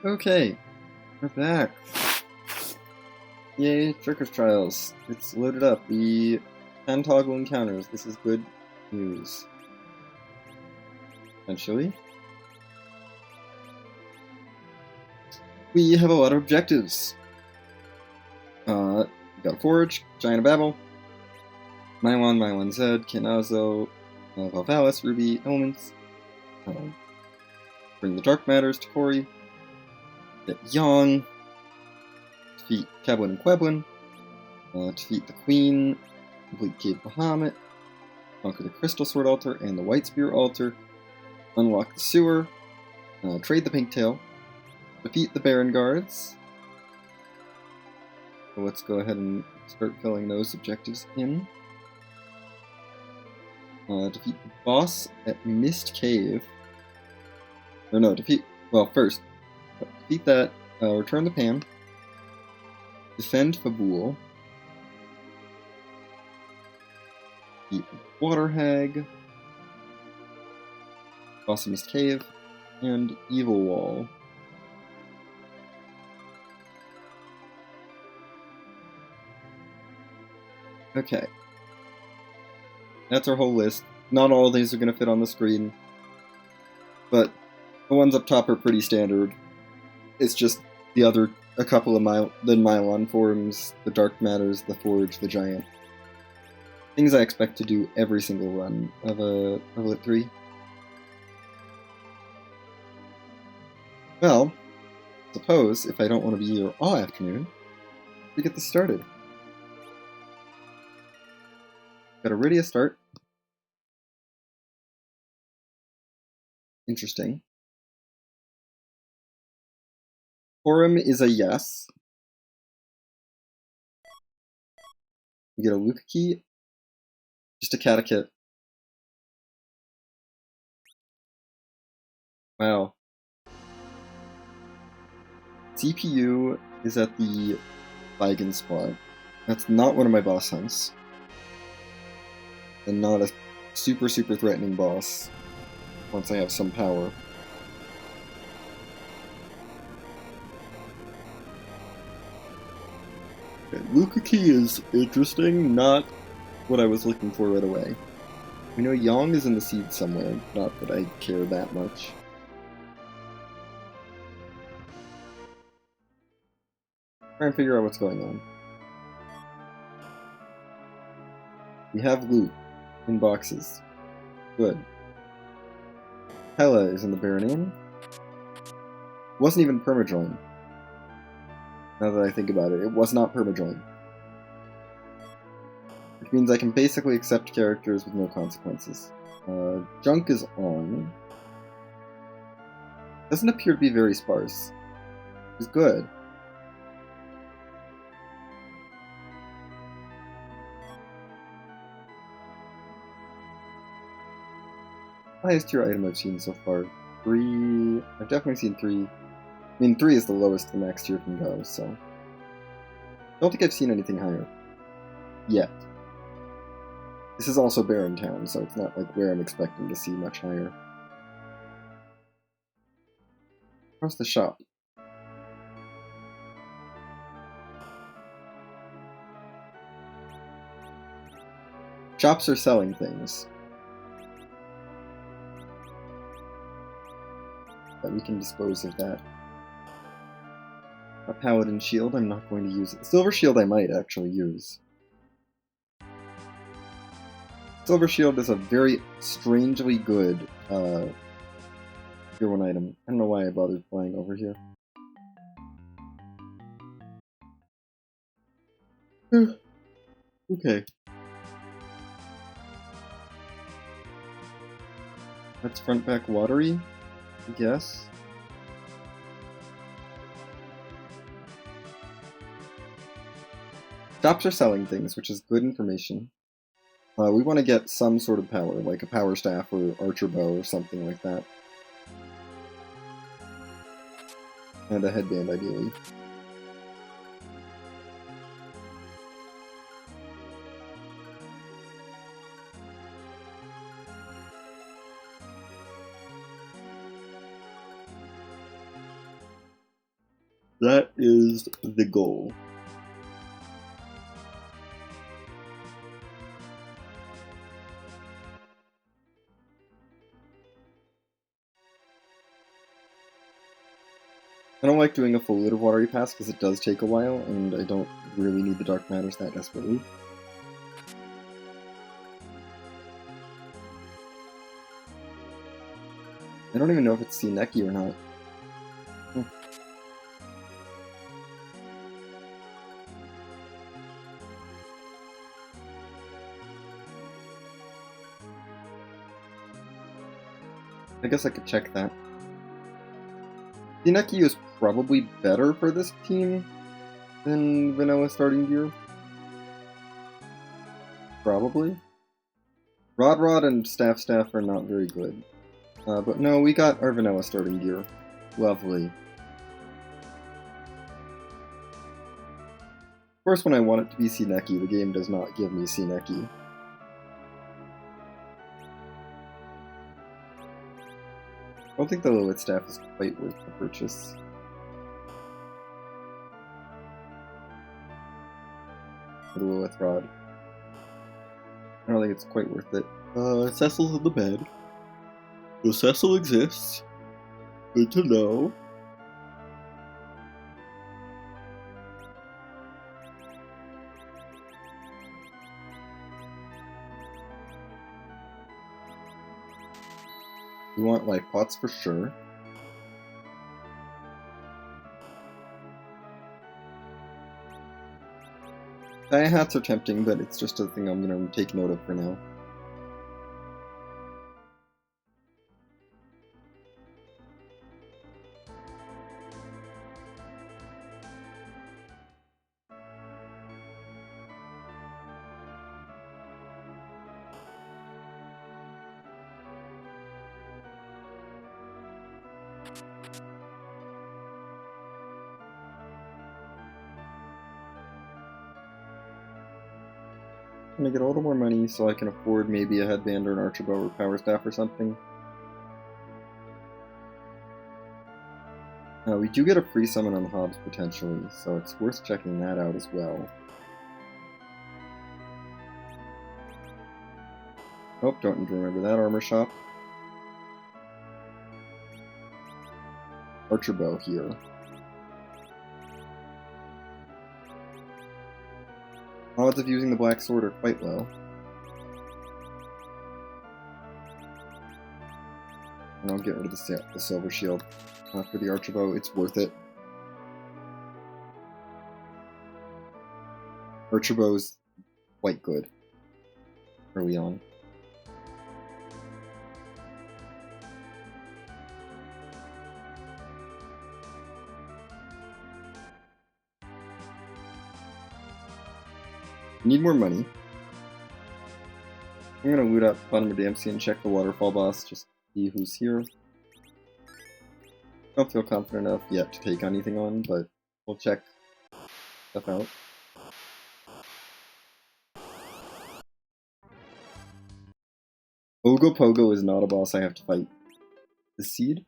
Okay, we're back. Yay, Trickers Trials. It's loaded up. We can toggle encounters. This is good news. Essentially. We have a lot of objectives. We got a Forge, Giant of Babel, Mylon Z, Kinazo, Valvalis, Ruby, Elements, bring the Dark Matters to Cory, get Yang, defeat Keblin and Queblin, defeat the Queen, complete Cave Bahamut, conquer the Crystal Sword Altar and the White Spear Altar, unlock the Sewer, trade the Pinktail, defeat the Baron Guards. So let's go ahead and start filling those objectives in. Defeat the boss at Mist Cave. Or no, first, defeat that, return the Pan, defend Fabul, defeat the Water Hag, boss at Mist Cave, and Evil Wall. Okay. That's our whole list. Not all of these are going to fit on the screen, but the ones up top are pretty standard. It's just a couple of the Mylon forms, the Dark Matters, the Forge, the Giant. Things I expect to do every single run of Lit 3. Well, suppose if I don't want to be here all afternoon, we get this started. Got a Rydia start. Interesting. Forum is a yes. You get a Luca key. Just a Catechit. Wow. CPU is at the Vigan spot. That's not one of my boss hunts. And not a super threatening boss once I have some power. Okay, Luca Key is interesting, not what I was looking for right away. We know Yang is in the seed somewhere, not that I care that much. Try and figure out what's going on. We have loot in boxes. Good. Hela is in the Baron Inn. Wasn't even permajoin. Now that I think about it, it was not permajoin. Which means I can basically accept characters with no consequences. Junk is on. Doesn't appear to be very sparse. It's good. Highest tier item I've seen so far. 3. I've definitely seen 3. I mean, 3 is the lowest the max tier can go, so. I don't think I've seen anything higher. Yet. This is also Baron Town, so it's not like where I'm expecting to see much higher. How's the shop? Shops are selling things. But we can dispose of that. A Paladin Shield, I'm not going to use it. Silver Shield I might actually use. Silver Shield is a very strangely good Tier 1 item. I don't know why I bothered flying over here. Okay. That's front back watery, I guess. Shops are selling things, which is good information. We want to get some sort of power, like a power staff or archer bow or something like that. And a headband, ideally. That is the goal. I don't like doing a full load of watery pass because it does take a while, and I don't really need the dark matters that desperately. I don't even know if it's Sineki or not. I guess I could check that. Sineki is probably better for this team than Vanilla starting gear. Probably. Rod and Staff are not very good. But no, we got our Vanilla starting gear. Lovely. Of course, when I want it to be Sineki, the game does not give me Sineki. I don't think the Lilith Staff is quite worth the purchase. For the Lilith Rod. I don't think it's quite worth it. Cecil's in the bed. So Cecil exists. Good to know. We want life pots for sure. Dia hats are tempting, but it's just a thing I'm gonna take note of for now. I'm gonna get a little more money so I can afford maybe a headband or an archer bow or power staff or something. We do get a free summon on the Hobbs potentially, so it's worth checking that out as well. Oh, don't need to remember that armor shop. Archer bow here. Odds of using the black sword are quite low. And I'll get rid of the silver shield. For the archer bow, it's worth it. Archer bow's quite good early on. Need more money. I'm gonna loot up bottom of Dempsey and check the waterfall boss, just see who's here. Don't feel confident enough yet to take anything on, but we'll check stuff out. Ogopogo is not a boss I have to fight. The seed?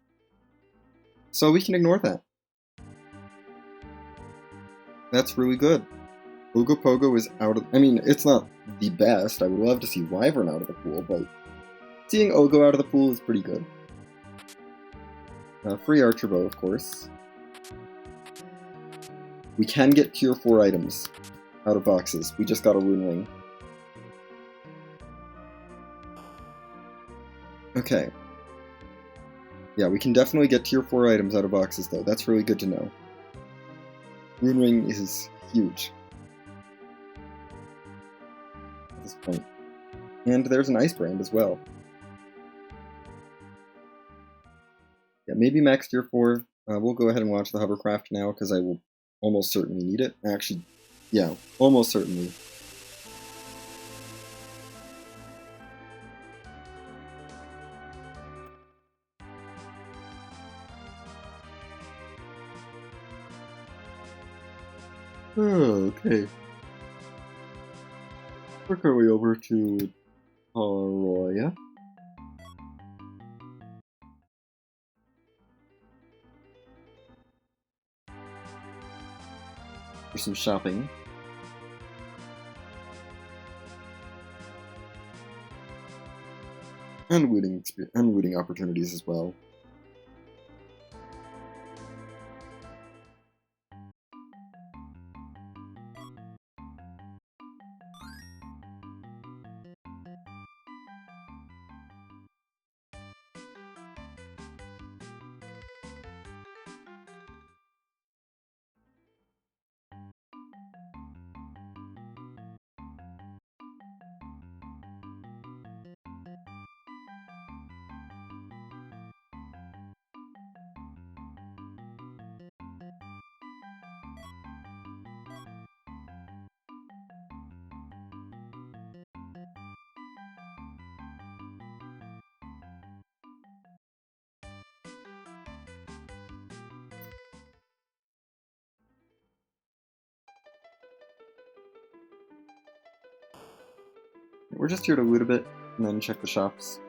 So we can ignore that. That's really good. Ogopogo is out of... I mean, it's not the best. I would love to see Wyvern out of the pool, but seeing Ogo out of the pool is pretty good. Free Archer Bow, of course. We can get Tier 4 items out of boxes. We just got a Rune Wing. Okay. Yeah, we can definitely get Tier 4 items out of boxes, though. That's really good to know. Rune Wing is huge at this point. And there's an Ice Brand as well. Yeah, maybe max Tier 4. We'll go ahead and launch the Hovercraft now, because I will almost certainly need it. Actually, yeah, almost certainly. Oh, okay. Work our way over to Arroya. for some shopping. And looting opportunities as well. We're just here to loot a bit, and then check the shops.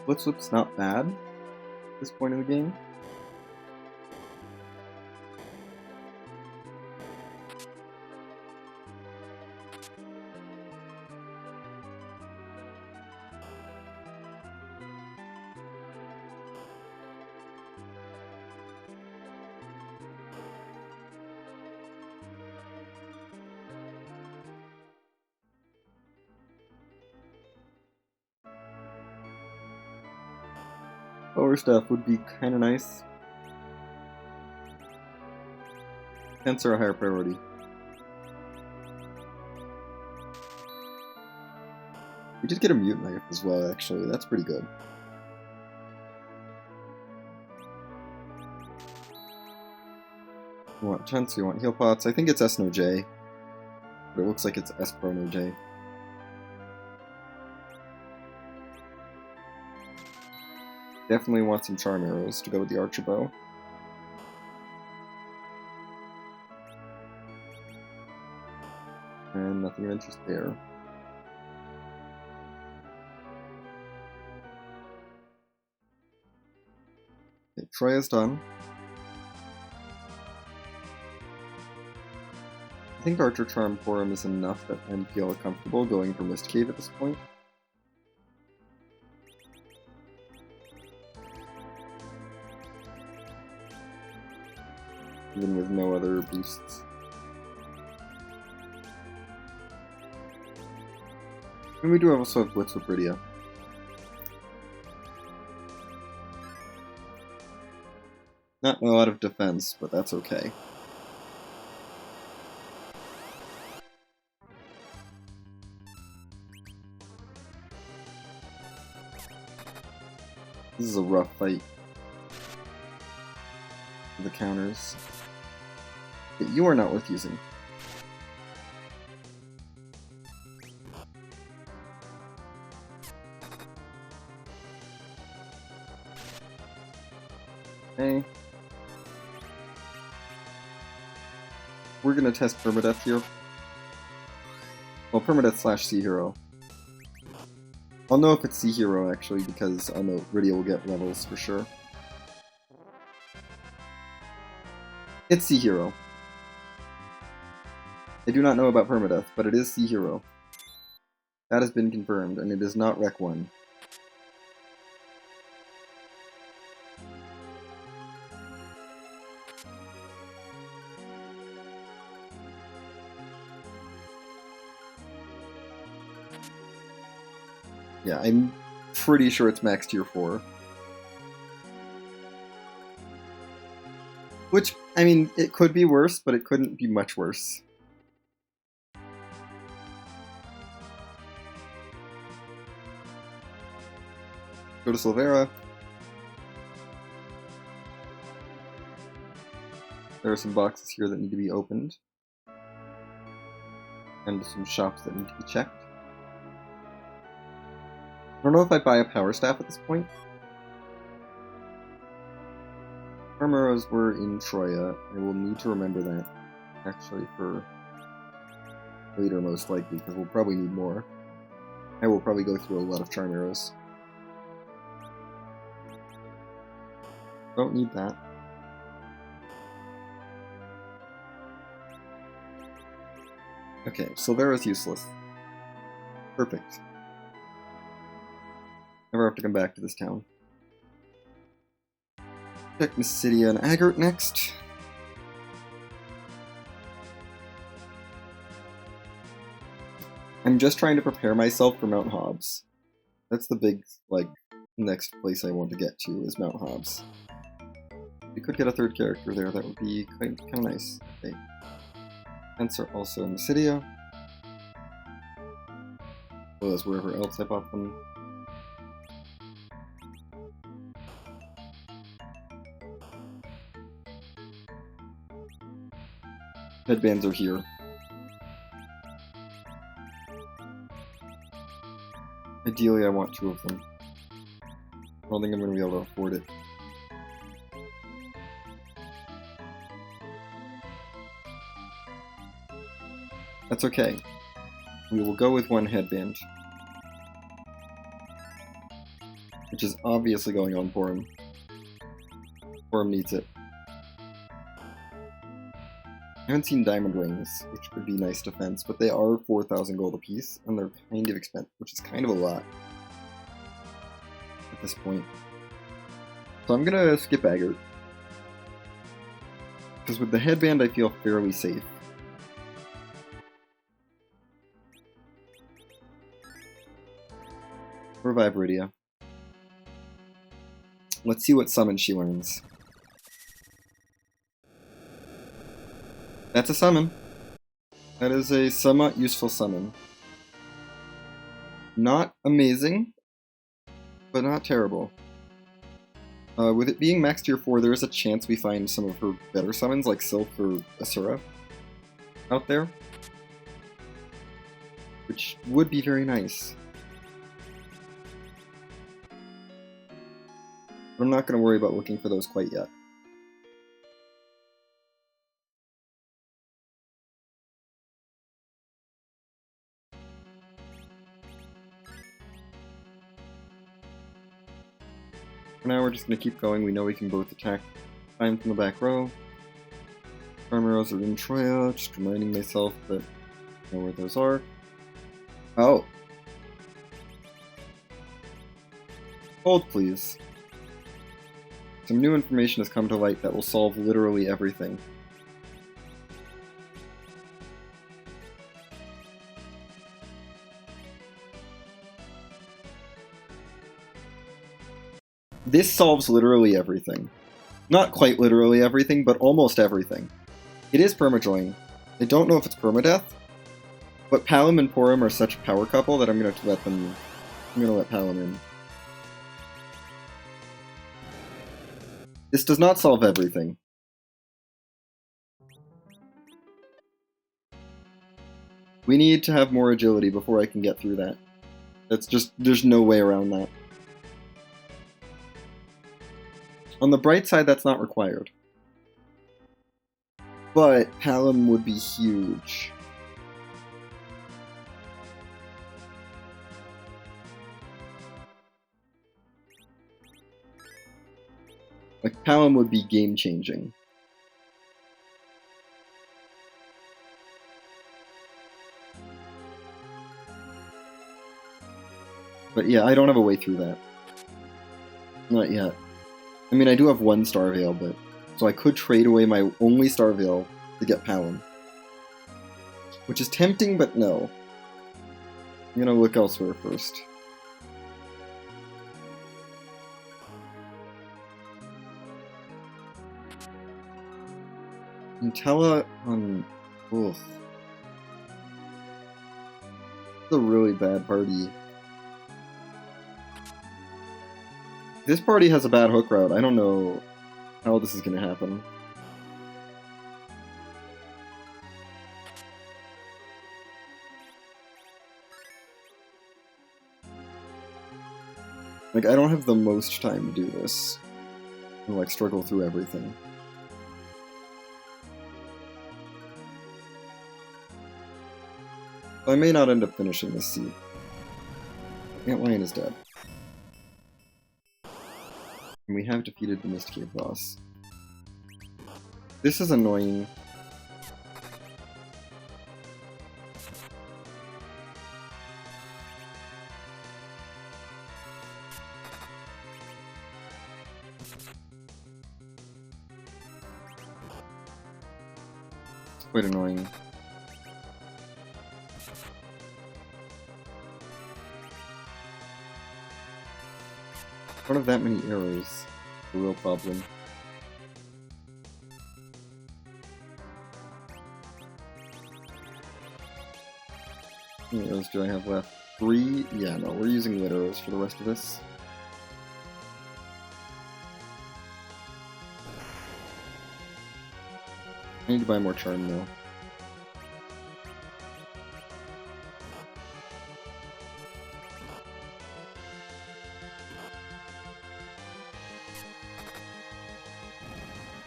Blitzwhip's not bad at this point in the game. Lower stuff would be kinda nice. Defense are a higher priority. We did get a mute knife as well, actually. That's pretty good. We want chunks, we want heal pots. I think it's S no J, but it looks like it's S Pro no J. Definitely want some charm arrows to go with the archer bow. And nothing of interest there. Okay, Troy is done. I think Archer Charm Quorum is enough that I feel comfortable going for Mist Cave at this point. Even with no other boosts. And we do also have Blitz with Rydia. Not a lot of defense, but that's okay. This is a rough fight. The counters. Okay, you are not worth using. Okay. We're gonna test Permadeath here. Well, Permadeath slash Sea Hero. I'll know if it's Sea Hero actually, because I'll know Rydia will get levels for sure. It's Sea Hero. I do not know about Permadeath, but it is Sea Hero. That has been confirmed, and it is not Rec 1. Yeah, I'm pretty sure it's max tier 4. Which, I mean, it could be worse, but it couldn't be much worse. Go to Silvera. There are some boxes here that need to be opened. And some shops that need to be checked. I don't know if I'd buy a power staff at this point. Armoros were in Troya. I will need to remember that, actually, for later most likely, because we'll probably need more. I will probably go through a lot of charm arrows. Don't need that. Okay, Silvera is useless. Perfect. Never have to come back to this town. Check Mysidia and Agart next. I'm just trying to prepare myself for Mount Hobbs. That's the big, like, next place I want to get to is Mount Hobbs. We could get a third character there, that would be kind of nice. Okay. Hence are also in Mysidia. As well as wherever else I bought them. Headbands are here. Ideally, I want 2 of them. I don't think I'm going to be able to afford it. That's okay. We will go with 1 headband. Which is obviously going on Porum. Porum needs it. I haven't seen diamond rings, which would be nice defense, but they are 4,000 gold apiece, and they're kind of expensive, which is kind of a lot at this point. So I'm gonna skip Agart. Because with the headband I feel fairly safe. Revive Rydia. Let's see what summon she learns. That's a summon. That is a somewhat useful summon. Not amazing, but not terrible. With it being max tier 4, there is a chance we find some of her better summons, like Sylph or Asura, out there. Which would be very nice. But I'm not going to worry about looking for those quite yet. For now, we're just going to keep going. We know we can both attack time from the back row. Farm arrows are in Troya, just reminding myself that I know where those are. Oh! Hold, please. Some new information has come to light that will solve literally everything. This solves literally everything. Not quite literally everything, but almost everything. It is permajoying. I don't know if it's permadeath, but Palom and Porum are such a power couple that I'm gonna let Palom in. This does not solve everything. We need to have more agility before I can get through that. That's just, there's no way around that. On the bright side, that's not required. But Palom would be huge. Like, Palom would be game-changing. But yeah, I don't have a way through that. Not yet. I mean, I do have 1 Star Veil, but... So I could trade away my only Star Veil to get Palom. Which is tempting, but no. I'm gonna look elsewhere first. Intella on... Oof. This is a really bad party. This party has a bad hook route. I don't know how this is going to happen. Like, I don't have the most time to do this. And, like, struggle through everything. I may not end up finishing this seed. Ant Lion is dead. And we have defeated the Mist Cave boss. This is annoying. It's quite annoying. I don't have that many arrows. The real problem. How many arrows do I have left? 3? Yeah, no, we're using lit arrows for the rest of this. I need to buy more charm though.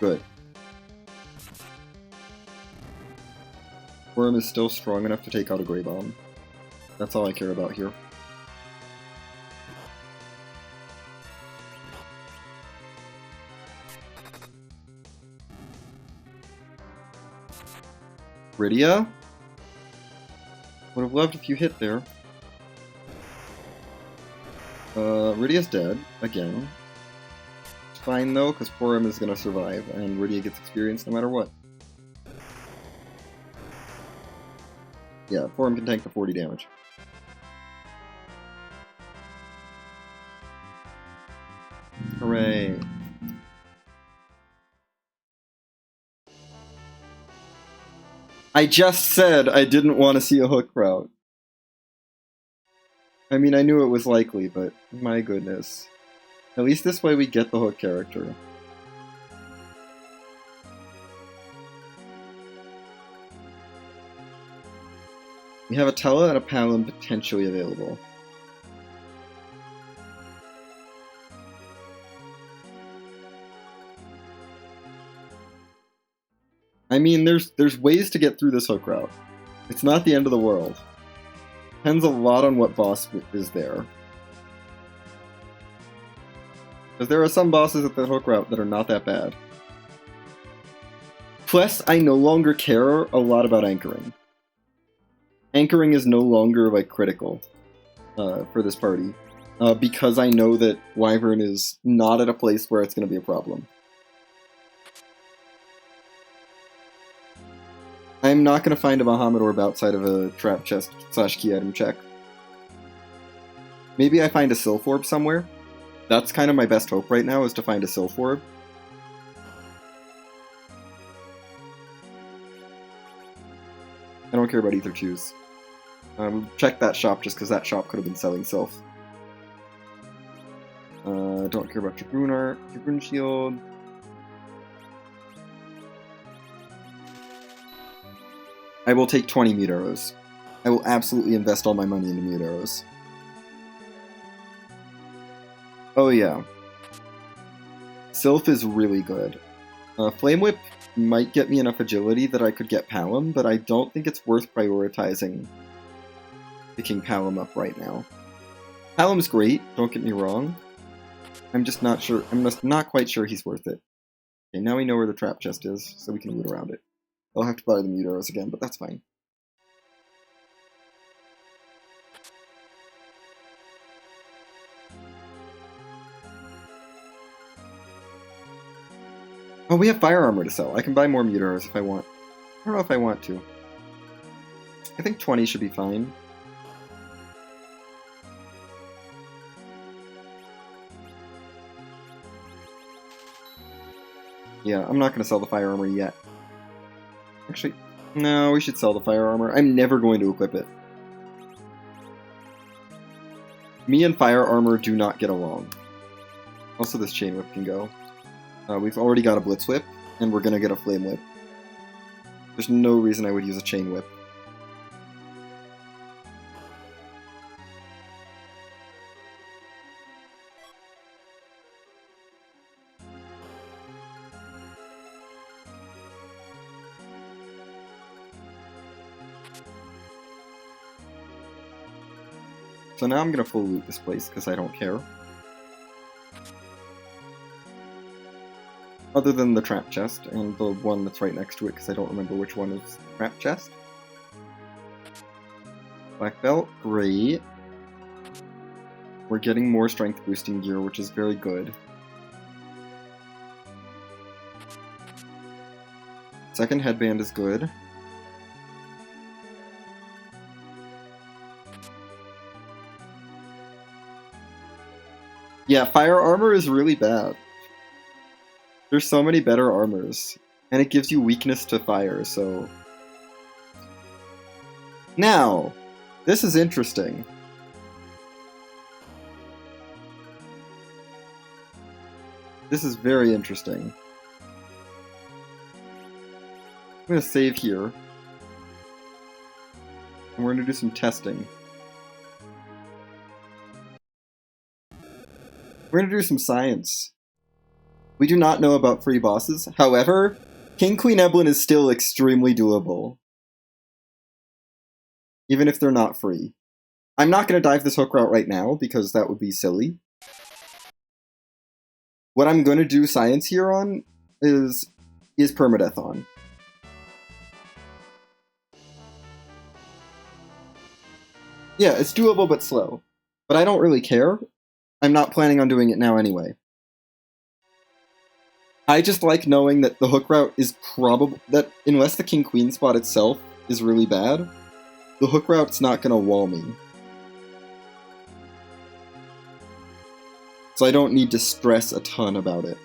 Good. Worm is still strong enough to take out a Grey Bomb. That's all I care about here. Rydia? Would have loved if you hit there. Rydia's dead, again. It's fine though, because Porum is going to survive, and Rydia gets experience no matter what. Yeah, Porum can tank the 40 damage. Hooray! I just said I didn't want to see a hook route. I mean, I knew it was likely, but my goodness. At least this way we get the hook character. We have a Tella and a Palom potentially available. I mean, there's ways to get through this hook route. It's not the end of the world. Depends a lot on what boss is there. Because there are some bosses at the hook route that are not that bad. Plus, I no longer care a lot about anchoring. Anchoring is no longer, like, critical for this party. Because I know that Wyvern is not at a place where it's going to be a problem. I'm not going to find a Bahamut Orb outside of a trap chest / key item check. Maybe I find a Sylph Orb somewhere. That's kind of my best hope right now, is to find a Sylph Orb. I don't care about either choose. Check that shop just because that shop could have been selling Sylph. Don't care about Dragoon Shield. I will take 20 Mute Arrows. I will absolutely invest all my money into Mute Arrows. Oh yeah. Sylph is really good. Flame Whip might get me enough agility that I could get Palom, but I don't think it's worth prioritizing picking Palom up right now. Palom's great, don't get me wrong. I'm just not sure. I'm just not quite sure he's worth it. Okay, now we know where the trap chest is, so we can loot around it. I'll have to buy the Mute Arrows again, but that's fine. Oh, we have Fire Armor to sell. I can buy more Mute Arrows if I want. I don't know if I want to. I think 20 should be fine. Yeah, I'm not going to sell the Fire Armor yet. Actually, no, we should sell the Fire Armor. I'm never going to equip it. Me and Fire Armor do not get along. Also, this Chain Whip can go. We've already got a Blitz Whip, and we're going to get a Flame Whip. There's no reason I would use a Chain Whip. So now I'm going to full loot this place, because I don't care. Other than the trap chest and the one that's right next to it, because I don't remember which one is the trap chest. Black belt, great. We're getting more strength boosting gear, which is very good. Second headband is good. Yeah, fire armor is really bad. There's so many better armors, and it gives you weakness to fire, so... Now, this is interesting. This is very interesting. I'm gonna save here. And we're gonna do some testing. We're gonna do some science. We do not know about free bosses. However, King Queen Eblin is still extremely doable. Even if they're not free. I'm not gonna dive this hook route right now, because that would be silly. What I'm gonna do science here on is permadeath on. Yeah, it's doable but slow. But I don't really care. I'm not planning on doing it now anyway. I just like knowing that the hook route is probably... that unless the King-Queen spot itself is really bad, the hook route's not gonna wall me. So I don't need to stress a ton about it.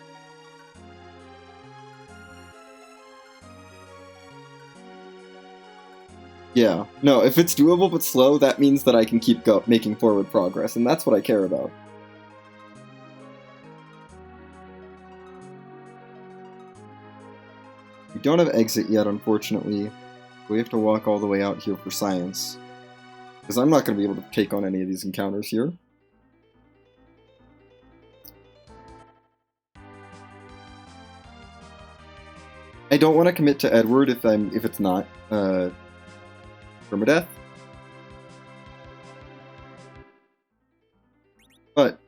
Yeah, no, if it's doable but slow, that means that I can keep making forward progress, and that's what I care about. We don't have exit yet, unfortunately. We have to walk all the way out here for science. Because I'm not going to be able to take on any of these encounters here. I don't want to commit to Edward if it's not permadeath. But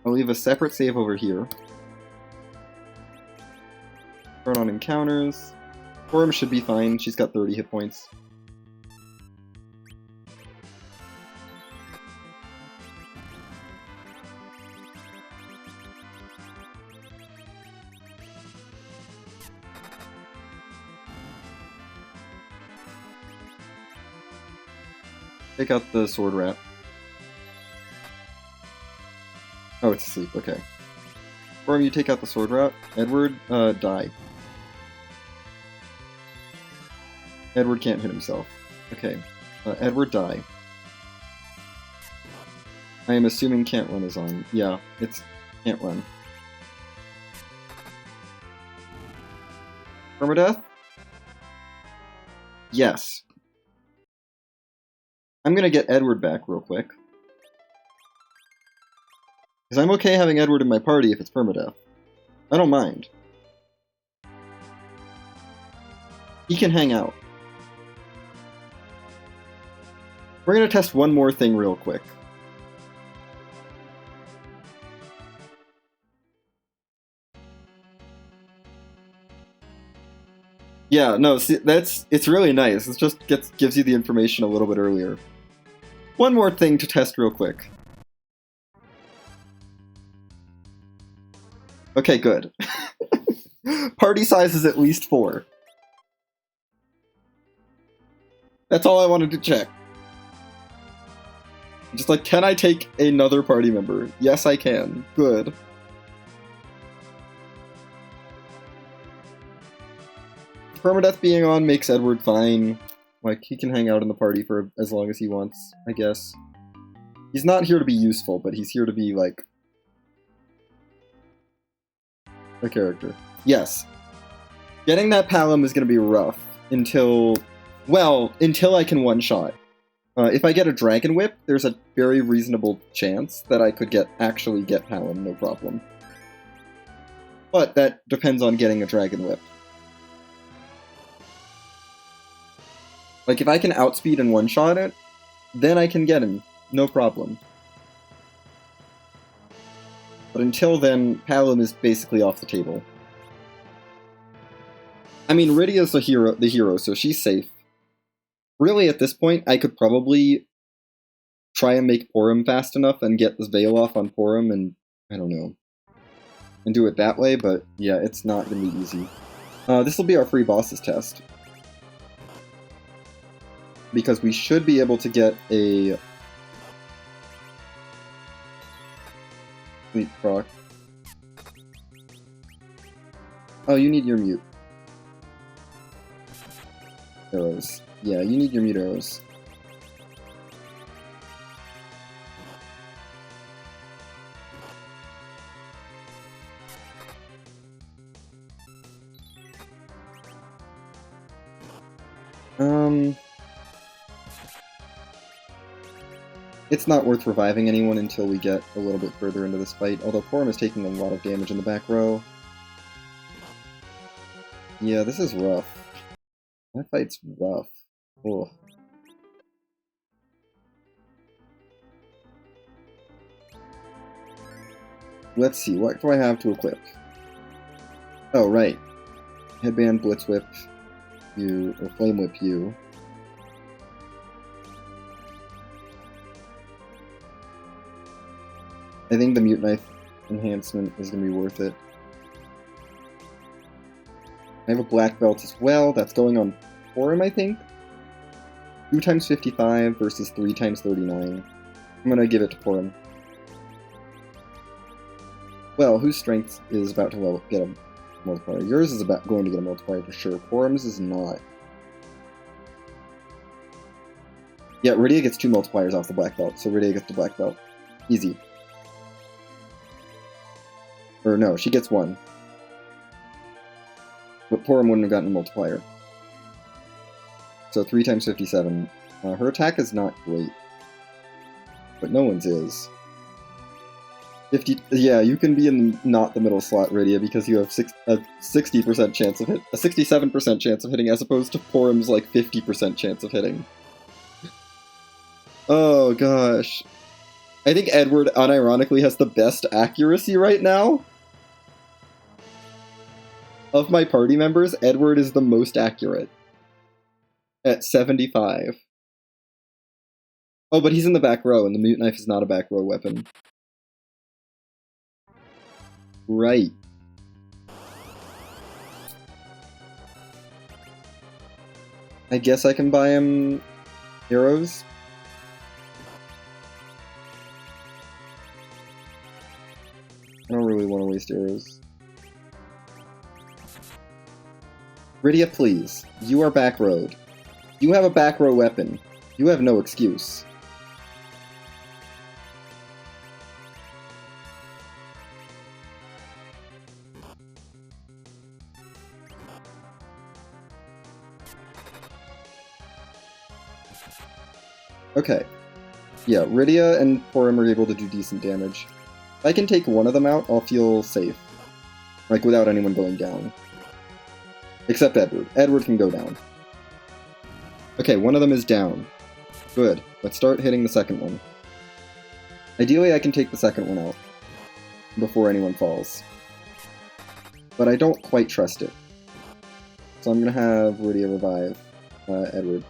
I'll leave a separate save over here. Turn on encounters. Worm should be fine. She's got 30 hit points. Take out the sword rat. Oh, it's asleep. Okay. Worm, you take out the sword rat. Edward, die. Edward can't hit himself. Okay. Edward, die. I am assuming can't run is on. Yeah, it's can't run. Permadeath? Yes. I'm gonna get Edward back real quick. Because I'm okay having Edward in my party if it's permadeath. I don't mind. He can hang out. We're gonna test one more thing real quick. Yeah, no, see, it's really nice. It just gives you the information a little bit earlier. One more thing to test real quick. Okay, good. Party size is at least 4. That's all I wanted to check. Just like, can I take another party member? Yes, I can. Good. Permadeath being on makes Edward fine. Like, he can hang out in the party for as long as he wants, I guess. He's not here to be useful, but he's here to be, like, a character. Yes. Getting that Palom is going to be rough until I can one-shot. If I get a Dragon Whip, there's a very reasonable chance that I could actually get Palom, no problem. But that depends on getting a Dragon Whip. Like, if I can outspeed and one-shot it, then I can get him, no problem. But until then, Palom is basically off the table. I mean, Rydia's the hero, so she's safe. Really, at this point, I could probably try and make Porum fast enough and get this Veil off on Porum, and I don't know, and do it that way, but yeah, it's not going to be easy. This will be our free bosses test. Because we should be able to get a Sleep proc. Oh, you need your mute arrows. Yeah, you need your mute arrows. It's not worth reviving anyone until we get a little bit further into this fight, although Porum is taking a lot of damage in the back row. Yeah, this is rough. That fight's rough. Ugh. Let's see, what do I have to equip? Oh, right. Headband, Blitz Whip, you, or Flame Whip you. I think the Mute Knife enhancement is going to be worth it. I have a black belt as well. That's going on Porum, I think. 2 times 55 versus 3 times 39. I'm going to give it to Porum. Well, whose strength is about to get a multiplier? Yours is going to get a multiplier for sure. Porum's is not. Yeah, Rydia gets 2 multipliers off the black belt, so Rydia gets the black belt. Easy. Or no, she gets 1. But Porum wouldn't have gotten a multiplier. So 3 times 57. Her attack is not great. But no one's is. 50. Yeah, you can be in not the middle slot, Rydia, because you have a 60% chance of a 67% chance of hitting, as opposed to Porum's like 50% chance of hitting. Oh gosh. I think Edward unironically has the best accuracy right now. Of my party members, Edward is the most accurate. At 75. Oh, but he's in the back row, and the Mute Knife is not a back row weapon. Right. I guess I can buy him arrows. I don't really want to waste arrows. Rydia, please. You are back rowed. You have a back row weapon. You have no excuse. Okay. Yeah, Rydia and Porum are able to do decent damage. If I can take one of them out, I'll feel safe. Like, without anyone going down. Except Edward. Edward can go down. Okay, one of them is down. Good. Let's start hitting the second one. Ideally, I can take the second one out before anyone falls. But I don't quite trust it. So I'm gonna have Rydia revive Edward.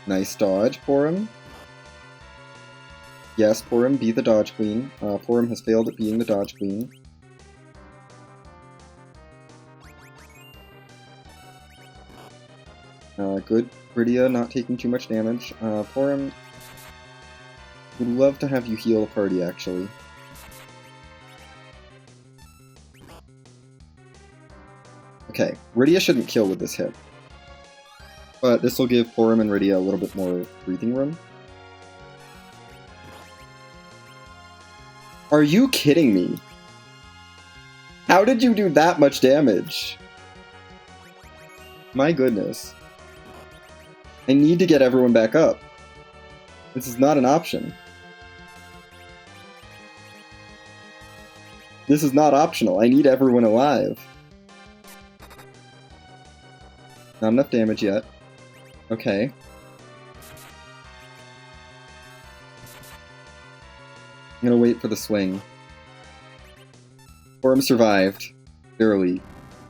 Nice dodge, Porum. Yes, Porum, be the dodge queen. Porum has failed at being the dodge queen. Good. Rydia not taking too much damage. Porum would love to have you heal the party, actually. Okay, Rydia shouldn't kill with this hit. But this will give Porum and Rydia a little bit more breathing room. Are you kidding me? How did you do that much damage? My goodness. I need to get everyone back up. This is not an option. This is not optional. I need everyone alive. Not enough damage yet. Okay. I'm gonna wait for the swing. Porum survived. Barely.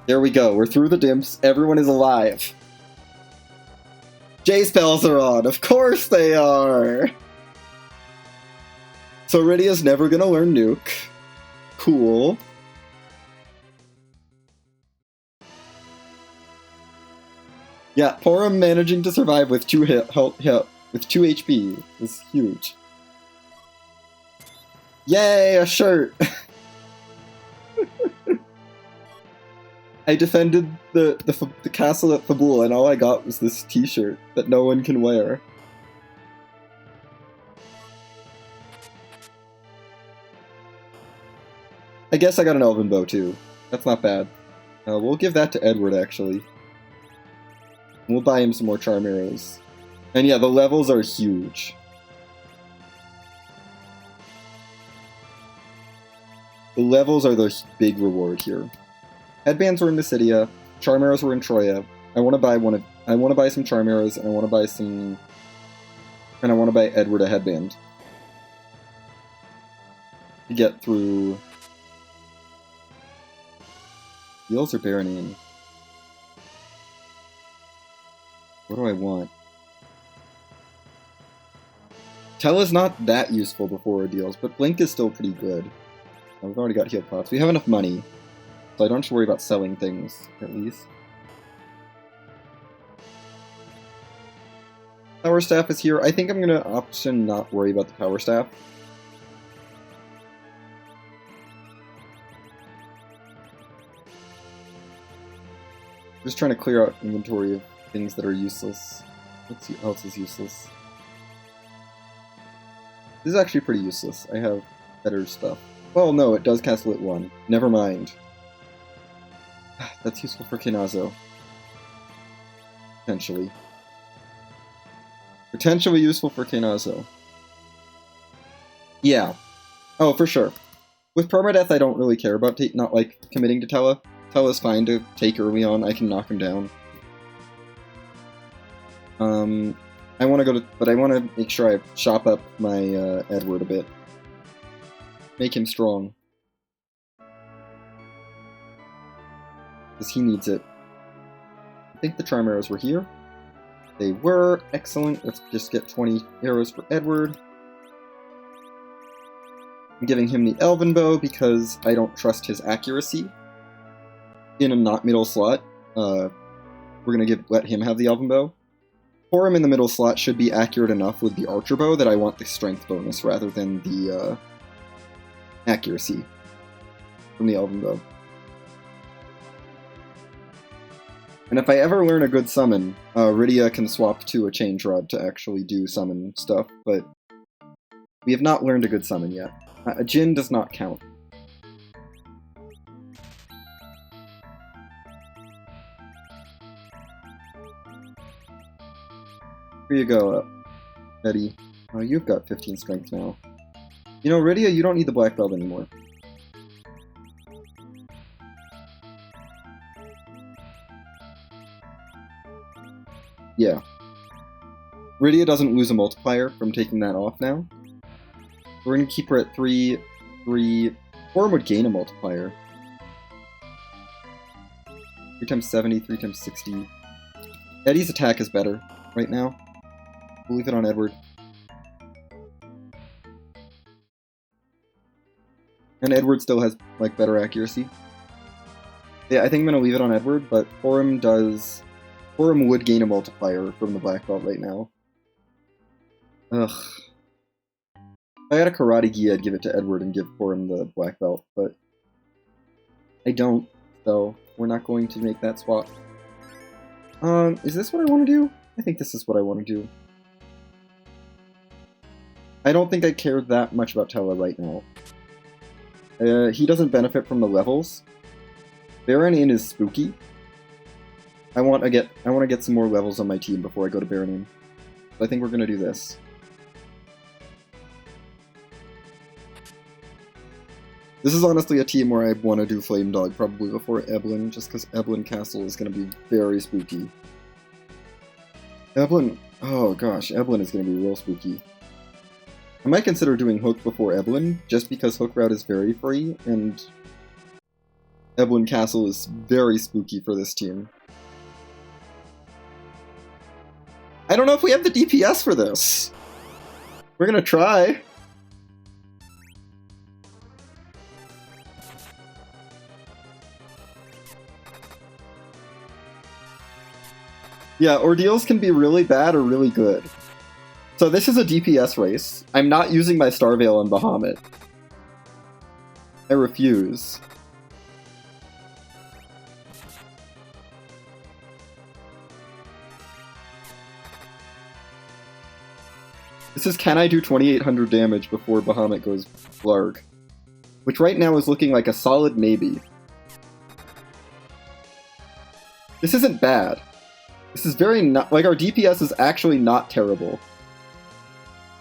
There we go. We're through the dimps. Everyone is alive. J-spells are on. Of course they are. So Rydia's never gonna learn Nuke. Cool. Yeah, Porum managing to survive with 2 with 2 HP is huge. Yay, a shirt! I defended the castle at Fabul, and all I got was this t-shirt that no one can wear. I guess I got an elven bow too. That's not bad. We'll give that to Edward, actually. We'll buy him some more charm arrows. And yeah, the levels are huge. The levels are the big reward here. Headbands were in Mysidia, charm arrows were in Troya. I want to buy some charm arrows, and I want to buy Edward a headband. To get through Heals or Baronine? What do I want? Tella's not that useful before Ordeals, but Blink is still pretty good. We've already got heal pots. We have enough money, so I don't have to worry about selling things, at least. Power Staff is here. I think I'm going to opt to not worry about the Power Staff. Just trying to clear out inventory of things that are useless. What else is useless? This is actually pretty useless. I have better stuff. Well, no, it does cast Lit 1. Never mind. That's useful for Kinazo. Potentially. Potentially useful for Kinazo. Yeah. Oh, for sure. With permadeath, I don't really care about not like committing to Tella. Tella's fine to take early on. I can knock him down. I want to make sure I chop up my Edward a bit. Make him strong. Because he needs it. I think the charm arrows were here. They were. Excellent. Let's just get 20 arrows for Edward. I'm giving him the Elven Bow because I don't trust his accuracy. In a not middle slot, we're gonna let him have the Elven Bow. Porum in the middle slot should be accurate enough with the Archer Bow that I want the strength bonus rather than the accuracy from the Elven Bow. And if I ever learn a good summon, Rydia can swap to a Change Rod to actually do summon stuff, but we have not learned a good summon yet. A Jin does not count. Here you go, Eddie. Oh, you've got 15 strength now. You know, Rydia, you don't need the black belt anymore. Yeah. Rydia doesn't lose a multiplier from taking that off now. We're gonna keep her at 3. Porum would gain a multiplier. 3 times 70, 3 times 60. Eddie's attack is better right now. We'll leave it on Edward. And Edward still has, like, better accuracy. Yeah, I think I'm gonna leave it on Edward, but Porum would gain a multiplier from the black belt right now. Ugh. If I had a Karate Gi, I'd give it to Edward and give Porum the black belt, but I don't, so we're not going to make that swap. Is this what I want to do? I think this is what I want to do. I don't think I care that much about Tella right now. He doesn't benefit from the levels. Baron in is spooky. I want to get some more levels on my team before I go to Baron in. So I think we're gonna do this. This is honestly a team where I want to do Flame Dog probably before Eblin, just because Eblin Castle is going to be very spooky. Eblin, oh gosh, Eblin is going to be real spooky. I might consider doing Hook before Eblin, just because Hook Route is very free, and Evelyn Castle is very spooky for this team. I don't know if we have the DPS for this. We're gonna try. Yeah, ordeals can be really bad or really good. So this is a DPS race. I'm not using my Star Veil on Bahamut. I refuse. This is can I do 2800 damage before Bahamut goes Blarg? Which right now is looking like a solid maybe. This isn't bad. This is very not, like, our DPS is actually not terrible.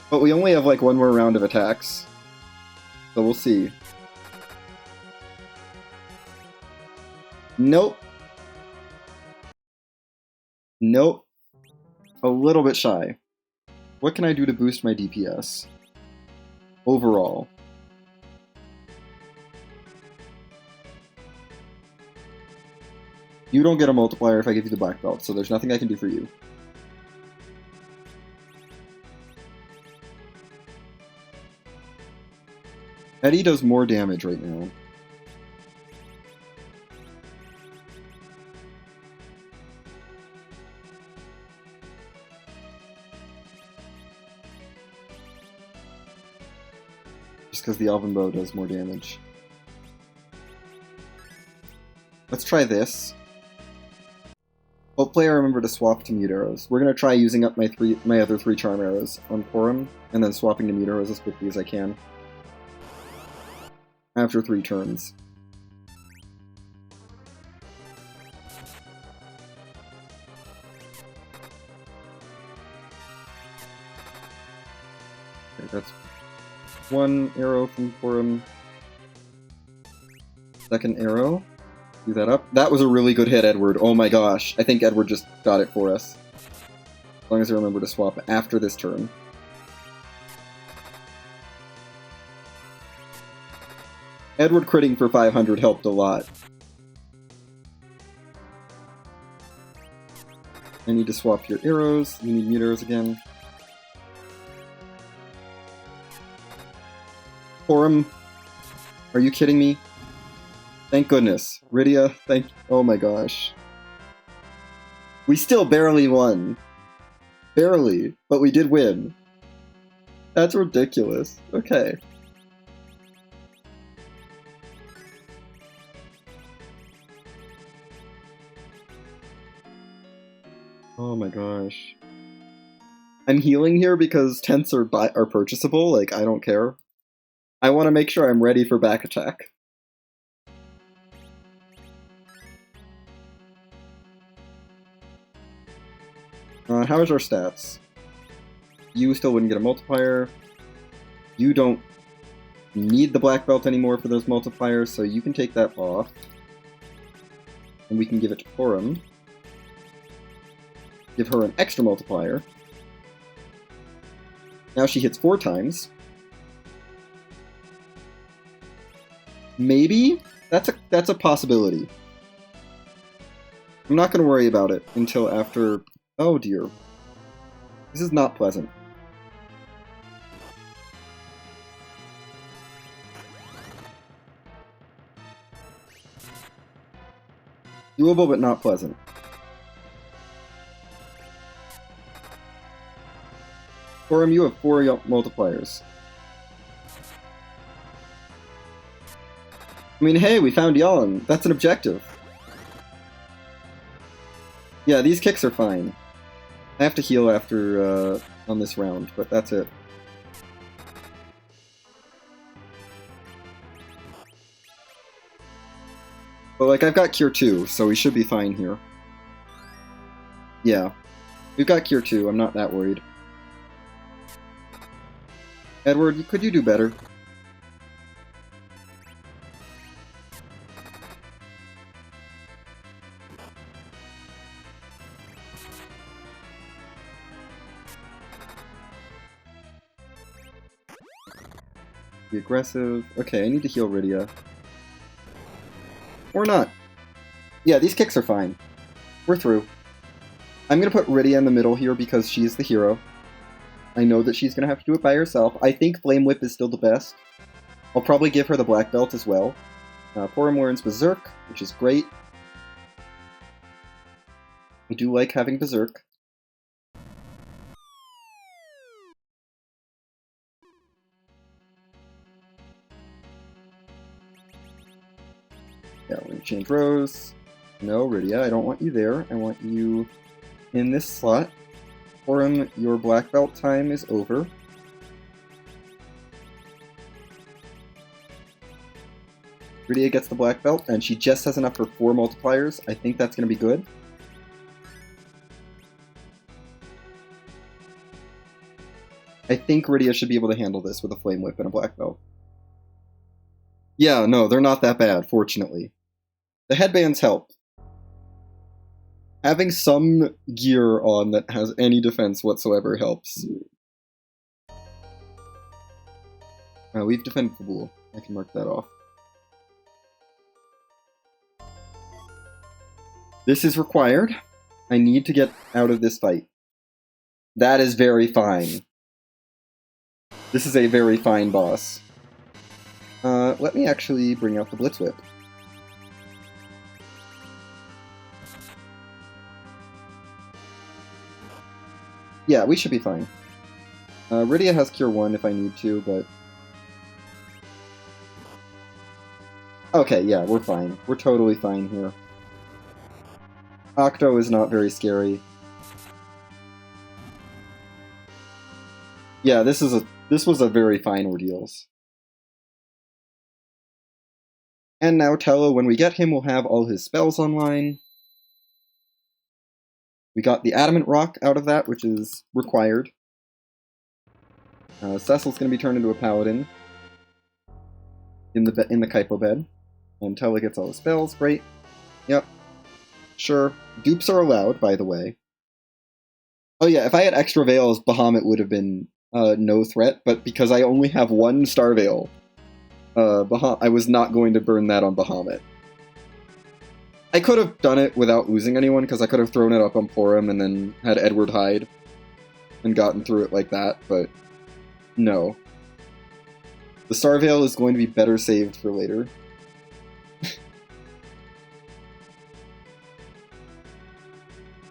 But we only have like one more round of attacks. So we'll see. Nope. Nope. A little bit shy. What can I do to boost my DPS? Overall. You don't get a multiplier if I give you the black belt, so there's nothing I can do for you. Eddie does more damage right now. Just because the Elven Bow does more damage. Let's try this. Hopefully I remember to swap to mute arrows. We're going to try using up my other 3 charm arrows on Porum, and then swapping to mute arrows as quickly as I can. After 3 turns. Okay, that's 1 arrow from Porum. Second arrow. Do that up. That was a really good hit, Edward. Oh my gosh. I think Edward just got it for us. As long as I remember to swap after this turn. Edward critting for 500 helped a lot. I need to swap your arrows. You need mute arrows again. Porum, are you kidding me? Thank goodness. Rydia, oh my gosh. We still barely won. Barely, but we did win. That's ridiculous. Okay. Oh my gosh. I'm healing here because tents are purchasable, like, I don't care. I want to make sure I'm ready for back attack. How is our stats? You still wouldn't get a multiplier. You don't need the black belt anymore for those multipliers, so you can take that off. And we can give it to Porum. Give her an extra multiplier. Now she hits 4 times. Maybe? That's a possibility. I'm not going to worry about it until after... Oh dear. This is not pleasant. Doable but not pleasant. Porum, you have 4 multipliers. I mean, hey, we found Yon. That's an objective. Yeah, these kicks are fine. I have to heal after, on this round, but that's it. But, like, I've got Cure 2, so we should be fine here. Yeah. We've got Cure 2, I'm not that worried. Edward, could you do better? Be aggressive. Okay, I need to heal Rydia. Or not. Yeah, these kicks are fine. We're through. I'm going to put Rydia in the middle here because she's the hero. I know that she's going to have to do it by herself. I think Flame Whip is still the best. I'll probably give her the black belt as well. Porum learns Berserk, which is great. I do like having Berserk. Yeah, we're going to change rows. No, Rydia, I don't want you there. I want you in this slot. Porum, your black belt time is over. Rydia gets the black belt, and she just has enough for 4 multipliers. I think that's going to be good. I think Rydia should be able to handle this with a Flame Whip and a black belt. Yeah, no, they're not that bad, fortunately. The headbands help. Having some gear on that has any defense whatsoever helps. We've defended the Bull. I can mark that off. This is required. I need to get out of this fight. That is very fine. This is a very fine boss. Let me actually bring out the Blitz Whip. Yeah, we should be fine. Rydia has Cure 1 if I need to, but... Okay, yeah, we're fine. We're totally fine here. Octo is not very scary. Yeah, this was a very fine ordeals. And now Tello, when we get him, will have all his spells online. We got the Adamant Rock out of that, which is required. Cecil's going to be turned into a paladin in the Kaipo bed. And Tello gets all his spells. Great. Yep. Sure. Dupes are allowed, by the way. Oh yeah, if I had extra veils, Bahamut would have been no threat, but because I only have 1 Star Veil, I was not going to burn that on Bahamut. I could have done it without losing anyone, because I could have thrown it up on Porum and then had Edward hide and gotten through it like that, but no. The Star Veil is going to be better saved for later.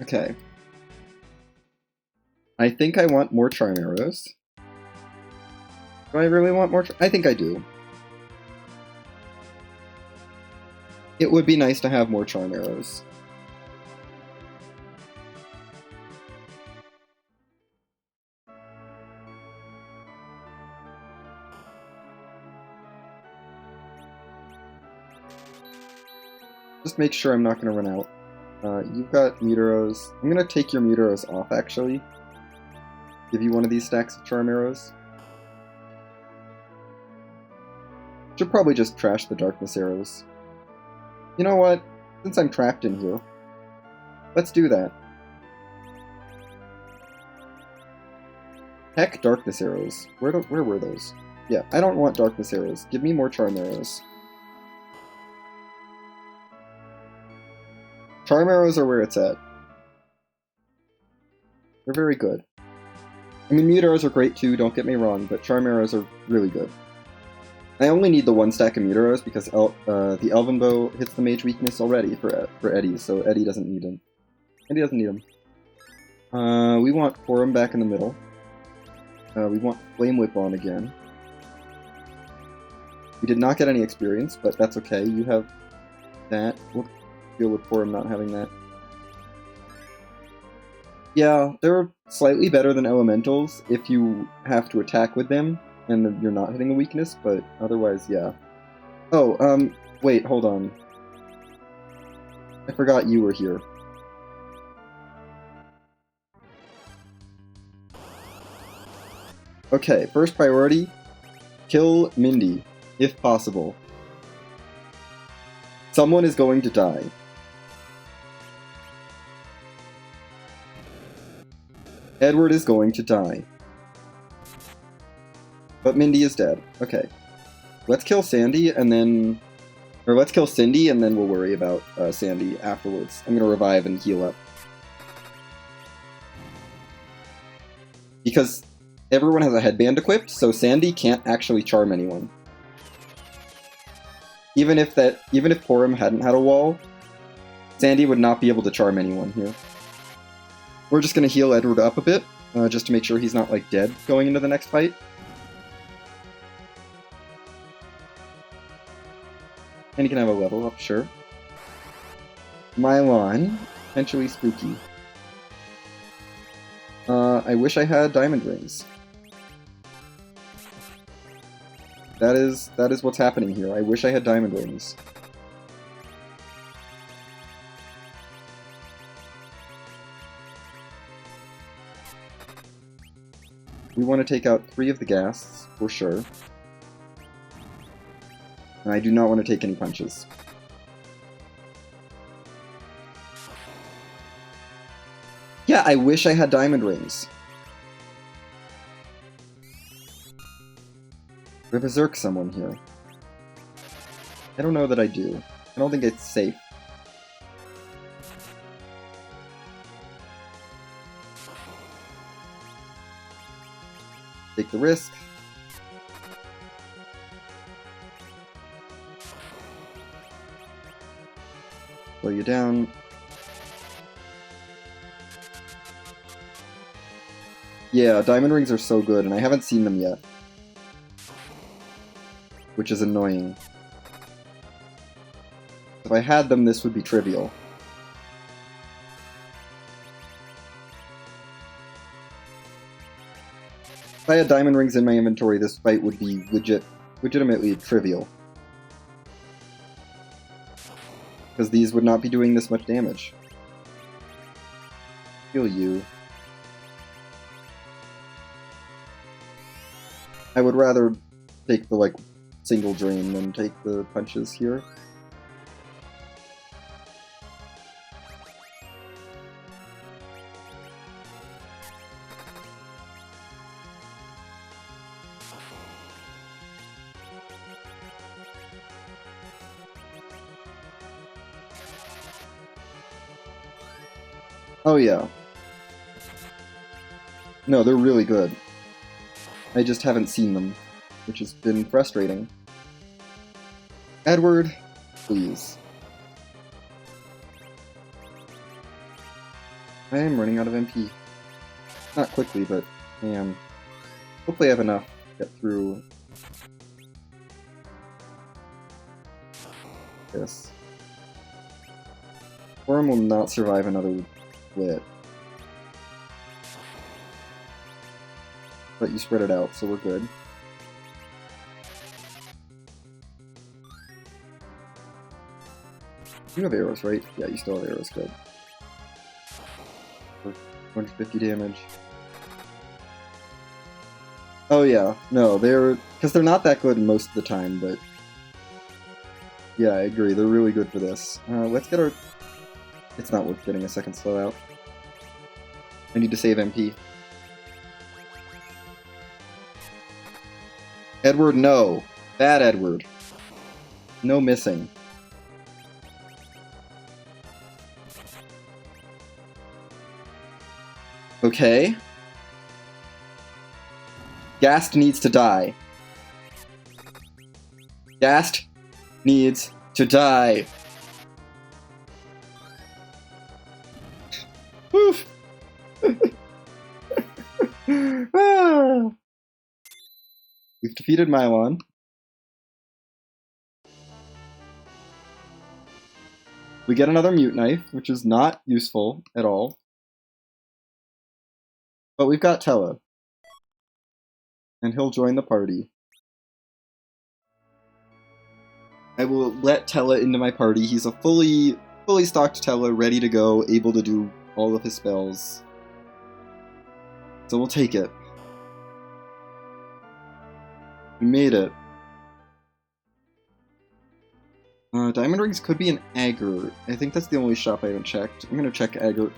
Okay. I think I want more Charm Arrows. Do I really want more? I think I do. It would be nice to have more Charm Arrows. Just make sure I'm not going to run out. You've got Meteoros. I'm going to take your Meteoros off, actually. Give you one of these stacks of Charm Arrows. Should probably just trash the Darkness Arrows. You know what? Since I'm trapped in here, let's do that. Heck, Darkness Arrows. Where were those? Yeah, I don't want Darkness Arrows. Give me more Charm Arrows. Charm Arrows are where it's at. They're very good. I mean, Mute Arrows are great too, don't get me wrong, but Charm Arrows are really good. I only need the 1 stack of Mute Arrows because the Elven Bow hits the mage weakness already for Eddie, so Eddie doesn't need him. Eddie doesn't need him. We want Porum back in the middle. We want Flame Whip on again. We did not get any experience, but that's okay. You have that. We'll deal with Porum not having that. Yeah, they're slightly better than Elementals if you have to attack with them and you're not hitting a weakness, but otherwise, yeah. Oh, wait, hold on. I forgot you were here. Okay, first priority, kill Mindy, if possible. Someone is going to die. Edward is going to die. But Mindy is dead. Okay. Let's kill Sandy, and then Or let's kill Cindy, and then we'll worry about Sandy afterwards. I'm gonna revive and heal up. Because everyone has a headband equipped, so Sandy can't actually charm anyone. Even if Porum hadn't had a wall, Sandy would not be able to charm anyone here. We're just gonna heal Edward up a bit, just to make sure he's not, like, dead going into the next fight. And he can have a level up, sure. Mylon, potentially spooky. I wish I had diamond rings. That is what's happening here. I wish I had diamond rings. We want to take out 3 of the ghasts, for sure. And I do not want to take any punches. Yeah, I wish I had diamond rings. We berserk someone here. I don't know that I do. I don't think it's safe. Take the risk. Slow you down. Yeah, diamond rings are so good, and I haven't seen them yet. Which is annoying. If I had them, this would be trivial. If I had diamond rings in my inventory, this fight would be legitimately trivial. Because these would not be doing this much damage. Heal you. I would rather take the, like, single drain than take the punches here. Oh yeah. No, they're really good. I just haven't seen them, which has been frustrating. Edward, please. I am running out of MP. Not quickly, but I am. Hopefully I have enough to get through this. Worm will not survive another lit. But you spread it out, so we're good. You have arrows, right? Yeah, you still have arrows, good. For 250 damage. Oh yeah, no, because they're not that good most of the time, but... Yeah, I agree, they're really good for this. Let's get our... It's not worth getting a second slow out. I need to save MP. Edward, no. Bad Edward. No missing. Okay. Gast needs to die. Gast needs to die. Woof. Ah. We've defeated Mylon. We get another mute knife, which is not useful at all. But we've got Tella. And he'll join the party. I will let Tella into my party. He's a fully stocked Tella, ready to go, able to do all of his spells. So we'll take it. We made it. Diamond rings could be an Agger. I think that's the only shop I haven't checked. I'm gonna check Agger.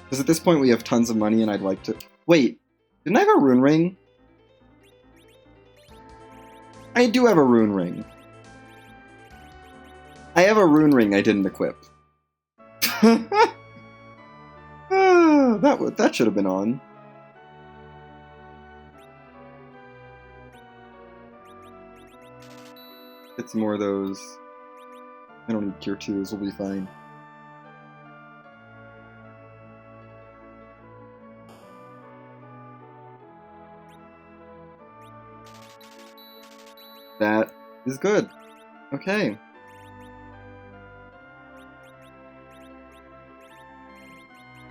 Because at this point we have tons of money and I'd like to... Wait, didn't I have a rune ring? I do have a rune ring. I have a rune ring I didn't equip. That should have been on. Get some more of those. I don't need tier 2s, we'll be fine. That is good. Okay.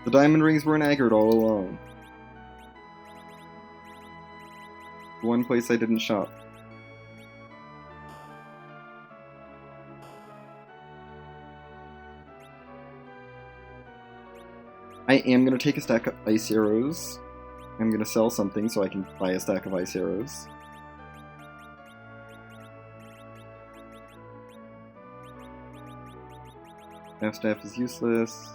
The diamond rings were in Aggard all along. The one place I didn't shop. I am going to take a stack of ice arrows. I'm going to sell something so I can buy a stack of ice arrows. Staff is useless.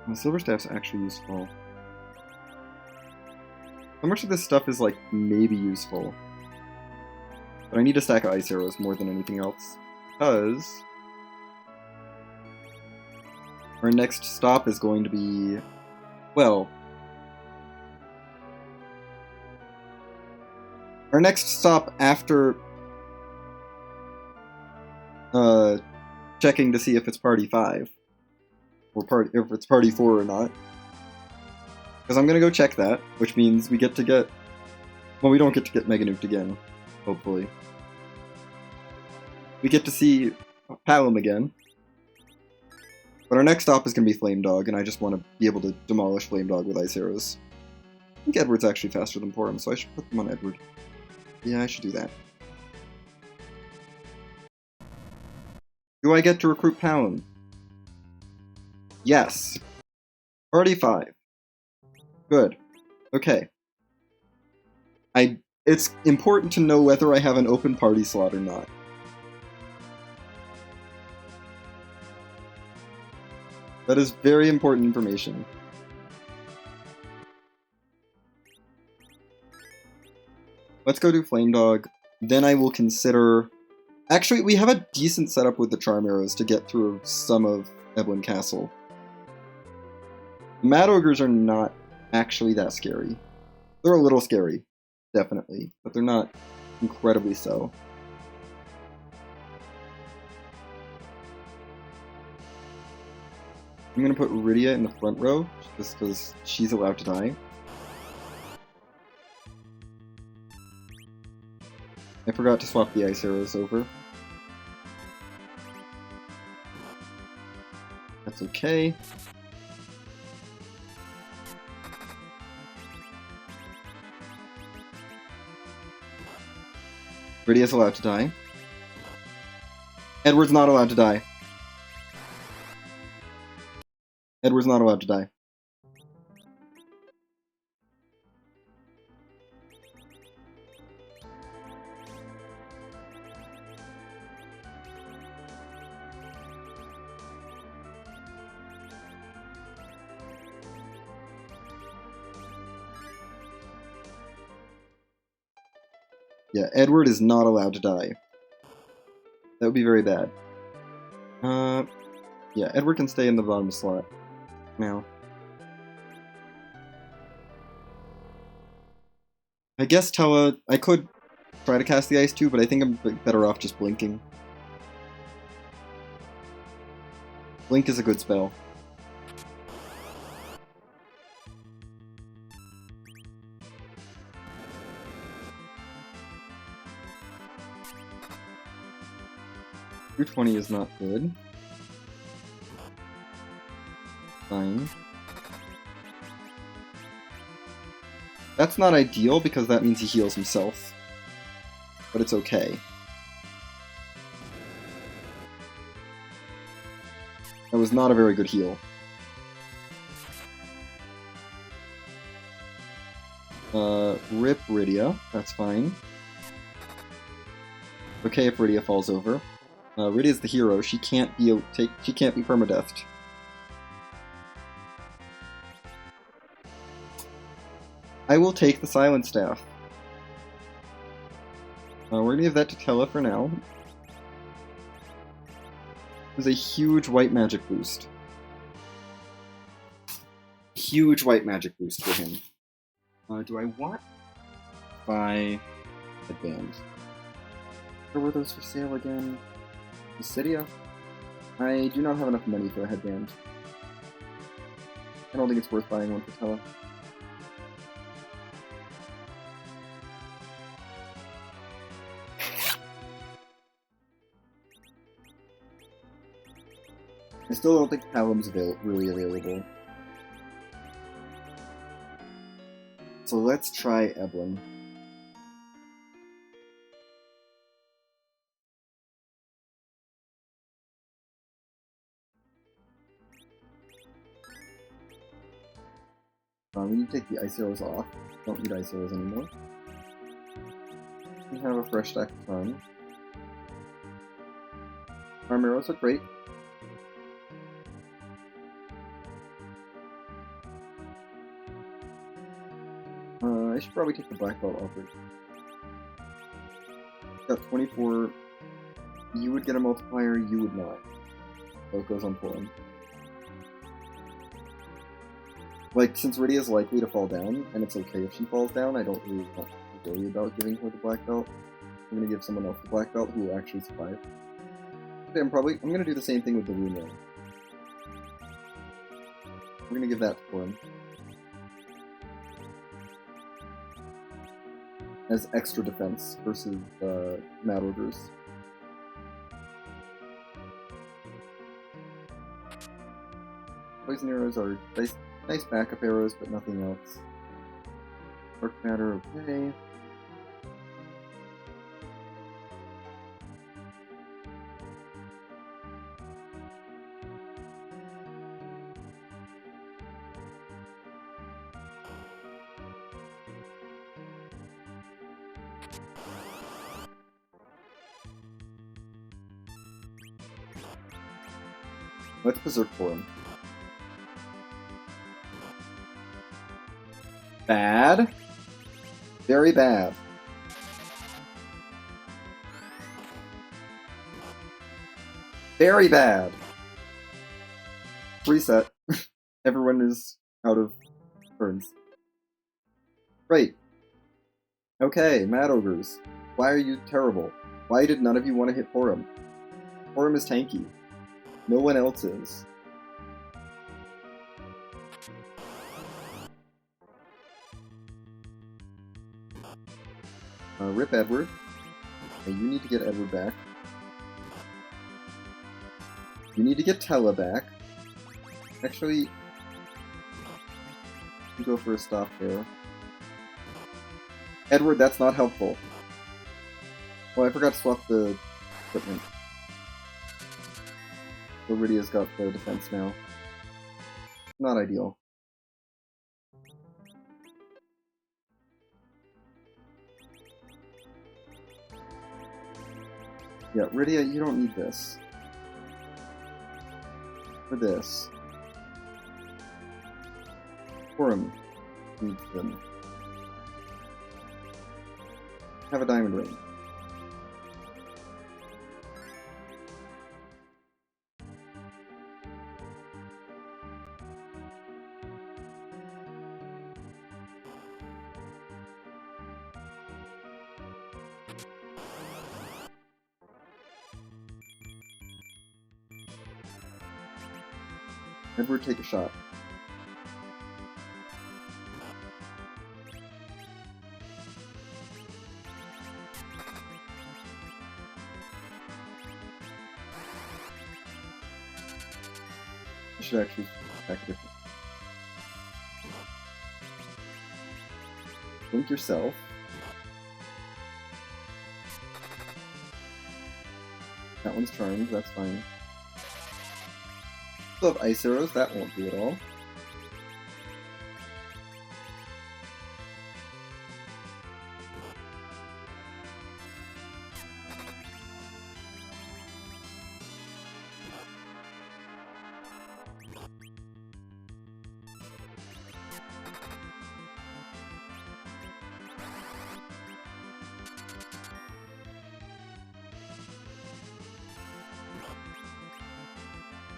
The silver staff's actually useful. How much of this stuff is like maybe useful? But I need a stack of ice arrows more than anything else. Because our next stop is going to be, well, our next stop after checking to see if it's party 5 or if it's party 4 or not. Because I'm gonna go check that, which means we get to get, well, we don't get to get Mega Nuked again, hopefully. We get to see Palom again. But our next stop is going to be Flame Dog, and I just want to be able to demolish Flame Dog with ice arrows. I think Edward's actually faster than Porum, so I should put them on Edward. Yeah, I should do that. Do I get to recruit Palom? Yes. Party 5. Good. Okay. It's important to know whether I have an open party slot or not. That is very important information. Let's go do Flame Dog. Then I will consider... Actually, we have a decent setup with the Charm Arrows to get through some of Eblin Castle. Mad Ogres are not actually that scary. They're a little scary, definitely, but they're not incredibly so. I'm gonna put Rydia in the front row, just because she's allowed to die. I forgot to swap the ice arrows over. That's okay. Rydia's allowed to die. Edward's not allowed to die. Edward's not allowed to die. Yeah, Edward is not allowed to die. That would be very bad. Yeah, Edward can stay in the bottom slot now. I guess Tella... I could try to cast the ice too, but I think I'm better off just blinking. Blink is a good spell. Route 20 is not good. Fine. That's not ideal because that means he heals himself. But it's okay. That was not a very good heal. Rip Rydia. That's fine. Okay if Rydia falls over. Rydia's the hero. She can't be permadeathed. I will take the Silent Staff. We're gonna give that to Tella for now. There's a huge white magic boost. Huge white magic boost for him. Do I want to buy headband? Where were those for sale again? Dissidia? I do not have enough money for a headband. I don't think it's worth buying one for Tella. I still don't think Palom's really available. So let's try Evelyn. We need to take the ice arrows off. Don't need ice arrows anymore. We have a fresh stack of charm. Charm arrows are great. I should probably take the black belt off it. Got 24. You would get a multiplier, you would not. So it goes on for him. Like, since Rydia is likely to fall down, and it's okay if she falls down, I don't really want to worry about giving her the black belt. I'm gonna give someone else the black belt who will actually survive. Okay, I'm gonna do the same thing with the rune ring. We're gonna give that to him. As extra defense versus Mad Ogres. Poison arrows are nice backup arrows, but nothing else. Dark matter, okay. Let's berserk for him. Bad. Very bad. Very bad. Reset. Everyone is out of turns. Great. Okay, Mad Ogres. Why are you terrible? Why did none of you want to hit Porum? Porum is tanky. No one else is. Rip Edward. You need to get Edward back. You need to get Tella back. Actually, you go for a stop there. Edward, that's not helpful. Oh, I forgot to swap the equipment. So Rydia's got the defense now. Not ideal. Yeah, Rydia, you don't need this. For this. Porum needs them. Have a diamond ring. Edward, take a shot. I should actually attack a different. Blink yourself. That one's charmed, that's fine. Still have ice arrows, that won't do at all.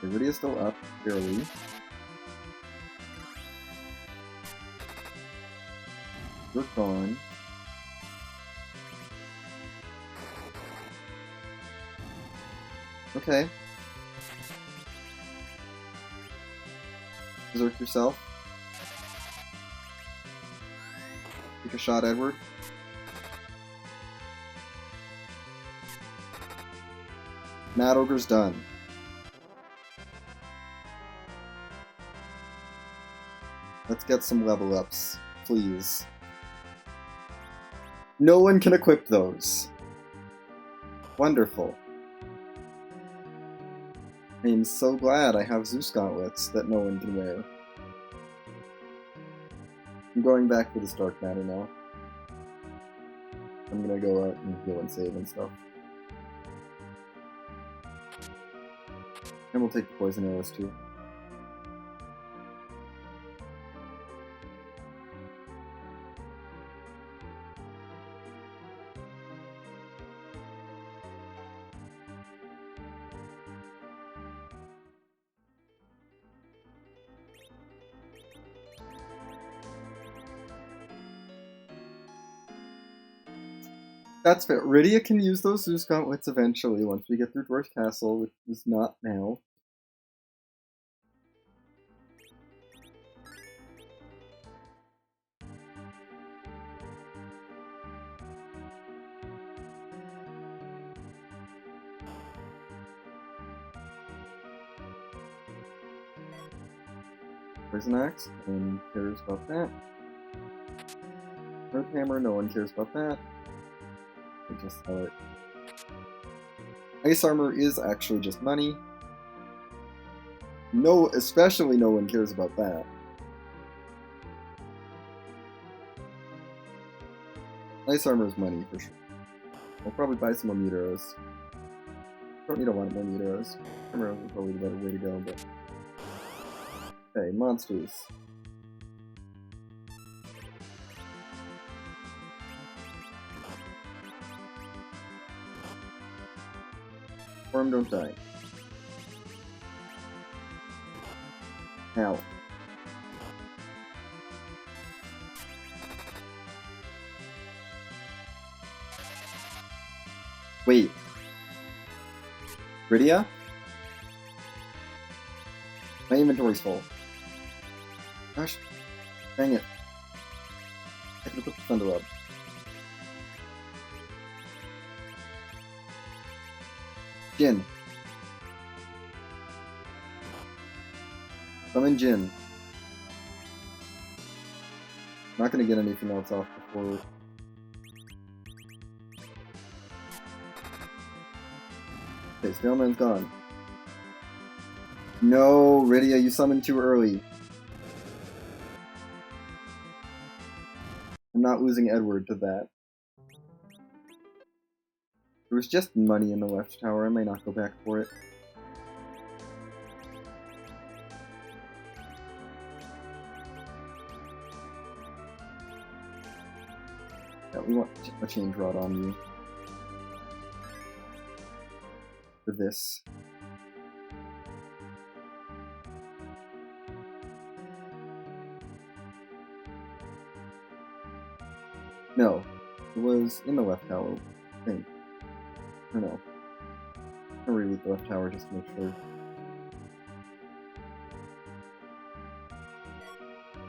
Iridia's still up, barely. We're gone. Okay. Berserk yourself. Take a shot, Edward. Mad Ogre's done. Let's get some level ups, please. No one can equip those. Wonderful. I am so glad I have Zeus gauntlets that no one can wear. I'm going back for this dark matter now. I'm gonna go out and heal and save and stuff. And we'll take the poison arrows too. That's fair. Rydia can use those Zeus gauntlets eventually once we get through Dwarf Castle, which is not now. Poison Axe, no one cares about that. Earth Hammer, no one cares about that. I just sell it. Ice Armor is actually just money. No, especially no one cares about that. Ice Armor is money for sure. I'll probably buy some more meat arrows. Don't need a lot more meat arrows. Arrows is probably the better way to go, but... Okay, monsters. Worm, don't die. Ow. Wait. Rydia? My inventory's full. Gosh. Dang it. I could have put the Thunder Rub. Jin. Summon Jin. Not gonna get anything else off before... Okay, Snailman's gone. No, Rydia, you summoned too early. I'm not losing Edward to that. There was just money in the left tower, I may not go back for it. Yeah, we want a change rod on you. For this. No, it was in the left tower, I think. Or no. I'll reread the left tower just to make sure.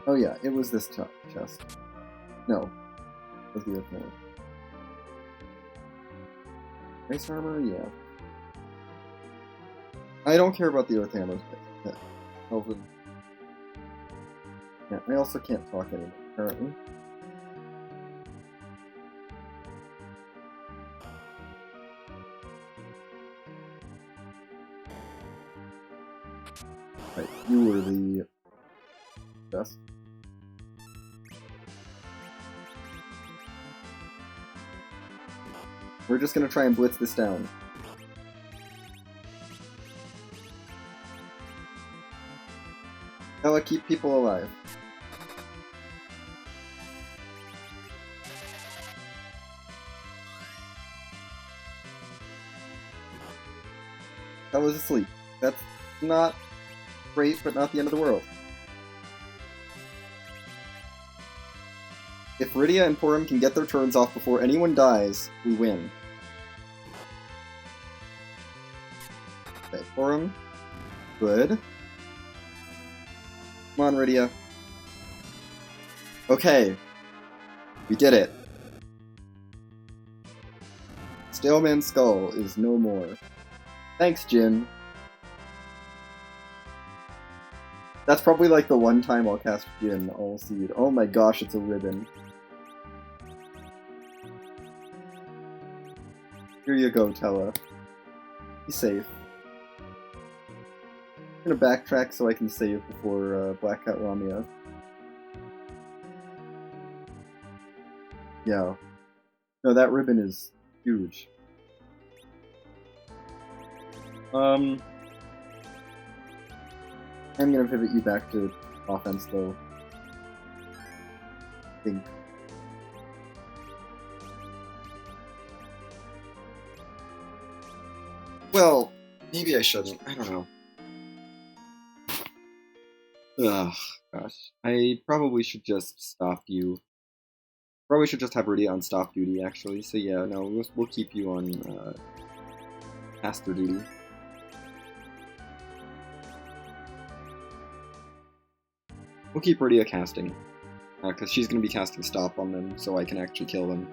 Oh yeah, it was this chest. No. It was the earth hammer. Ice armor? Yeah. I don't care about the earth hammers. Yeah, I also can't talk anymore, apparently. Right, you were the best. We're just gonna try and blitz this down. That'll keep people alive. That was asleep. That's Not great, but not the end of the world. If Rydia and Porum can get their turns off before anyone dies, we win. Okay, Porum. Good. Come on, Rydia. Okay. We did it. Staleman's Skull is no more. Thanks, Jin. That's probably like the one time I'll cast Jin all seed. Oh my gosh, it's a ribbon. Here you go, Tella. Be safe. I'm gonna backtrack so I can save before Black Cat Lamia. Yeah. No, that ribbon is huge. I'm gonna pivot you back to offense though. I think. Well, maybe I shouldn't. I don't know. Ugh, gosh. I probably should just stop you. Probably should just have Rydia on stop duty, actually. So yeah, no, we'll keep you on caster duty. We'll keep Rydia casting, because she's going to be casting stop on them, so I can actually kill them.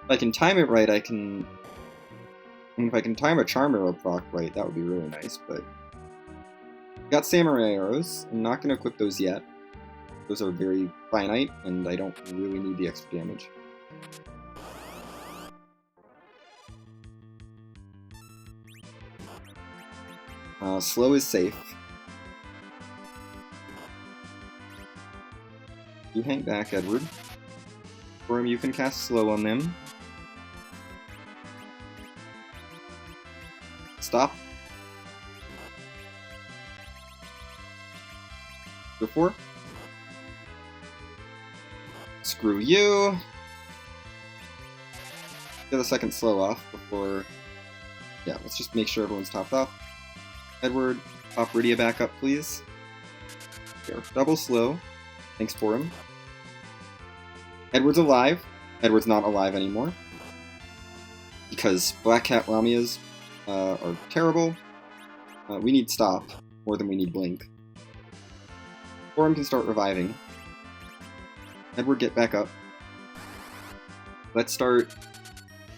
If I can time it right, I can... And if I can time a Charm Arrow proc right, that would be really nice, but... Got Samurai Arrows. I'm not going to equip those yet. Those are very finite, and I don't really need the extra damage. Slow is safe. You hang back, Edward. Porum, you can cast slow on them. Stop. Go for. Screw you. Get a second slow off before... Yeah, let's just make sure everyone's topped off. Edward, pop Rydia back up, please. Here, double slow. Thanks for him. Edward's alive. Edward's not alive anymore. Because Black Cat Lamias are terrible. We need stop more than we need blink. Porum can start reviving. Edward, get back up. Let's start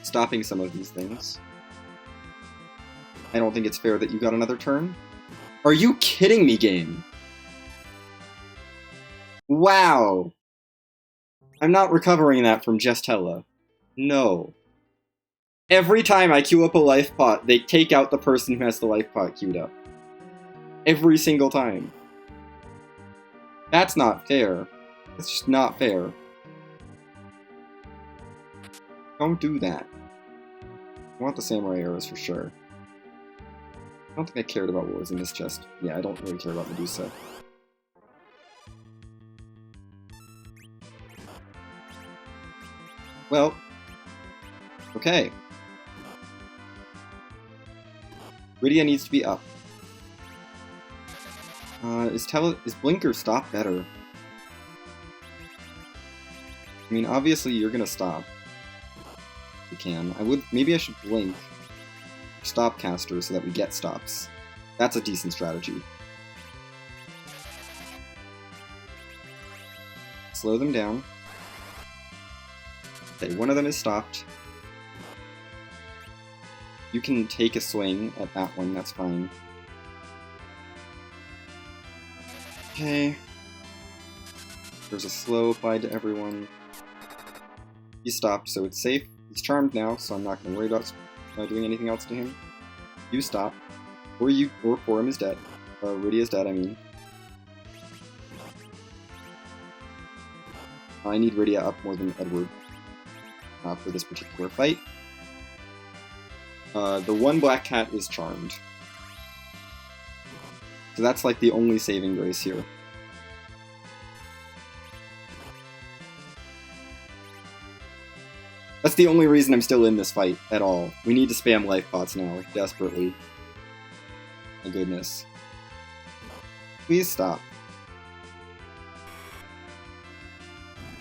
stopping some of these things. I don't think it's fair that you got another turn. Are you kidding me, game? Wow! I'm not recovering that from Jestella. No. Every time I queue up a life pot, they take out the person who has the life pot queued up. Every single time. That's not fair. That's just not fair. Don't do that. I want the Samurai Arrows for sure. I don't think I cared about what was in this chest. Yeah, I don't really care about Medusa. Well, okay. Rydia needs to be up. Is Blinker stop better? I mean, obviously you're gonna stop. You can. Maybe I should blink stop caster so that we get stops. That's a decent strategy. Slow them down. Okay, one of them is stopped. You can take a swing at that one, that's fine. Okay. There's a slow applied to everyone. He's stopped, so it's safe. He's charmed now, so I'm not going to worry about doing anything else to him. You stop. Or Porum is dead. Rydia is dead, I mean. I need Rydia up more than Edward for this particular fight. The one black cat is charmed. So that's like the only saving grace here. That's the only reason I'm still in this fight at all. We need to spam life pots now, desperately. My goodness. Please stop.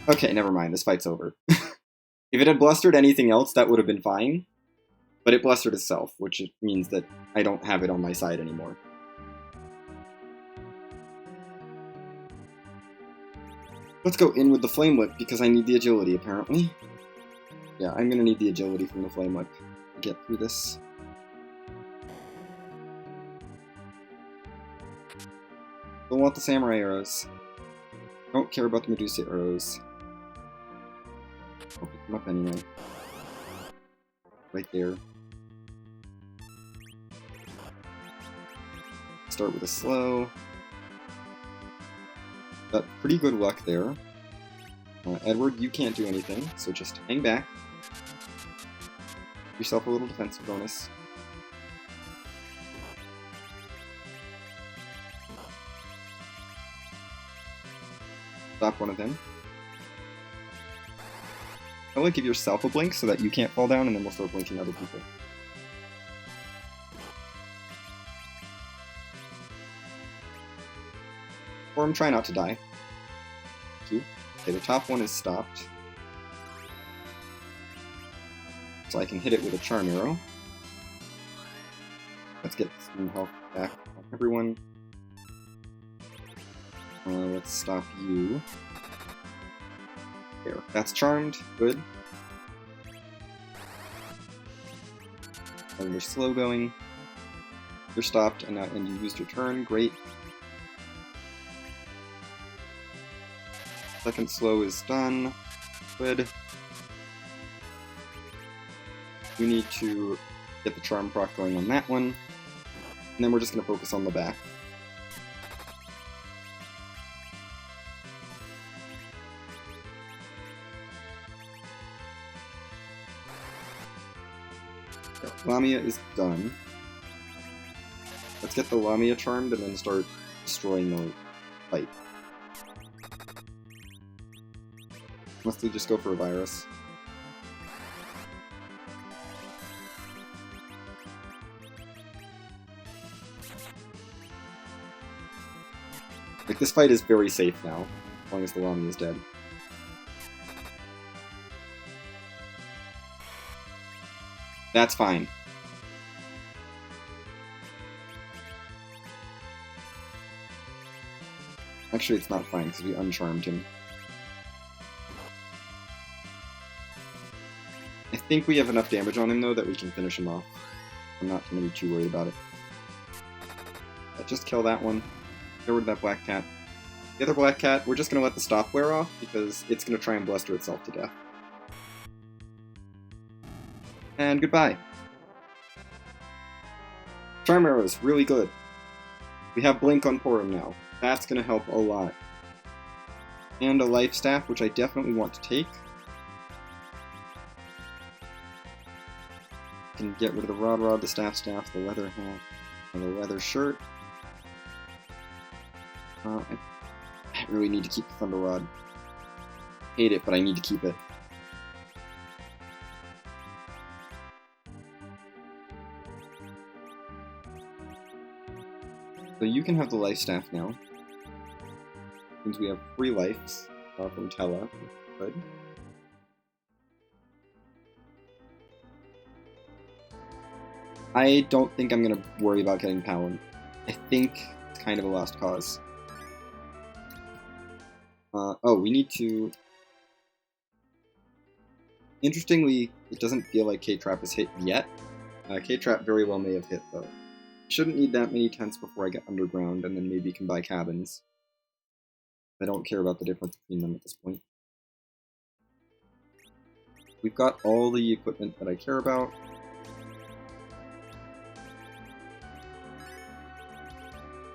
Okay, never mind. This fight's over. If it had blustered anything else, that would have been fine. But it blustered itself, which means that I don't have it on my side anymore. Let's go in with the Flame Whip, because I need the agility, apparently. Yeah, I'm gonna need the agility from the Flame Whip to get through this. Don't want the Samurai arrows. Don't care about the Medusa arrows. I'll pick them up anyway. Right there. Start with a slow. Got pretty good luck there. Edward, you can't do anything, so just hang back. Give yourself a little defensive bonus. Stop one of them. Only give yourself a blink so that you can't fall down, and then we'll start blinking other people. Or I'm trying not to die. Thank you. Okay, the top one is stopped. So I can hit it with a charm arrow. Let's get some health back on everyone. Let's stop you. There. That's charmed. Good. And you're slow going. You're stopped, and you used your turn. Great. Second slow is done. Good. We need to get the charm proc going on that one. And then we're just going to focus on the back. Lamia is done. Let's get the Lamia charmed and then start destroying the fight. Must we just go for a virus? Like, this fight is very safe now, as long as the Lamia is dead. That's fine. Actually, it's not fine, because we uncharmed him. I think we have enough damage on him, though, that we can finish him off. I'm not going to be too worried about it. Just kill that one. Get rid of that black cat. The other black cat, we're just going to let the stop wear off, because it's going to try and bluster itself to death. And goodbye. Charm Arrow is really good. We have Blink on Porum now. That's going to help a lot. And a Life Staff, which I definitely want to take. Can get rid of the Rod, the Staff, the leather hat, and the leather shirt. I really need to keep the Thunder Rod. Hate it, but I need to keep it. So you can have the Life Staff now. Means we have 3 lives from Tella. Good. I don't think I'm going to worry about getting Palin. I think it's kind of a lost cause. Oh, we need to... Interestingly, it doesn't feel like K-Trap is hit yet. K-Trap very well may have hit, though. Shouldn't need that many tents before I get underground, and then maybe can buy cabins. I don't care about the difference between them at this point. We've got all the equipment that I care about.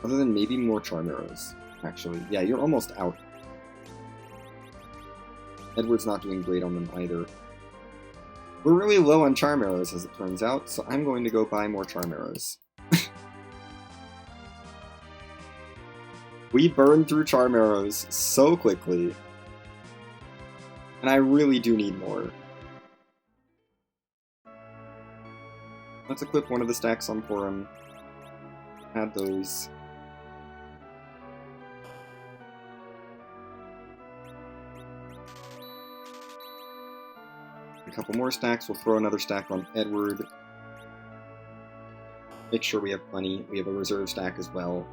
Other than maybe more charm arrows, actually. Yeah, you're almost out. Edward's not doing great on them either. We're really low on charm arrows, as it turns out, so I'm going to go buy more charm arrows. We burned through charm arrows so quickly. And I really do need more. Let's equip one of the stacks on for him. Add those. A couple more stacks. We'll throw another stack on Edward. Make sure we have plenty. We have a reserve stack as well.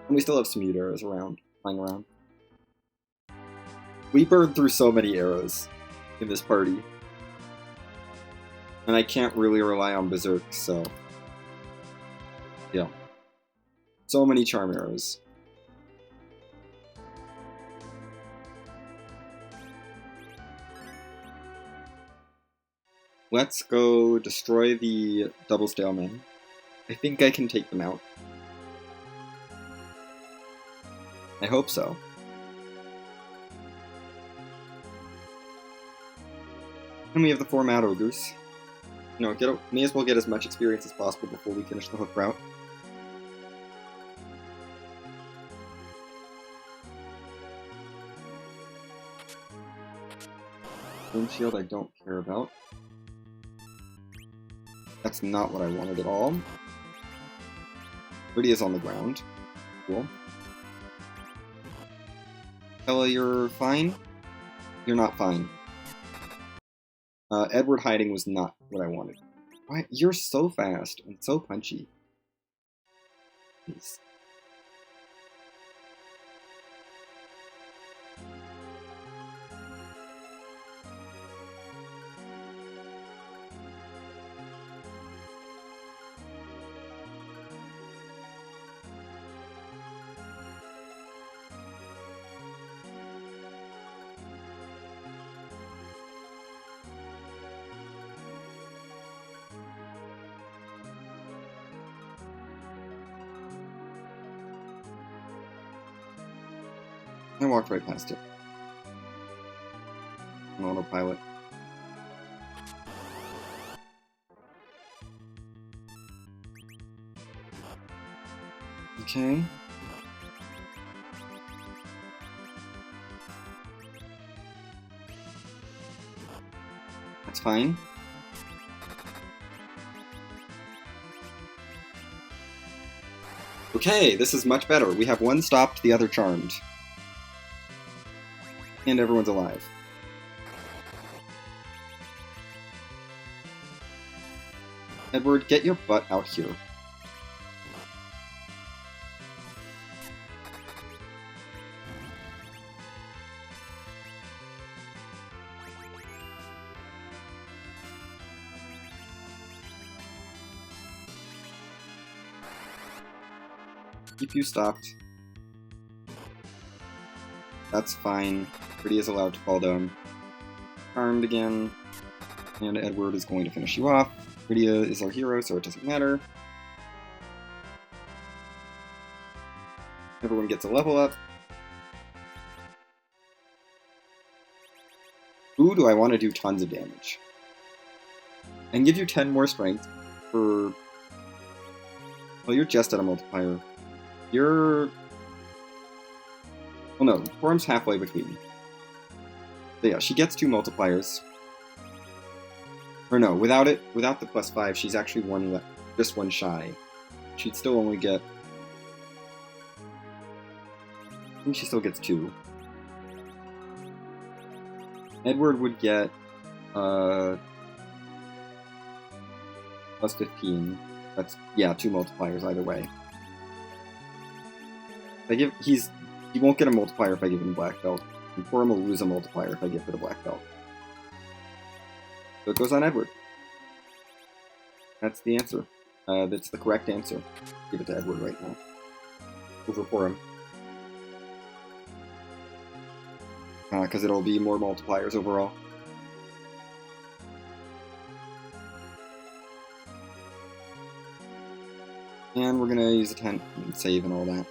And we still have some mute arrows around, lying around. We burned through so many arrows in this party. And I can't really rely on Berserk, so... yeah. So many charm arrows. Let's go destroy the double stalemen. I think I can take them out. I hope so. And we have the 4 Mad Ogres. You know, may as well get as much experience as possible before we finish the hook route. Wind shield I don't care about. That's not what I wanted at all. Lydia's on the ground. Cool. Ella, you're fine? You're not fine. Edward hiding was not what I wanted. Why? You're so fast and so punchy. Jeez. I walked right past it. On autopilot. Okay. That's fine. Okay, this is much better. We have one stopped, the other charmed. And everyone's alive. Edward, get your butt out here. Keep you stopped. That's fine. Pretty is allowed to fall down. Armed again. And Edward is going to finish you off. Rydia is our hero, so it doesn't matter. Everyone gets a level up. Ooh, do I want to do tons of damage. And give you 10 more strength for... well, you're just at a multiplier. You're... well, no, Form's halfway between. So yeah, she gets 2 multipliers. Or no, without the +5, she's actually just one shy. She'd still only get... I think she still gets 2. Edward would get +15. That's, yeah, 2 multipliers either way. He won't get a multiplier if I give him black belt. And Forum will lose a multiplier if I give her the black belt. So it goes on Edward. That's the answer. That's the correct answer. Give it to Edward right now. Over Forum. Because it'll be more multipliers overall. And we're gonna use a tent and save and all that.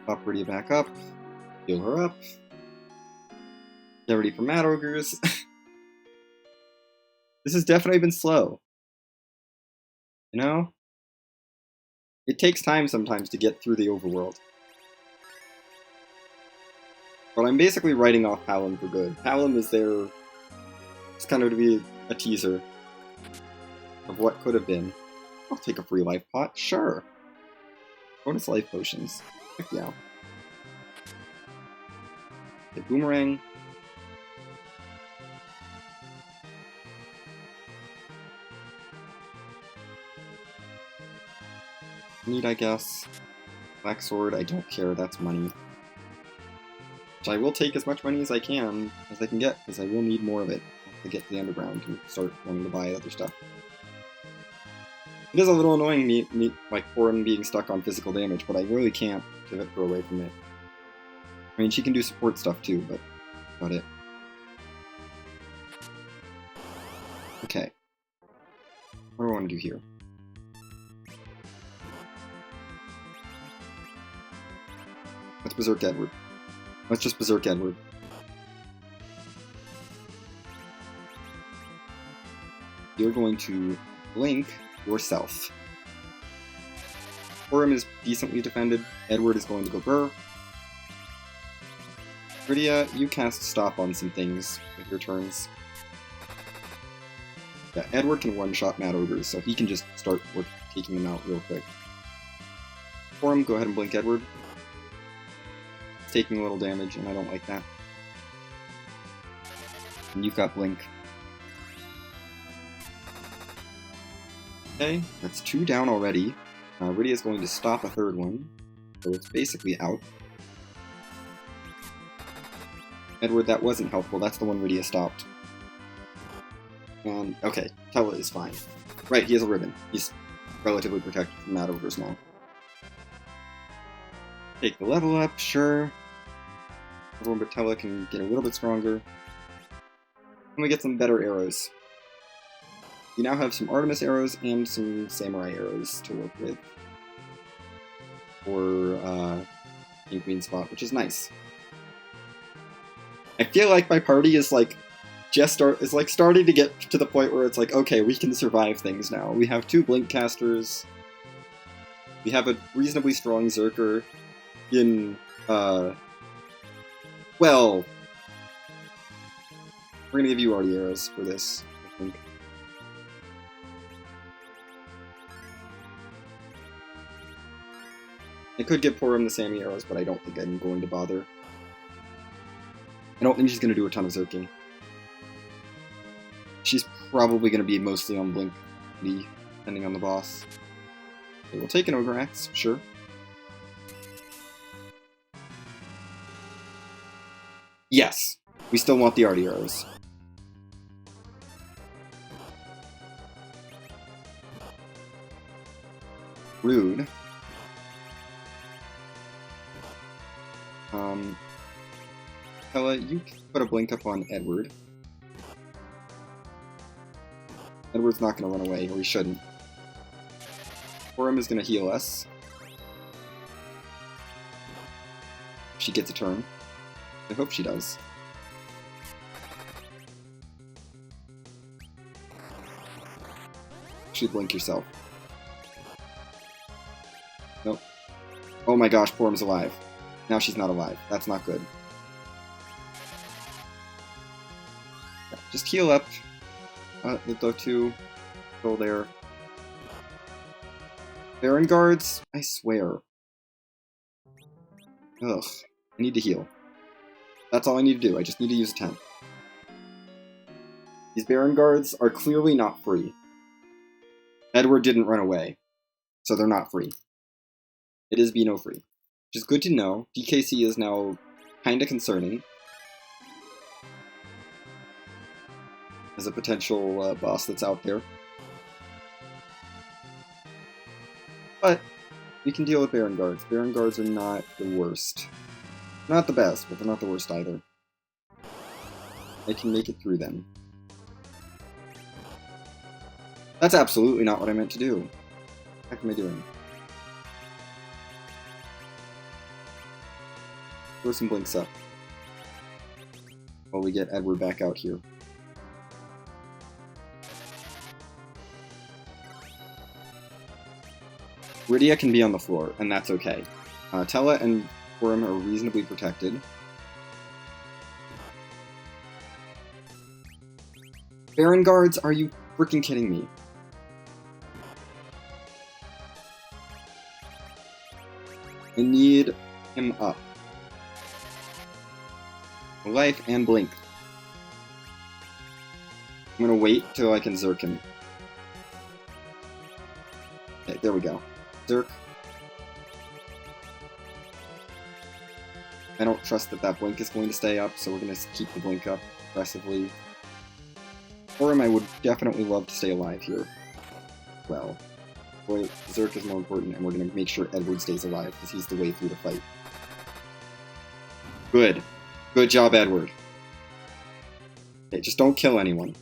Pop Rydia back up. Heal her up. Get ready for Mad Ogres. This has definitely been slow. You know? It takes time sometimes to get through the overworld. But I'm basically writing off Hallam for good. Hallam is there, it's kind of to be a teaser of what could have been. I'll take a free life pot, sure. Bonus life potions. Heck yeah. Okay, boomerang. Need, I guess. Black sword, I don't care, that's money. Which I will take as much money as I can get, because I will need more of it to get to the underground and start wanting to buy other stuff. It is a little annoying, like, Forum being stuck on physical damage, but I really can't pivot her away from it. I mean, she can do support stuff too, but that's about it. Okay. What do I want to do here? Let's Berserk Edward. Let's just Berserk Edward. You're going to blink yourself. Forum is decently defended. Edward is going to go Burr. Rydia, you cast Stop on some things with your turns. Yeah, Edward can one-shot Mad Ogres, so he can just start taking them out real quick. Forum, go ahead and blink Edward. It's taking a little damage, and I don't like that. And you've got blink. Okay, that's 2 down already. Rydia's going to stop a 3rd one, so it's basically out. Edward, that wasn't helpful. That's the one Rydia stopped. And, okay, Tella is fine. Right, he has a ribbon. He's relatively protected from Mad Ogres now. Take the level up, sure. Everyone but Tella can get a little bit stronger. And we get some better arrows. We now have some Artemis arrows and some Samurai arrows to work with for King Queen spot, which is nice. I feel like my party is like starting to get to the point where it's like, okay, we can survive things now. We have 2 blink casters. We have a reasonably strong Zerker in well, we're gonna give you already arrows for this, I think. I could give Forum the Sammy arrows, but I don't think I'm going to bother. I don't think she's going to do a ton of Zerking. She's probably going to be mostly on Blink, depending on the boss. Okay, we'll take an Ogre Axe, sure. Yes! We still want the Arty arrows. Rude. Tella, you put a blink up on Edward. Edward's not going to run away, or he shouldn't. Forum is going to heal us. She gets a turn. I hope she does. You should blink yourself. Nope. Oh my gosh, Forum's alive. Now she's not alive. That's not good. Just heal up. The Dottu. Go there. Baron guards? I swear. Ugh. I need to heal. That's all I need to do. I just need to use a 10. These Baron guards are clearly not free. Edward didn't run away, so they're not free. It is Beano free. Which is good to know. DKC is now kinda concerning. As a potential boss that's out there. But we can deal with Baron guards. Baron guards are not the worst. Not the best, but they're not the worst either. I can make it through them. That's absolutely not what I meant to do. What the heck am I doing? Throw some blinks up. While we get Edward back out here. Rydia can be on the floor, and that's okay. Tella and Forum are reasonably protected. Baron guards, are you freaking kidding me? I need him up. Life and blink. I'm gonna wait till I can Zerk him. Okay, there we go. Zerk. I don't trust that that blink is going to stay up, so we're gonna keep the blink up aggressively. Or I would definitely love to stay alive here. Well, boy, Zerk is more important, and we're gonna make sure Edward stays alive, because he's the way through the fight. Good. Good job, Edward. Okay, just don't kill anyone.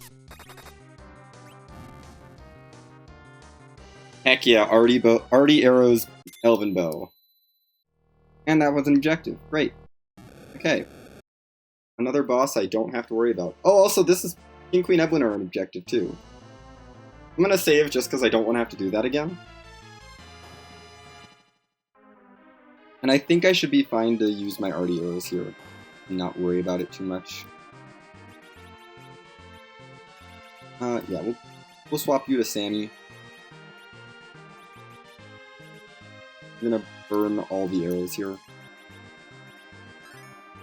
Heck yeah, Artie arrows Elven Bow. And that was an objective. Great. Okay. Another boss I don't have to worry about. Oh, also, this is King Queen Evelyn are an objective, too. I'm gonna save just because I don't want to have to do that again. And I think I should be fine to use my Artie arrows here and not worry about it too much. Yeah, we'll swap you to Sammy. I'm gonna burn all the arrows here.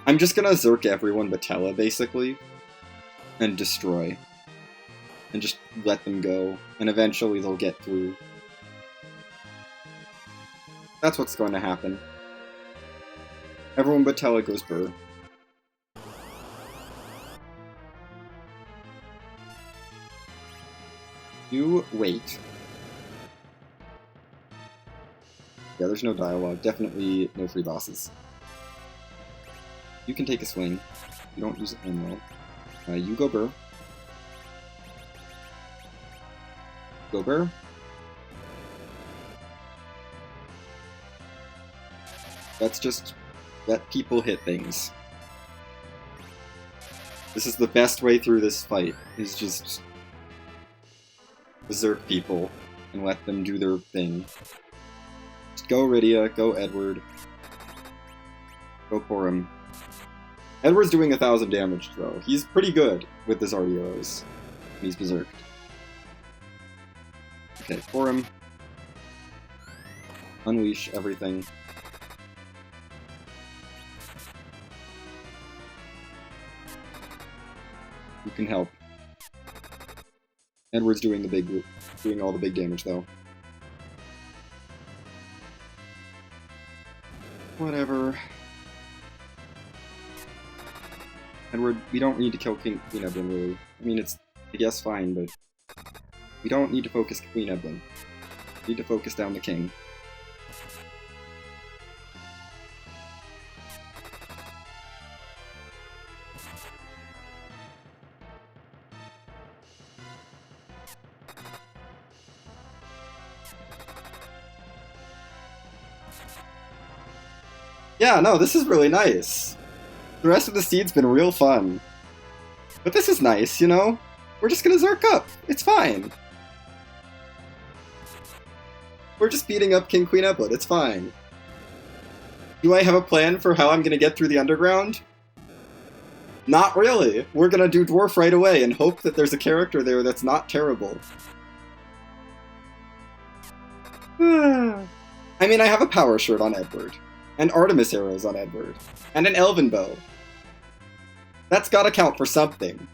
I'm just gonna Zerk everyone but Tella, basically, and destroy. And just let them go, and eventually they'll get through. That's what's going to happen. Everyone but Tella goes burr. You wait. Yeah, there's no dialogue. Definitely no free bosses. You can take a swing. You don't use it anymore. You go burr. Go burr. Let's just let people hit things. This is the best way through this fight, is just berserk people and let them do their thing. Just go Rydia, go Edward. Go for him. Edward's doing 1,000 damage, though. He's pretty good with his Artie arrows. He's berserked. Okay, for him. Unleash everything. You can help. Edward's doing all the big damage, though. Whatever. Edward, we don't need to kill Queen Evelyn, really. I mean, it's, I guess, fine, but we don't need to focus Queen Evelyn. We need to focus down the king. Yeah, no, this is really nice. The rest of the seed's been real fun. But this is nice, you know? We're just gonna Zerk up. It's fine. We're just beating up King Queen Evelyn. It's fine. Do I have a plan for how I'm gonna get through the underground? Not really. We're gonna do Dwarf right away and hope that there's a character there that's not terrible. I mean, I have a power shirt on Edward. And Artemis arrows on Edward. And an Elven Bow. That's gotta count for something.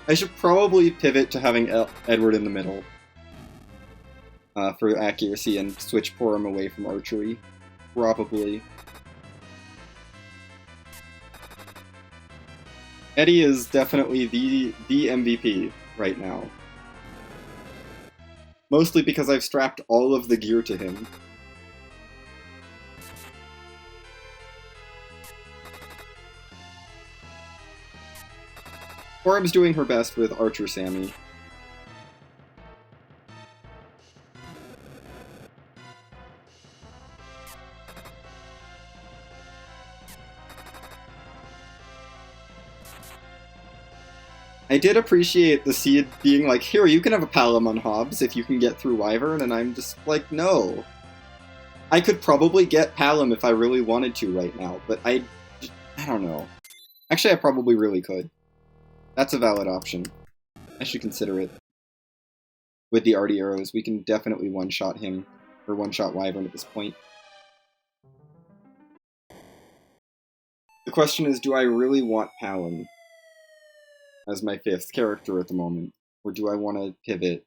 I should probably pivot to having Edward in the middle. For accuracy and switch Porum away from archery. Probably. Eddie is definitely the MVP right now. Mostly because I've strapped all of the gear to him. Porum's doing her best with Archer Sammy. I did appreciate the seed being like, here, you can have a Palamon Hobbs if you can get through Wyvern, and I'm just like, no. I could probably get Palom if I really wanted to right now, but I don't know. Actually, I probably really could. That's a valid option. I should consider it. With the arty arrows, we can definitely one-shot him, or one-shot Wyvern at this point. The question is, do I really want Palom as my 5th character at the moment? Or do I want to pivot?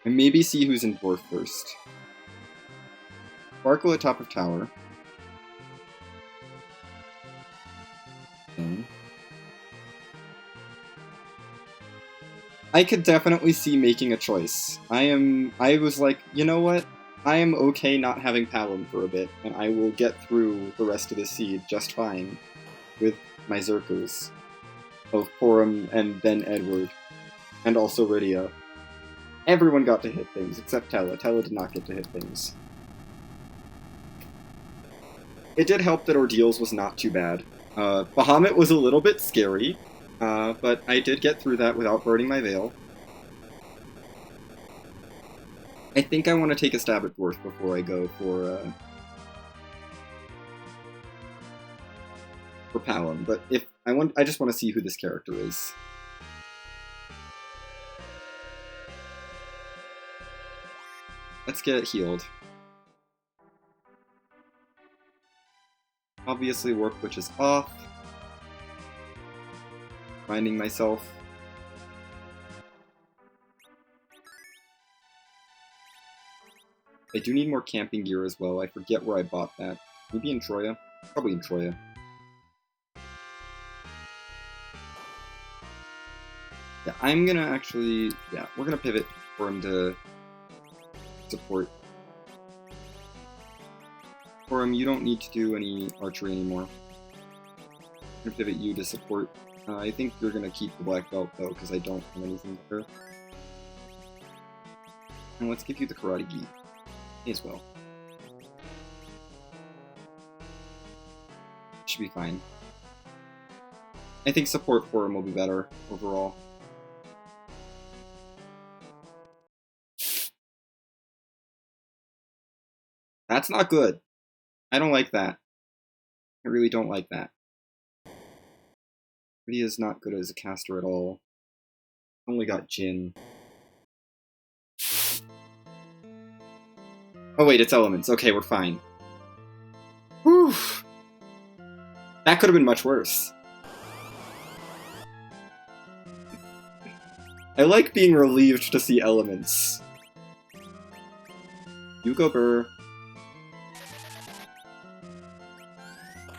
And maybe see who's in dwarf first. Sparkle at top of tower. Okay. I could definitely see making a choice. I was like, you know what? I am okay not having Palom for a bit, and I will get through the rest of the seed just fine with my Zerkers of Porum and then Edward, and also Rydia. Everyone got to hit things, except Tella. Tella did not get to hit things. It did help that Ordeals was not too bad. Bahamut was a little bit scary, but I did get through that without burning my veil. I think I want to take a stab at Dwarf before I go for Palom, but if I just want to see who this character is. Let's get healed. Obviously, Warp Witch is off. Finding myself. I do need more camping gear as well. I forget where I bought that. Maybe in Troya? Probably in Troya. Yeah, I'm gonna actually... Yeah, we're gonna pivot for him to support. For him, you don't need to do any archery anymore. I'm gonna pivot you to support. I think you're gonna keep the black belt though, because I don't have anything there. And let's give you the karate gi as well. Should be fine. I think support for him will be better overall. That's not good. I don't like that. I really don't like that. Rydia is not good as a caster at all. Only got Jin. Oh wait, it's elements. Okay, we're fine. Whew. That could have been much worse. I like being relieved to see elements. You go, Burr.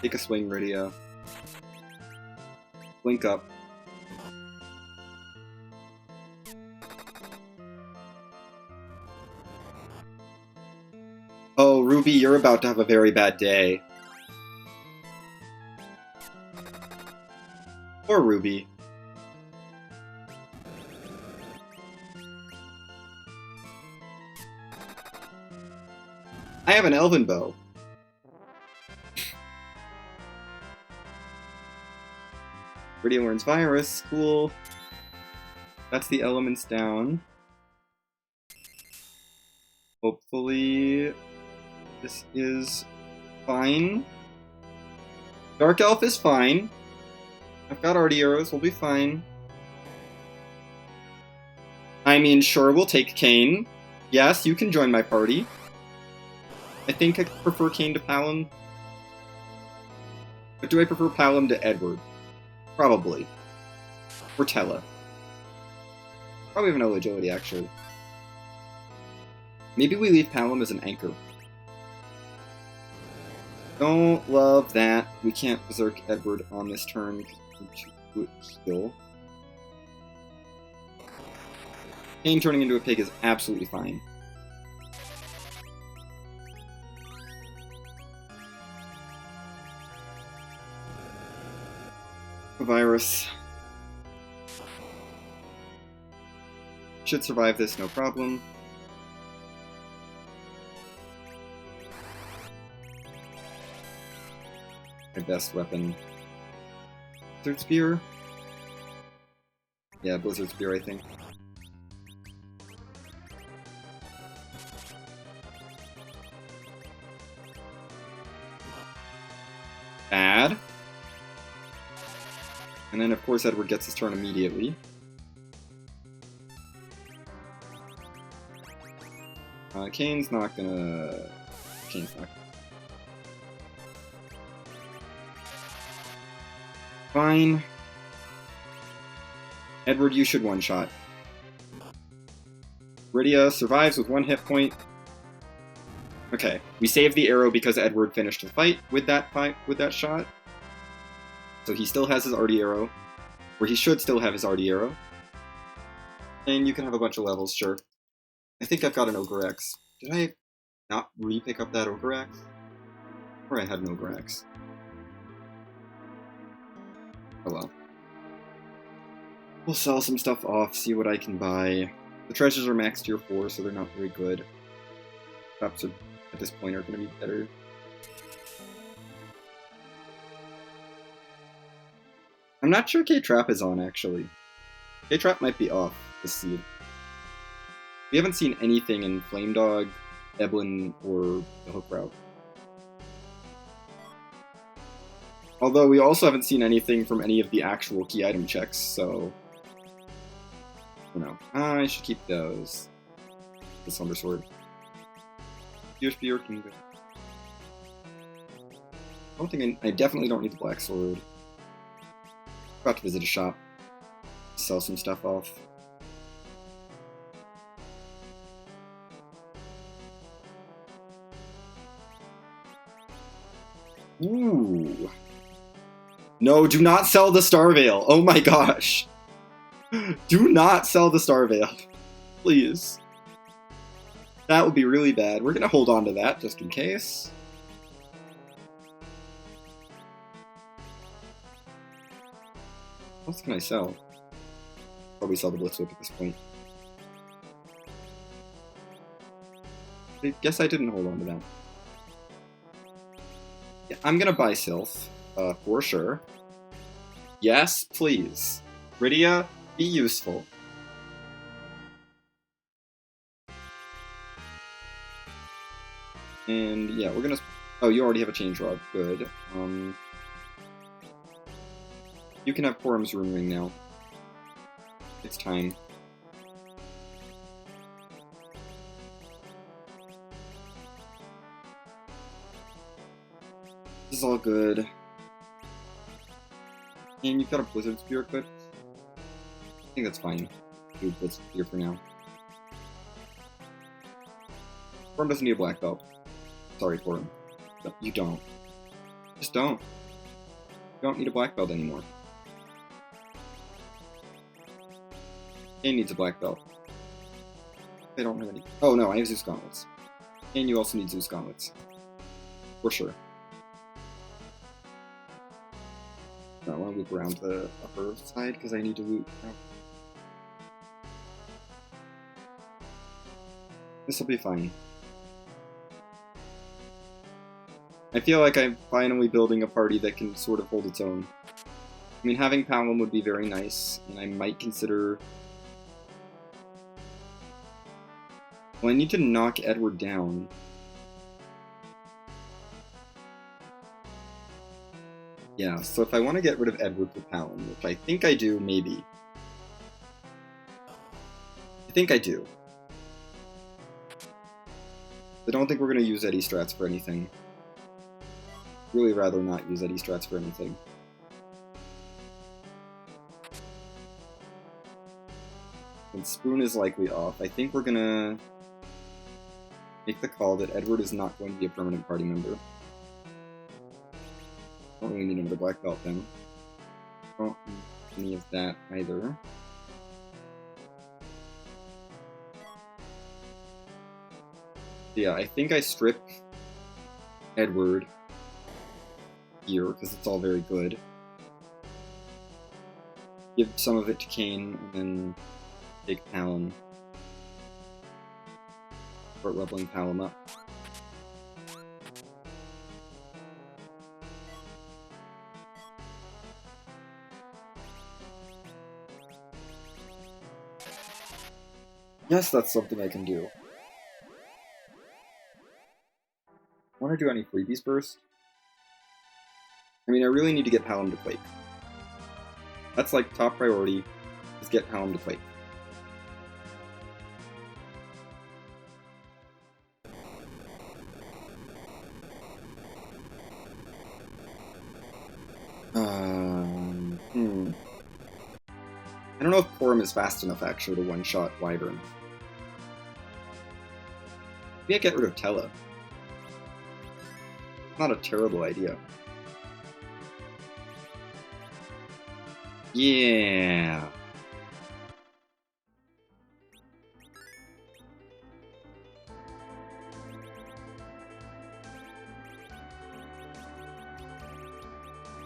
Take a swing, Rydia. Blink up. Oh, Ruby, you're about to have a very bad day. Poor Ruby. I have an elven bow. Rydia learns virus, cool. That's the elements down. Hopefully this is fine. Dark Elf is fine. I've got arty arrows, we'll be fine. I mean, sure, we'll take Kane. Yes, you can join my party. I think I prefer Kane to Palom. But do I prefer Palom to Edward? Probably. Or Tella. Probably have no agility, actually. Maybe we leave Palom as an anchor. Don't love that. We can't Berserk Edward on this turn because we heal. Kane turning into a pig is absolutely fine. Virus. Should survive this, no problem. My best weapon. Blizzard Spear? Yeah, Blizzard Spear, I think. And then, of course, Edward gets his turn immediately. Kane's not gonna... Kane's not gonna... Fine. Edward, you should one-shot. Rydia survives with 1 hit point. Okay, we saved the arrow because Edward finished the fight with that shot. So he still has his arty arrow. Or he should still have his arty arrow. And you can have a bunch of levels, sure. I think I've got an Ogre X. Did I not re-pick up that Ogre X? Or I had an Ogre X. Oh well. We'll sell some stuff off, see what I can buy. The treasures are max tier 4, so they're not very good. Traps are, at this point, are going to be better. I'm not sure K-Trap is on, actually. K-Trap might be off this seed. We haven't seen anything in Flame Dog, Eblin, or the Hook Route. Although we also haven't seen anything from any of the actual key item checks, so... I don't know. I should keep those. The Slumber Sword. Spear Spear can go. I don't think I definitely don't need the Black Sword. About to visit a shop. Sell some stuff off. Ooh. No, do not sell the Star Veil. Oh my gosh. Do not sell the Star Veil. Please. That would be really bad. We're gonna hold on to that just in case. What else can I sell? Probably sell the Blitz Whip at this point. I guess I didn't hold on to that. Yeah, I'm gonna buy Sylph, for sure. Yes, please. Rydia, be useful. And yeah, we're gonna... Oh, you already have a Change Rod. Good. You can have Korum's Rune Ring now. It's time. This is all good. And you've got a Blizzard Spear equipped. I think that's fine. Do Blizzard Spear for now. Korum doesn't need a black belt. Sorry, Korum. No, you don't. Just don't. You don't need a black belt anymore. Kane needs a black belt. I don't have any. Oh no, I have Zeus Gauntlets. And you also need Zeus Gauntlets. For sure. I want to loop around the upper side because I need to loot. This will be fine. I feel like I'm finally building a party that can sort of hold its own. I mean, having Palom would be very nice, and I might consider... Well, I need to knock Edward down. Yeah, so if I want to get rid of Edward for Palom, which I think I do, maybe. I think I do. I don't think we're going to use Eddie Strats for anything. Really rather not use Eddie Strats for anything. And Spoon is likely off. I think we're going to make the call that Edward is not going to be a permanent party member. Don't really need another black belt then. Don't need any of that either. Yeah, I think I strip Edward here, because it's all very good. Give some of it to Kane, and then take Palom. Start leveling Palom up. Yes, that's something I can do. Want to do any freebies first? I mean, I really need to get Palom to Quake. That's like top priority, is get Hallam to quake. I don't know if Quorum is fast enough actually to one-shot Wyvern. Maybe I get rid of Tella. Not a terrible idea. Yeah.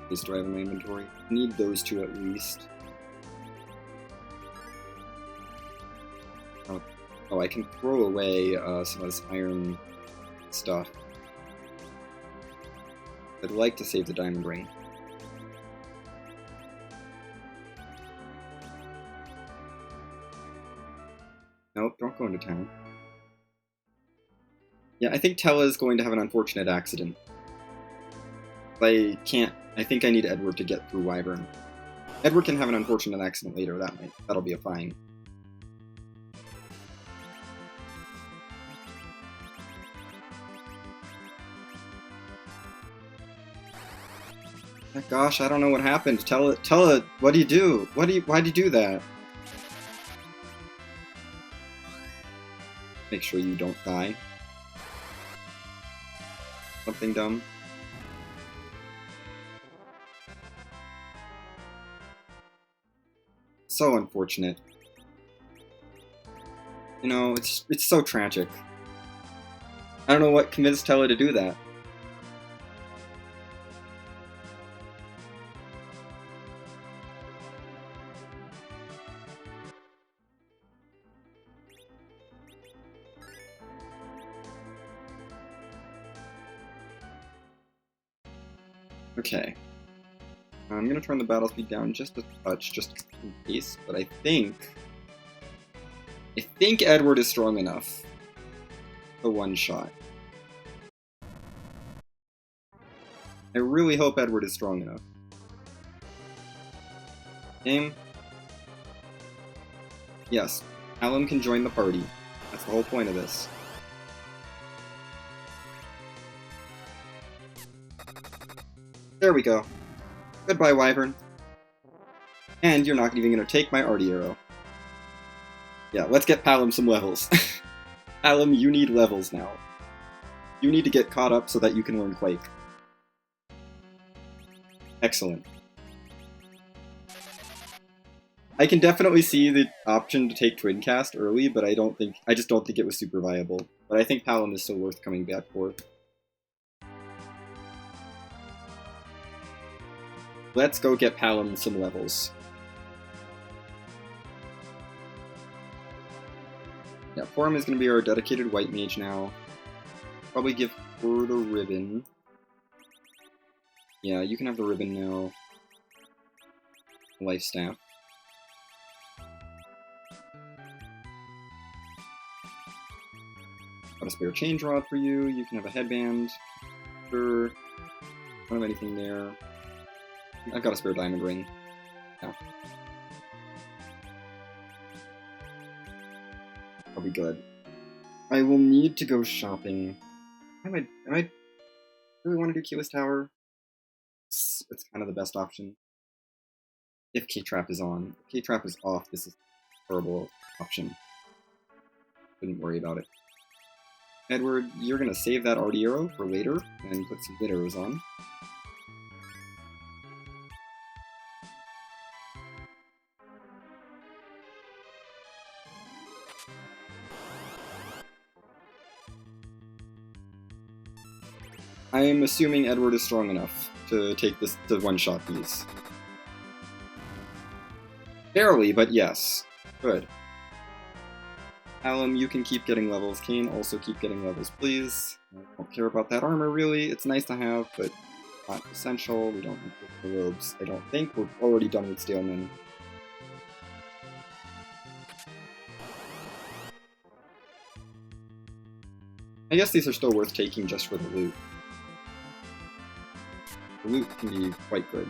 These do I have in my inventory? I need those two at least. Oh, I can throw away some of this iron stuff. I'd like to save the diamond ring. Nope, don't go into town. Yeah, I think Tella is going to have an unfortunate accident. I think I need Edward to get through Wyvern. Edward can have an unfortunate accident later, that'll be a fine. Oh, gosh, I don't know what happened. Tella, what do you do? Why'd you do that? Make sure you don't die. Something dumb. So unfortunate. You know, it's so tragic. I don't know what convinced Tella to do that. Okay. I'm gonna turn the battle speed down just a touch, just in case, but I think Edward is strong enough for one shot. I really hope Edward is strong enough. Game? Yes, Hallam can join the party. That's the whole point of this. There we go. Goodbye, Wyvern. And you're not even going to take my arty arrow. Yeah, let's get Hallam some levels. Hallam, you need levels now. You need to get caught up so that you can learn Quake. Excellent. I can definitely see the option to take Twincast early, but I just don't think it was super viable. But I think Hallam is still worth coming back for. Let's go get Hallam some levels. Yeah, Forum is going to be our dedicated white mage now. Probably give her the ribbon. Yeah, you can have the ribbon now. Life staff. Got a spare change rod for you. You can have a headband. Sure. Don't have anything there. I've got a spare diamond ring. Yeah. I'll be good. I will need to go shopping. Am I really want to do Keyless Tower? It's kind of the best option. If K-Trap is on. If K-Trap is off, this is a horrible option. Wouldn't worry about it. Edward, you're gonna save that arty arrow for later and put some good arrows on. I am assuming Edward is strong enough to take this to one-shot these. Barely, but yes. Good. Hallam, you can keep getting levels. Kane, also keep getting levels, please. I don't care about that armor, really. It's nice to have, but not essential. We don't need the robes, I don't think. We're already done with Staleman. I guess these are still worth taking just for the loot. The loot can be quite good.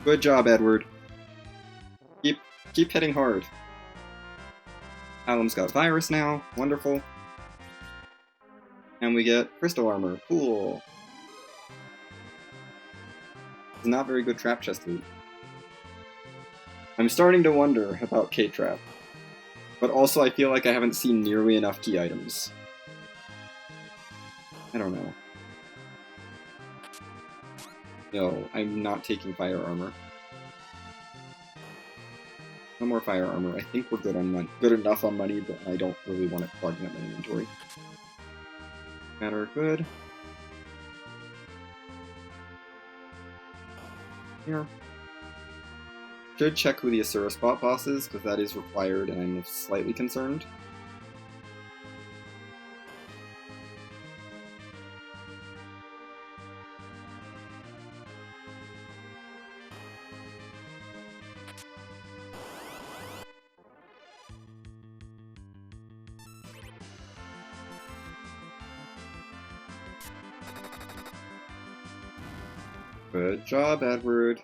Good job, Edward. Keep hitting hard. Alum's got virus now. Wonderful. And we get crystal armor. Cool. It's not very good trap chest loot. I'm starting to wonder about K-Trap. But also I feel like I haven't seen nearly enough key items. I don't know. No, I'm not taking fire armor. No more fire armor. I think we're good on money. Good enough on money, but I don't really want it clogging up my inventory. Matter good. Here. Should check who the Asura spot boss is, because that is required and I'm slightly concerned. Good job, Edward.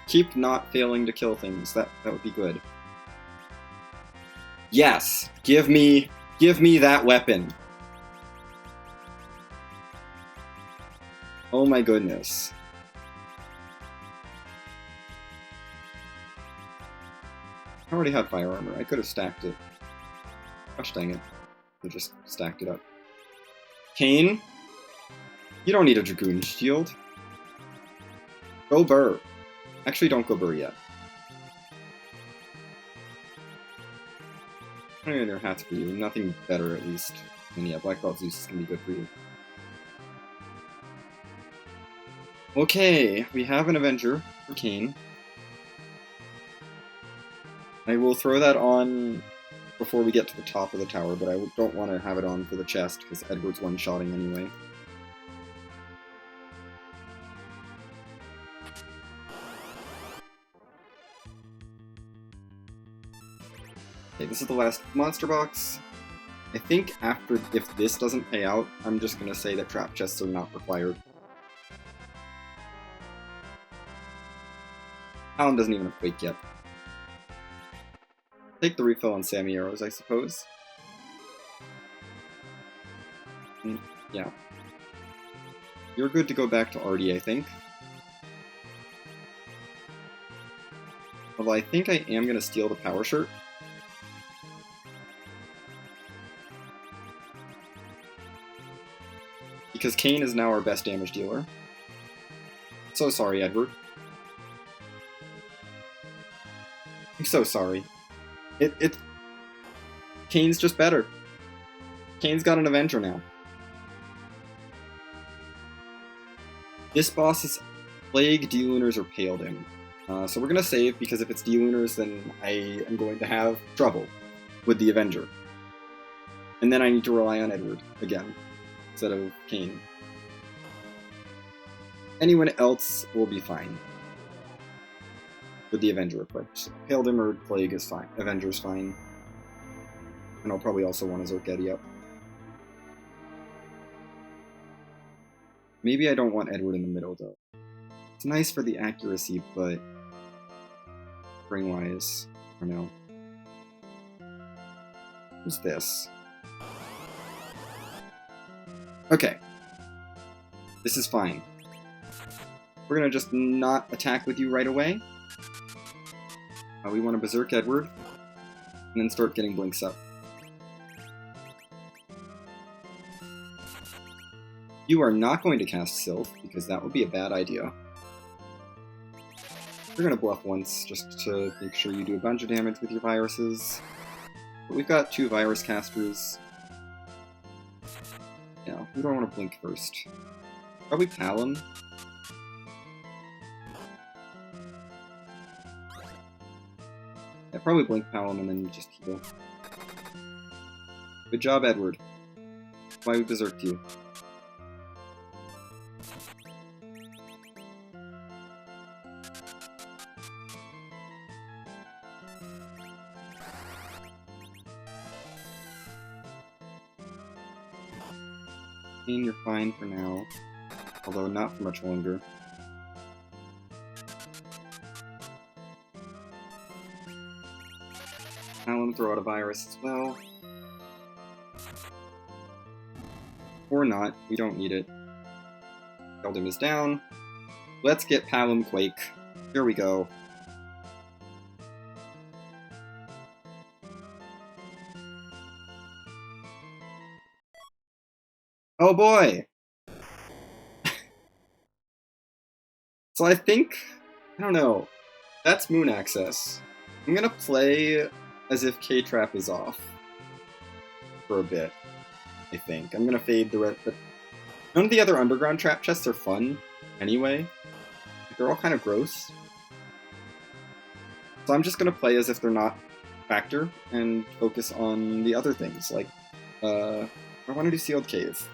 Keep not failing to kill things. That would be good. Yes! Give me that weapon. Oh my goodness. I already had fire armor. I could have stacked it. Gosh dang it. I just stacked it up. Kane? You don't need a Dragoon shield. Go Burr. Actually, don't go Burr yet. I don't know there hats for you. Nothing better, at least. And yeah, Black Belt Zeus is going to be good for you. Okay, we have an Avenger for Kane. I will throw that on before we get to the top of the tower, but I don't want to have it on for the chest, because Edward's one-shotting anyway. Okay, this is the last monster box. I think if this doesn't pay out, I'm just going to say that trap chests are not required. Alan doesn't even have Quake yet. Take the refill on Sammy arrows, I suppose. Yeah. You're good to go back to Artie, I think. Although I think I am going to steal the power shirt. Because Kane is now our best damage dealer. So sorry, Edward. I'm so sorry. Kane's just better. Kane's got an Avenger now. This boss is Plague, D-Lunars, or Pale Dim. So we're gonna save, because if it's D-Lunars, then I am going to have trouble with the Avenger. And then I need to rely on Edward again, instead of Kane. Anyone else will be fine with the Avenger equipped. Pale Dim or Plague is fine. Avenger's fine. And I'll probably also want a Zergetti up. Maybe I don't want Edward in the middle, though. It's nice for the accuracy, but ring-wise, I don't know. Who's this? Okay. This is fine. We're gonna just not attack with you right away. We want to Berserk Edward, and then start getting blinks up. You are not going to cast Sylph, because that would be a bad idea. We're going to bluff once, just to make sure you do a bunch of damage with your viruses. But we've got 2 virus casters. Yeah, we don't want to blink first. Probably Palom. Yeah, probably blink Palom and then you just heal. Good job, Edward. That's why we berserked you. You're fine for now, although not for much longer. I'll throw out a virus as well. Or not, we don't need it. Keldum is down. Let's get Palom Quake. Here we go. Oh boy! So I think, I don't know, that's Moon Access. I'm gonna play as if K-Trap is off for a bit, I think. I'm gonna fade the rest, but none of the other underground trap chests are fun anyway. They're all kind of gross. So I'm just gonna play as if they're not factor and focus on the other things, like, I want to do Sealed Cave.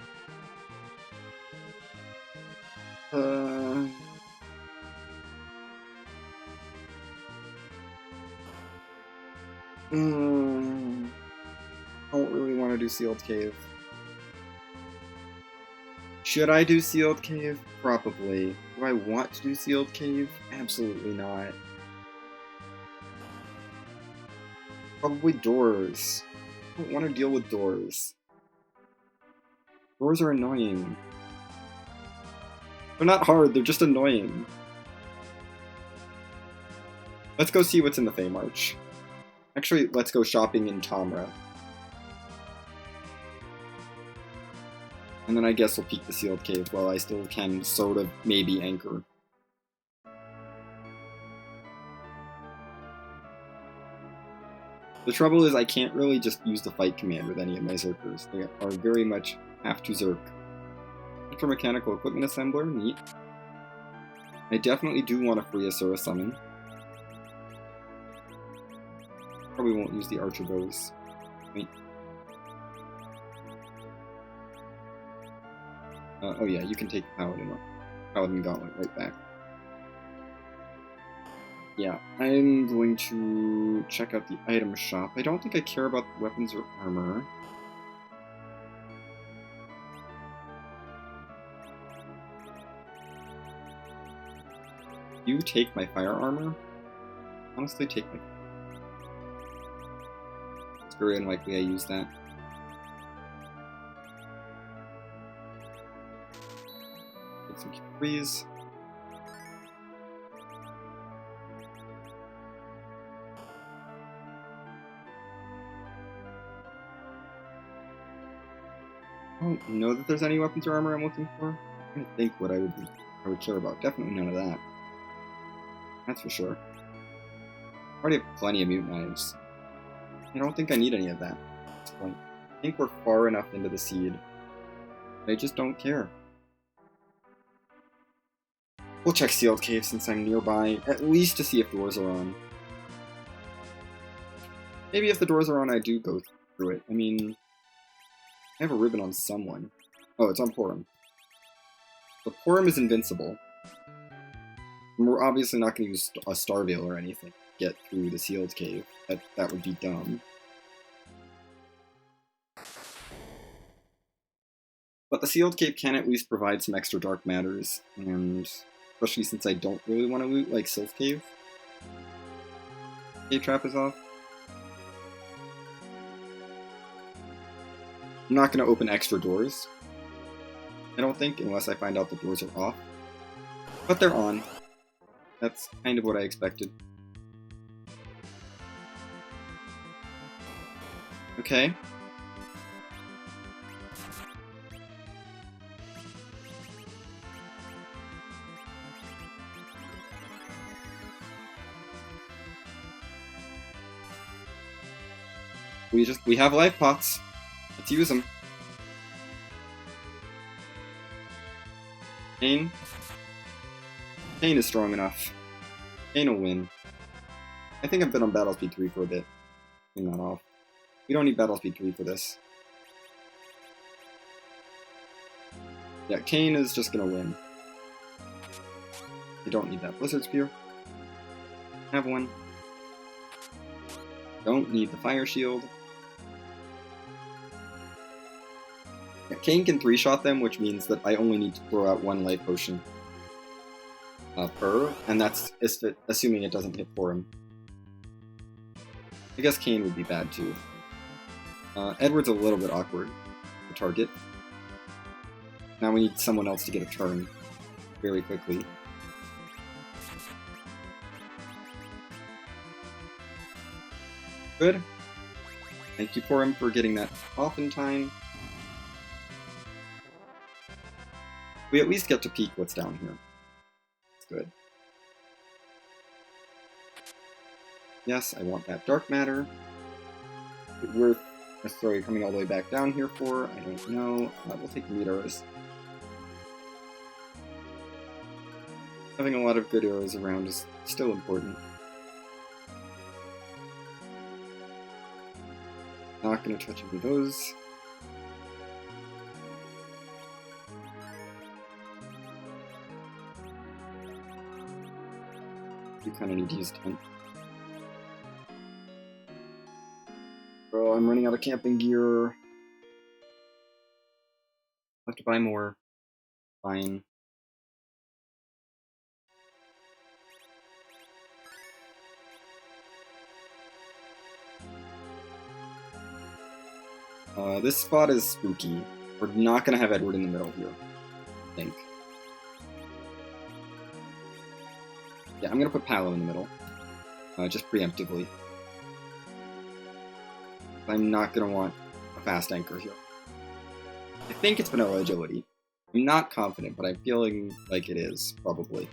I don't really want to do Sealed Cave. Should I do Sealed Cave? Probably. Do I want to do Sealed Cave? Absolutely not. Probably doors. I don't want to deal with doors. Doors are annoying. They're not hard, they're just annoying. Let's go see what's in the Feymarch. Actually, let's go shopping in Tamra. And then I guess we'll peek the Sealed Cave while I still can sort of maybe anchor. The trouble is I can't really just use the fight command with any of my Zerkers. They are very much have to Zerk. Electromechanical equipment assembler, neat. I definitely do want to free Asura summon. Probably won't use the Archer Bows. Wait. Oh yeah, you can take the Paladin Gauntlet right back. Yeah, I'm going to check out the item shop. I don't think I care about weapons or armor. You take my fire armor? Honestly, take my... It's very unlikely I use that. Get some Q3s. I don't know that there's any weapons or armor I'm looking for. I'm trying to think what I would care about. Definitely none of that. That's for sure. I already have plenty of mute knives. I don't think I need any of that at this point. I think we're far enough into the seed. I just don't care. We'll check Sealed Cave since I'm nearby, at least to see if doors are on. Maybe if the doors are on, I do go through it. I mean, I have a ribbon on someone. Oh, it's on Porum. But Porum is invincible. And we're obviously not going to use a Star Veil or anything to get through the Sealed Cave. That would be dumb. But the Sealed Cave can at least provide some extra dark matters, and especially since I don't really want to loot like Sylph Cave. Cave Trap is off. I'm not going to open extra doors, I don't think, unless I find out the doors are off. But they're on. That's kind of what I expected. Okay. We have life pots. Let's use them. Kane? Kane is strong enough. Kane will win. I think I've been on Battle Speed 3 for a bit. Turn that off. We don't need Battle Speed 3 for this. Yeah, Kane is just gonna win. You don't need that Blizzard Spear. Have one. Don't need the Fire Shield. Yeah, Kane can 3-shot them, which means that I only need to throw out one life potion per, and that's assuming it doesn't hit for him. I guess Kane would be bad too. Edward's a little bit awkward to target. Now we need someone else to get a turn very quickly. Good. Thank you for him for getting that off in time. We at least get to peek what's down here. That's good. Yes, I want that dark matter. Is it worth necessarily coming all the way back down here for? I don't know. We'll take the meat arrows. Having a lot of good arrows around is still important. Not going to touch any of those. You kind of need to use tent. Bro, I'm running out of camping gear. I'll have to buy more. Fine. This spot is spooky. We're not going to have Edward in the middle here, I think. Yeah, I'm going to put Paolo in the middle, just preemptively. I'm not going to want a fast anchor here. I think it's vanilla agility. I'm not confident, but I'm feeling like it is, probably.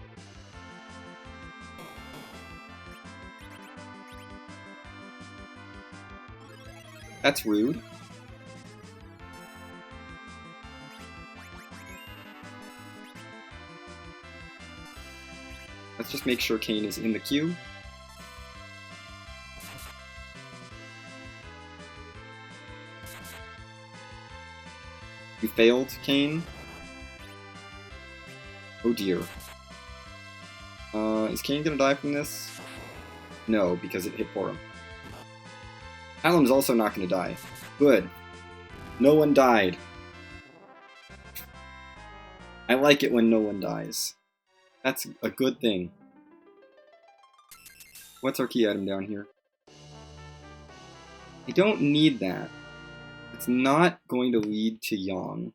That's rude. Let's just make sure Kane is in the queue. You failed, Kane. Oh dear. Is Kane gonna die from this? No, because it hit for him. Callum's also not gonna die. Good. No one died. I like it when no one dies. That's a good thing. What's our key item down here? I don't need that. It's not going to lead to Yang.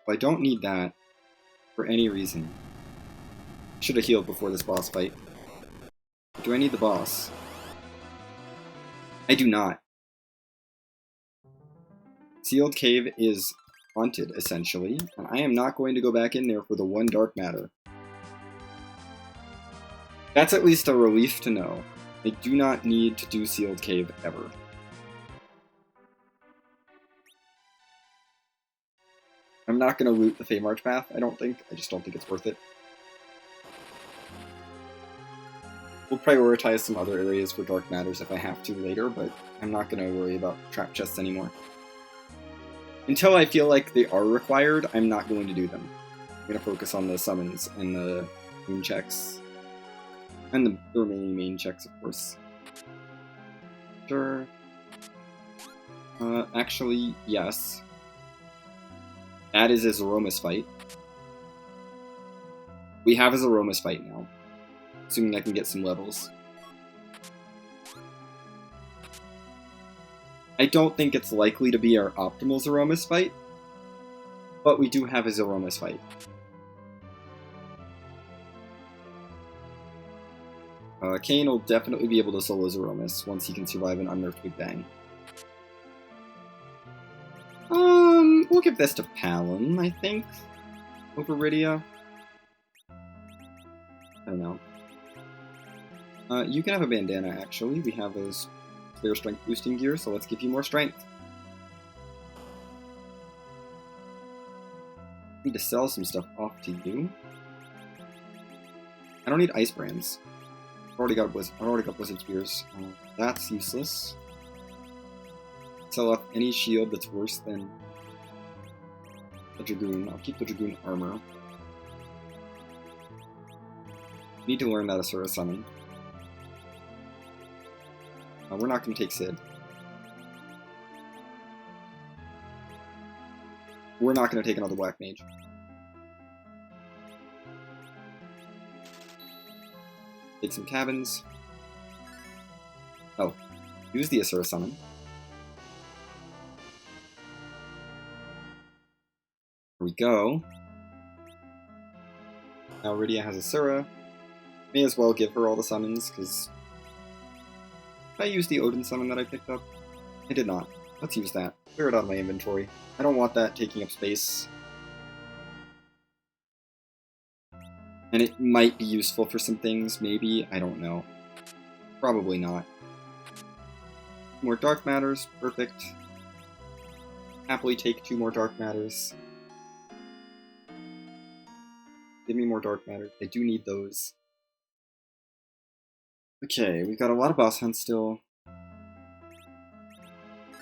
I don't need that for any reason. Should have healed before this boss fight. Do I need the boss? I do not. Sealed Cave is haunted, essentially, and I am not going to go back in there for the one dark matter. That's at least a relief to know. I do not need to do Sealed Cave ever. I'm not going to loot the Fey March path, I don't think. I just don't think it's worth it. We'll prioritize some other areas for dark matters if I have to later, but I'm not going to worry about trap chests anymore. Until I feel like they are required, I'm not going to do them. I'm going to focus on the summons and the moon checks. And the remaining main checks, of course. Sure. Actually, yes. That is a Zeromus fight. We have a Zeromus fight now. Assuming I can get some levels. I don't think it's likely to be our optimal Zeromus fight, but we do have a Zeromus fight. Kane will definitely be able to solo Zeromus once he can survive an unnerfed Big Bang. We'll give this to Palin, I think, over Rydia. I don't know. You can have a bandana, actually. We have those clear strength boosting gear, so let's give you more strength. Need to sell some stuff off to you. I don't need ice brands. I've already got blizzard spears. That's useless. Sell off any shield that's worse than the Dragoon. I'll keep the Dragoon armor. Need to learn that Asura summon. We're not going to take Sid. We're not going to take another Black Mage. Take some cabins. Oh, use the Asura summon. Here we go. Now Rydia has Asura. May as well give her all the summons, because... Did I use the Odin summon that I picked up? I did not. Let's use that. Clear it out of my inventory. I don't want that taking up space. And it might be useful for some things, maybe. I don't know. Probably not. More Dark Matters. Perfect. Happily take 2 more Dark Matters. Give me more Dark Matters. I do need those. Okay, we've got a lot of boss hunts still.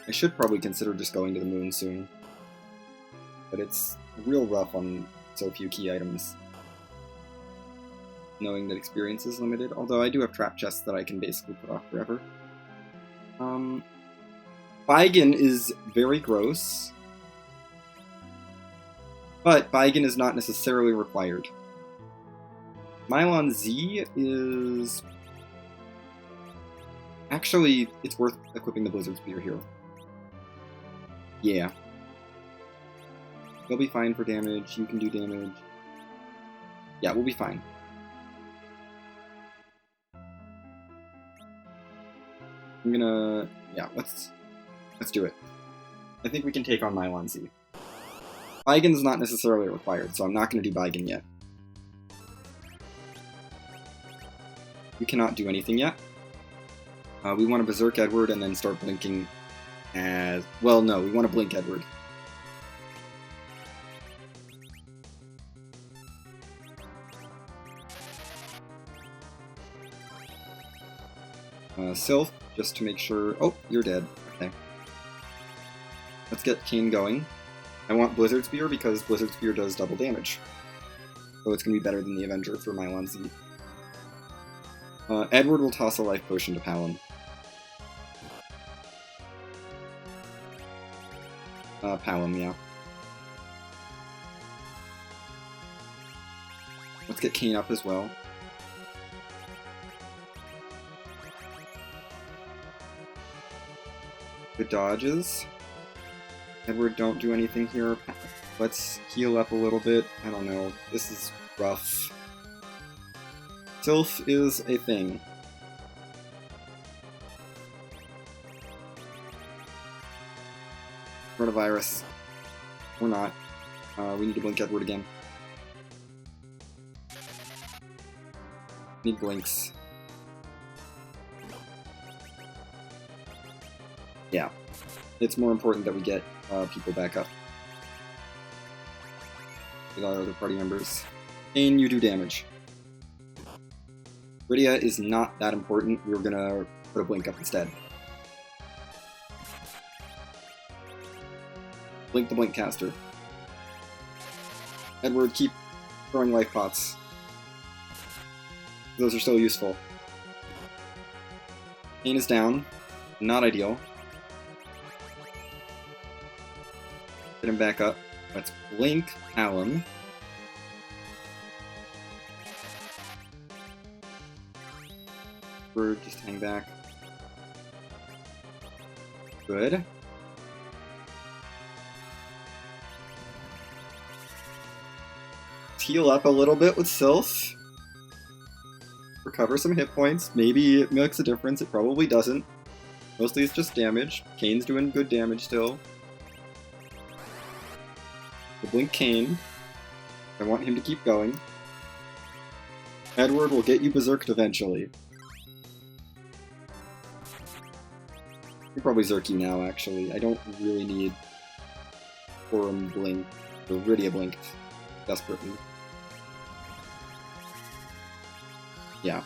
I should probably consider just going to the moon soon. But it's real rough on so few key items. Knowing that experience is limited, although I do have trap chests that I can basically put off forever. Baigen is very gross, but Baigen is not necessarily required. Mylon Z is... Actually, it's worth equipping the Blizzard Spear here. Yeah. They'll be fine for damage, you can do damage. Yeah, we'll be fine. I'm gonna... yeah, let's do it. I think we can take on Mylon Z. Baigen's not necessarily required, so I'm not gonna do Baigen yet. We cannot do anything yet. We want to Berserk Edward and then start blinking as... well, no, we want to blink Edward. Sylph, just to make sure... oh, you're dead. Okay. Let's get Kain going. I want Blizzard Spear because Blizzard Spear does double damage. So it's going to be better than the Avenger for Mylon Z. Edward will toss a life potion to Palom. Palom, yeah. Let's get Kain up as well. Good dodges. Edward, don't do anything here. Let's heal up a little bit. I don't know. This is rough. Sylph is a thing. Coronavirus. Or not. We need to blink Edward again. Need blinks. Yeah. It's more important that we get people back up. With our other party members. And you do damage. Rydia is not that important. We're gonna put a blink up instead. Blink the blink caster. Edward, keep throwing life pots. Those are so useful. Kain is down. Not ideal. Get him back up. Let's blink Palom. Bird, just hang back. Good. Heal up a little bit with Sylph. Recover some hit points. Maybe it makes a difference. It probably doesn't. Mostly it's just damage. Kain's doing good damage still. We'll blink Kain. I want him to keep going. Edward will get you berserked eventually. You're probably Zerky now, actually. I don't really need Forum blink, or Rydia blinked desperately. Yeah.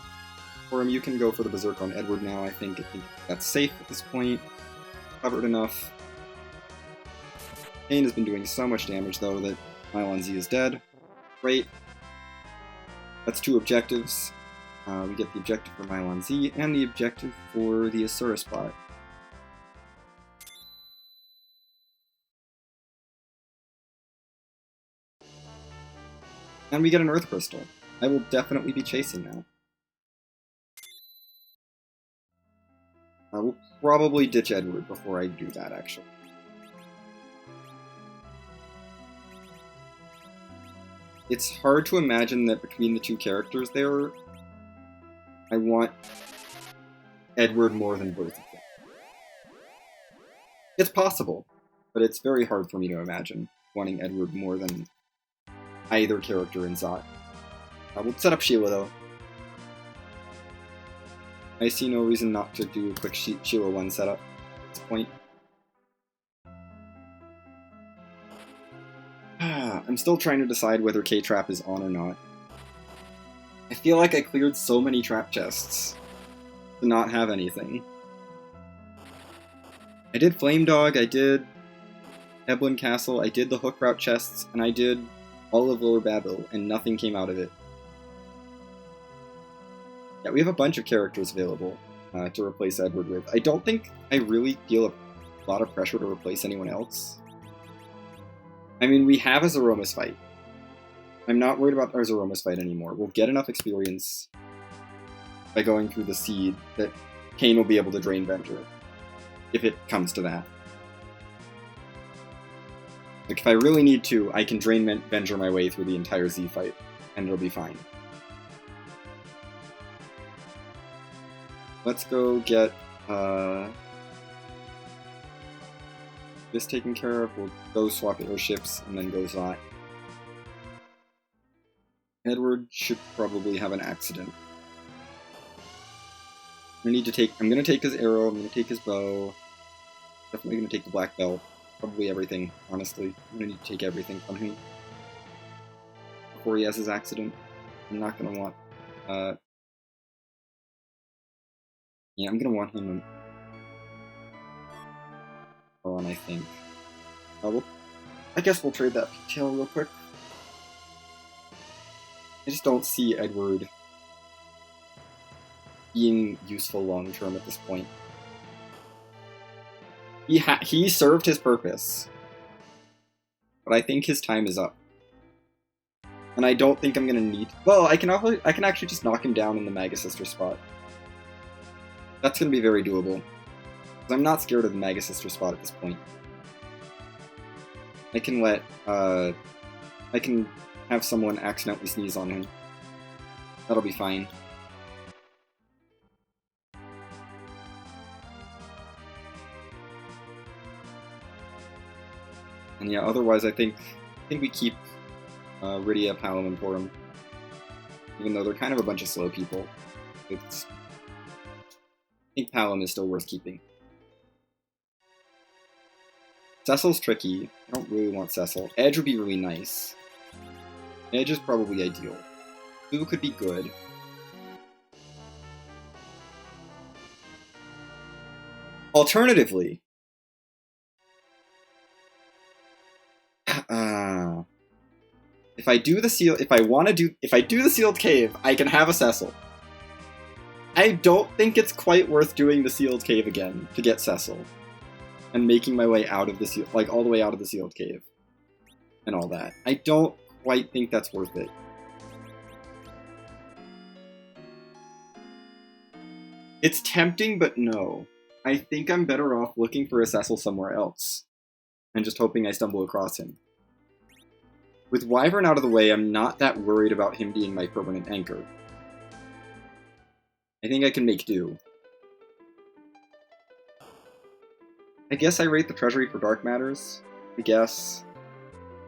Forum, you can go for the Berserk on Edward now, I think. I think that's safe at this point. Covered enough. Kain has been doing so much damage, though, that Mylon Z is dead. Great. That's 2 objectives. We get the objective for Mylon Z, and the objective for the Asura spot. And we get an Earth Crystal. I will definitely be chasing that. I will probably ditch Edward before I do that, actually. It's hard to imagine that between the two characters there, I want Edward more than both of them. It's possible, but it's very hard for me to imagine wanting Edward more than either character in Zot. We'll set up Sheila, though. I see no reason not to do a quick Sheila 1 setup at this point. I'm still trying to decide whether K-Trap is on or not. I feel like I cleared so many trap chests to not have anything. I did Flame Dog, I did Eblin Castle, I did the Hook Route chests, and I did all of Lower Babel, and nothing came out of it. Yeah, we have a bunch of characters available to replace Edward with. I don't think I really feel a lot of pressure to replace anyone else. I mean, we have a Zeromus fight. I'm not worried about our Zeromus fight anymore. We'll get enough experience by going through the seed that Kane will be able to drain Venger, if it comes to that. Like, if I really need to, I can drain Venger my way through the entire Z fight, and it'll be fine. Let's go get this taken care of. We'll go swap airships and then go Zot. Edward should probably have an accident. I'm gonna take his arrow, I'm gonna take his bow. Definitely gonna take the black belt. Probably everything, honestly. I'm gonna need to take everything from him before he has his accident. I'm not gonna want yeah, I'm gonna want him on, I think. I guess we'll trade that tail real quick. I just don't see Edward being useful long-term at this point. He served his purpose, but I think his time is up. And I don't think I'm gonna need... Well, I can actually just knock him down in the Maga Sister spot. That's gonna be very doable. Because I'm not scared of the Maga Sister spot at this point. I can let, I can have someone accidentally sneeze on him. That'll be fine. And yeah, otherwise I think we keep Rydia, Palom, and Porum. Even though they're kind of a bunch of slow people. I think Palom is still worth keeping. Cecil's tricky. I don't really want Cecil. Edge would be really nice. Edge is probably ideal. Blue could be good. Alternatively, if I do the sealed cave, I can have a Cecil. I don't think it's quite worth doing the sealed cave again to get Cecil. And making my way out of the all the way out of the sealed cave. And all that. I don't quite think that's worth it. It's tempting, but no. I think I'm better off looking for a Cecil somewhere else. And just hoping I stumble across him. With Wyvern out of the way, I'm not that worried about him being my permanent anchor. I think I can make do. I guess I rate the treasury for Dark Matters. I guess.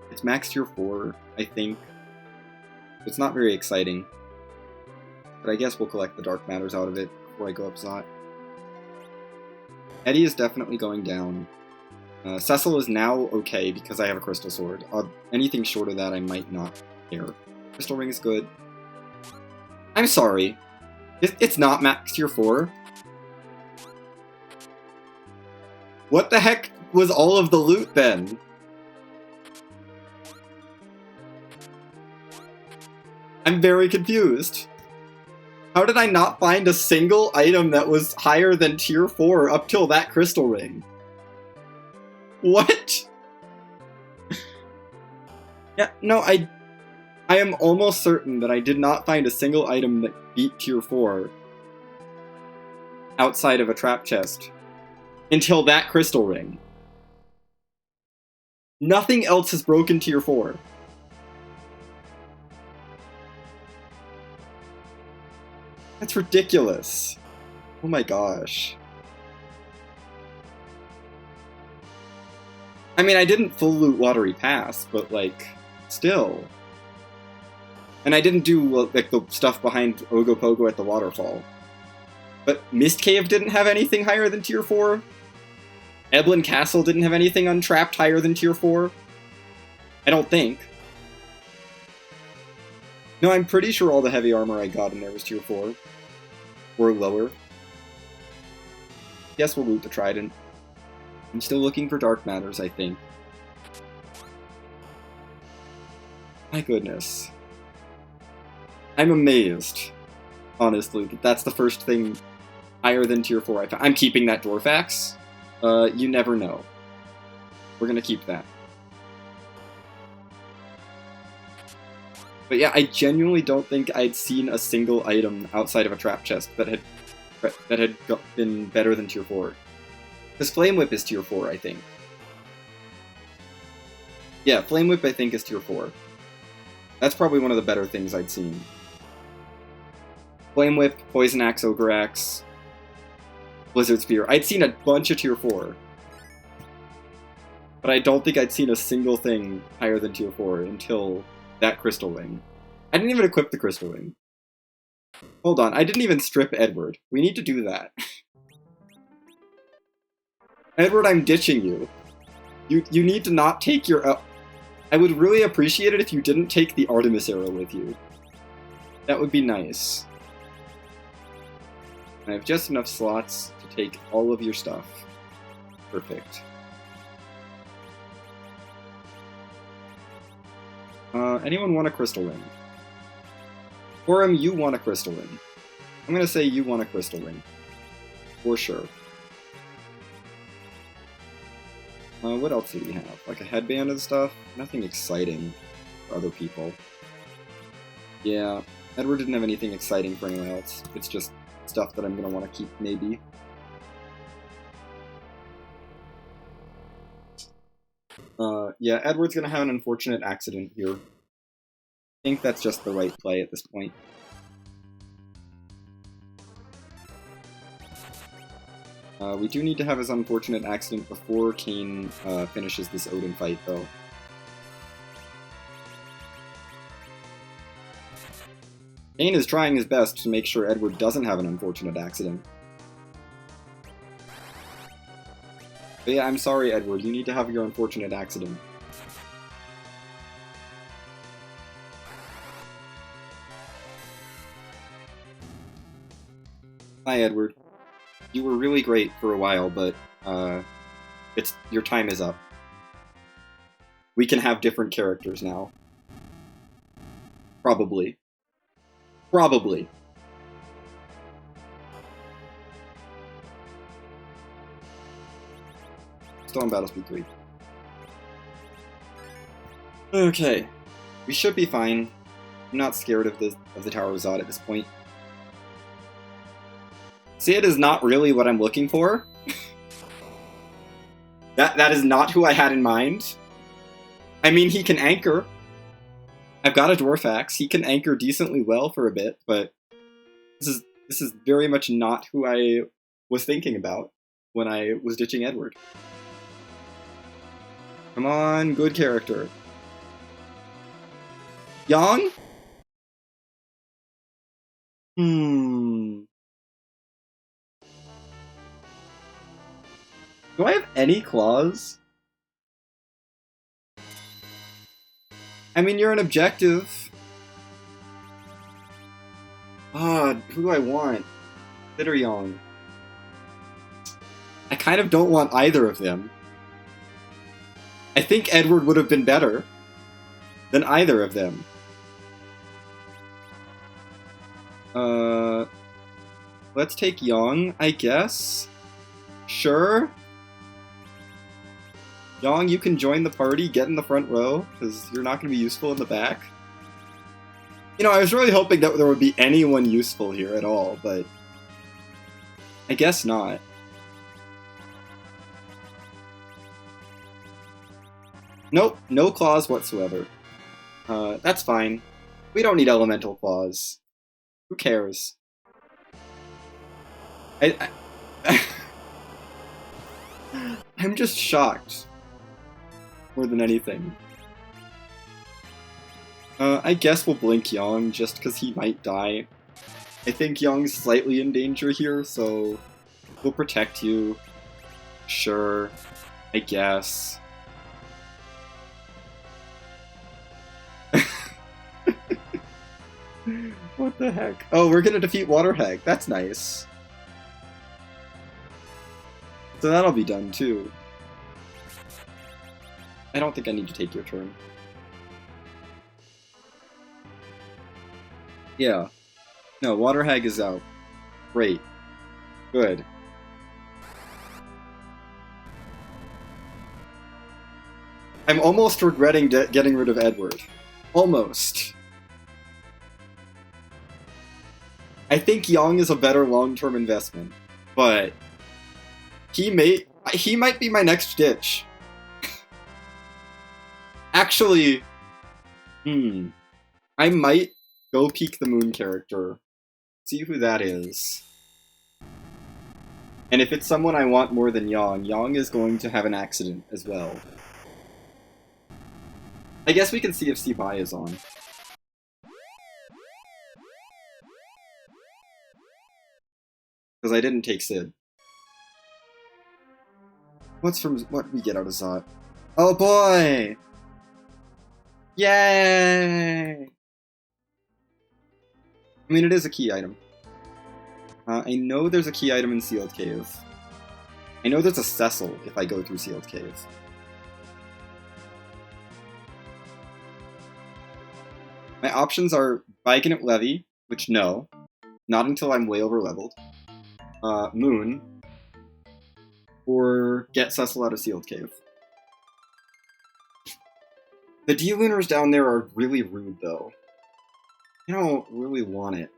It's max tier 4, I think. It's not very exciting. But I guess we'll collect the Dark Matters out of it before I go up Zot. Eddie is definitely going down. Cecil is now okay because I have a Crystal Sword. Anything short of that I might not care. Crystal Ring is good. I'm sorry. It's not max tier 4. What the heck was all of the loot then? I'm very confused. How did I not find a single item that was higher than tier 4 up till that crystal ring? What? Yeah, no, I am almost certain that I did not find a single item that beat tier 4 outside of a trap chest until that crystal ring. Nothing else has broken tier 4. That's ridiculous. Oh my gosh. I mean, I didn't full loot Watery Pass, but, like, still. And I didn't do, like, the stuff behind Ogopogo at the waterfall. But Mist Cave didn't have anything higher than tier 4. Eblin Castle didn't have anything untrapped higher than tier 4. I don't think. No, I'm pretty sure all the heavy armor I got in there was tier 4. Or lower. Yes, we'll loot the Trident. I'm still looking for Dark Matters, I think. My goodness. I'm amazed, honestly, that that's the first thing higher than tier 4 I found. I'm keeping that Dwarfax. You never know. We're gonna keep that. But yeah, I genuinely don't think I'd seen a single item outside of a trap chest that had been better than tier 4. Because Flame Whip is tier 4, I think. Yeah, Flame Whip I think is tier 4. That's probably one of the better things I'd seen. Flame Whip, Poison Axe, Ogre Axe, Blizzard Spear. I'd seen a bunch of tier 4. But I don't think I'd seen a single thing higher than tier 4 until that Crystal Ring. I didn't even equip the Crystal Ring. Hold on, I didn't even strip Edward. We need to do that. Edward, I'm ditching you. You need to not take your... I would really appreciate it if you didn't take the Artemis arrow with you. That would be nice. I have just enough slots to take all of your stuff. Perfect. Anyone want a crystal ring? Forum, you want a crystal ring. I'm gonna say you want a crystal ring. For sure. What else do we have? Like a headband and stuff? Nothing exciting for other people. Yeah, Edward didn't have anything exciting for anyone else. It's just stuff that I'm gonna want to keep, maybe. Yeah, Edward's gonna have an unfortunate accident here. I think that's just the right play at this point. We do need to have his unfortunate accident before Kane finishes this Odin fight, though. Kane is trying his best to make sure Edward doesn't have an unfortunate accident. But yeah, I'm sorry, Edward. You need to have your unfortunate accident. Hi, Edward. You were really great for a while, but your time is up. We can have different characters now. Probably. Probably. Still on Battlespeed 3. Okay. We should be fine. I'm not scared of the Tower of Zod at this point. Sid is not really what I'm looking for. That is not who I had in mind. I mean, he can anchor. I've got a Dwarfax. He can anchor decently well for a bit, but this is very much not who I was thinking about when I was ditching Edward. Come on, good character. Yang? Do I have any claws? I mean, you're an objective. Who do I want? Sid or Yang? I kind of don't want either of them. I think Edward would have been better than either of them. Let's take Yang, I guess. Sure. Yang, you can join the party, get in the front row, because you're not going to be useful in the back. You know, I was really hoping that there would be anyone useful here at all, but I guess not. Nope, no claws whatsoever. That's fine. We don't need elemental claws. Who cares? I'm just shocked. More than anything. I guess we'll blink Yang just because he might die. I think Yang's slightly in danger here, so we'll protect you. Sure, I guess. What the heck? Oh, we're gonna defeat Water Hag. That's nice. So that'll be done too. I don't think I need to take your turn. Yeah. No, Water Hag is out. Great. Good. I'm almost regretting getting rid of Edward. Almost. I think Yang is a better long-term investment, but he might be my next ditch. Actually, I might go peek the Moon character, see who that is. And if it's someone I want more than Yang, Yang is going to have an accident as well. I guess we can see if Sibai is on. Because I didn't take Sid. What we get out of Zot? Oh boy! Yay! I mean, it is a key item. I know there's a key item in Sealed Cave. I know there's a Cecil if I go through Sealed Cave. My options are Bigonet Levy, which no. Not until I'm way over leveled. Moon. Or get Cecil out of Sealed Cave. The D-Lunars down there are really rude, though. I don't really want it.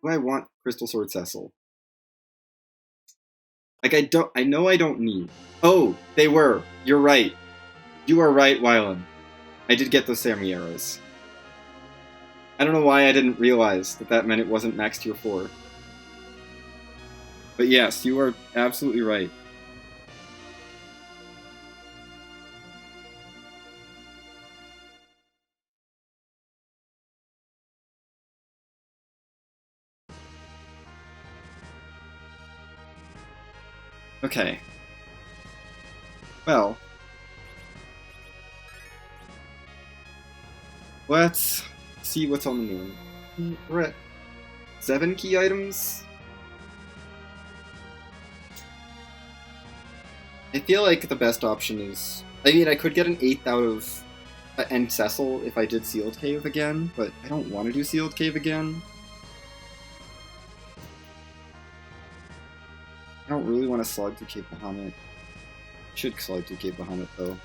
Do I want Crystal Sword Cecil? Like, I know I don't need. Oh, they were. You're right. You are right, Wylan. I did get those Sammy arrows. I don't know why I didn't realize that meant it wasn't max tier 4. But yes, you are absolutely right. Okay. Well. Let's see what's on the moon. We're at 7 key items. I feel like the best option is... I mean, I could get an 8th out of... and Cecil if I did Sealed Cave again, but I don't want to do Sealed Cave again. I don't really want to slug through Cape Bahamut. Should slug through Cape Bahamut, though.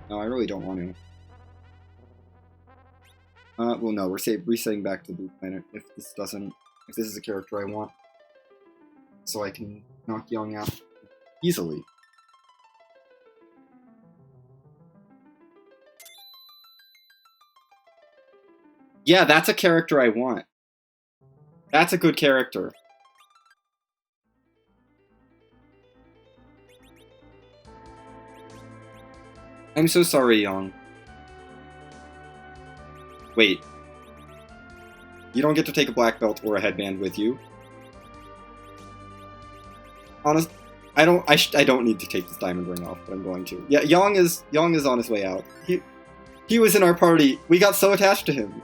No, I really don't want to. Well, no, we're resetting back to the Blue Planet if this is a character I want. So I can knock Yang out easily. Yeah, that's a character I want. That's a good character. I'm so sorry, Yang. Wait. You don't get to take a black belt or a headband with you. Honest, I don't need to take this diamond ring off, but I'm going to. Yeah, Yang is on his way out. He was in our party. We got so attached to him.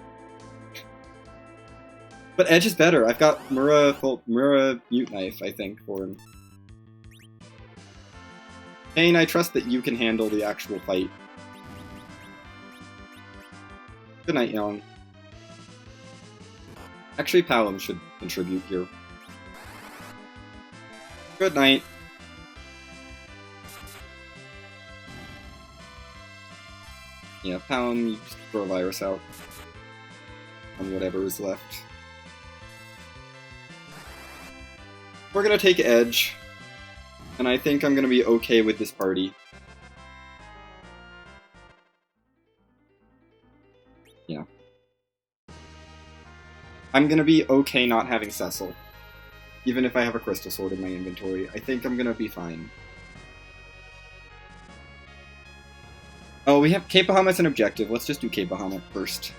But Edge is better. I've got Mura Mute Knife, I think, for him. Kane, I trust that you can handle the actual fight. Good night, Yang. Actually, Palom should contribute here. Good night. Yeah, Palom, you just throw a virus out on whatever is left. We're gonna take Edge, and I think I'm gonna be okay with this party. Yeah. I'm gonna be okay not having Cecil. Even if I have a Crystal Sword in my inventory, I think I'm gonna be fine. Oh, we have Cape Bahamut's an objective. Let's just do Cape Bahamut first,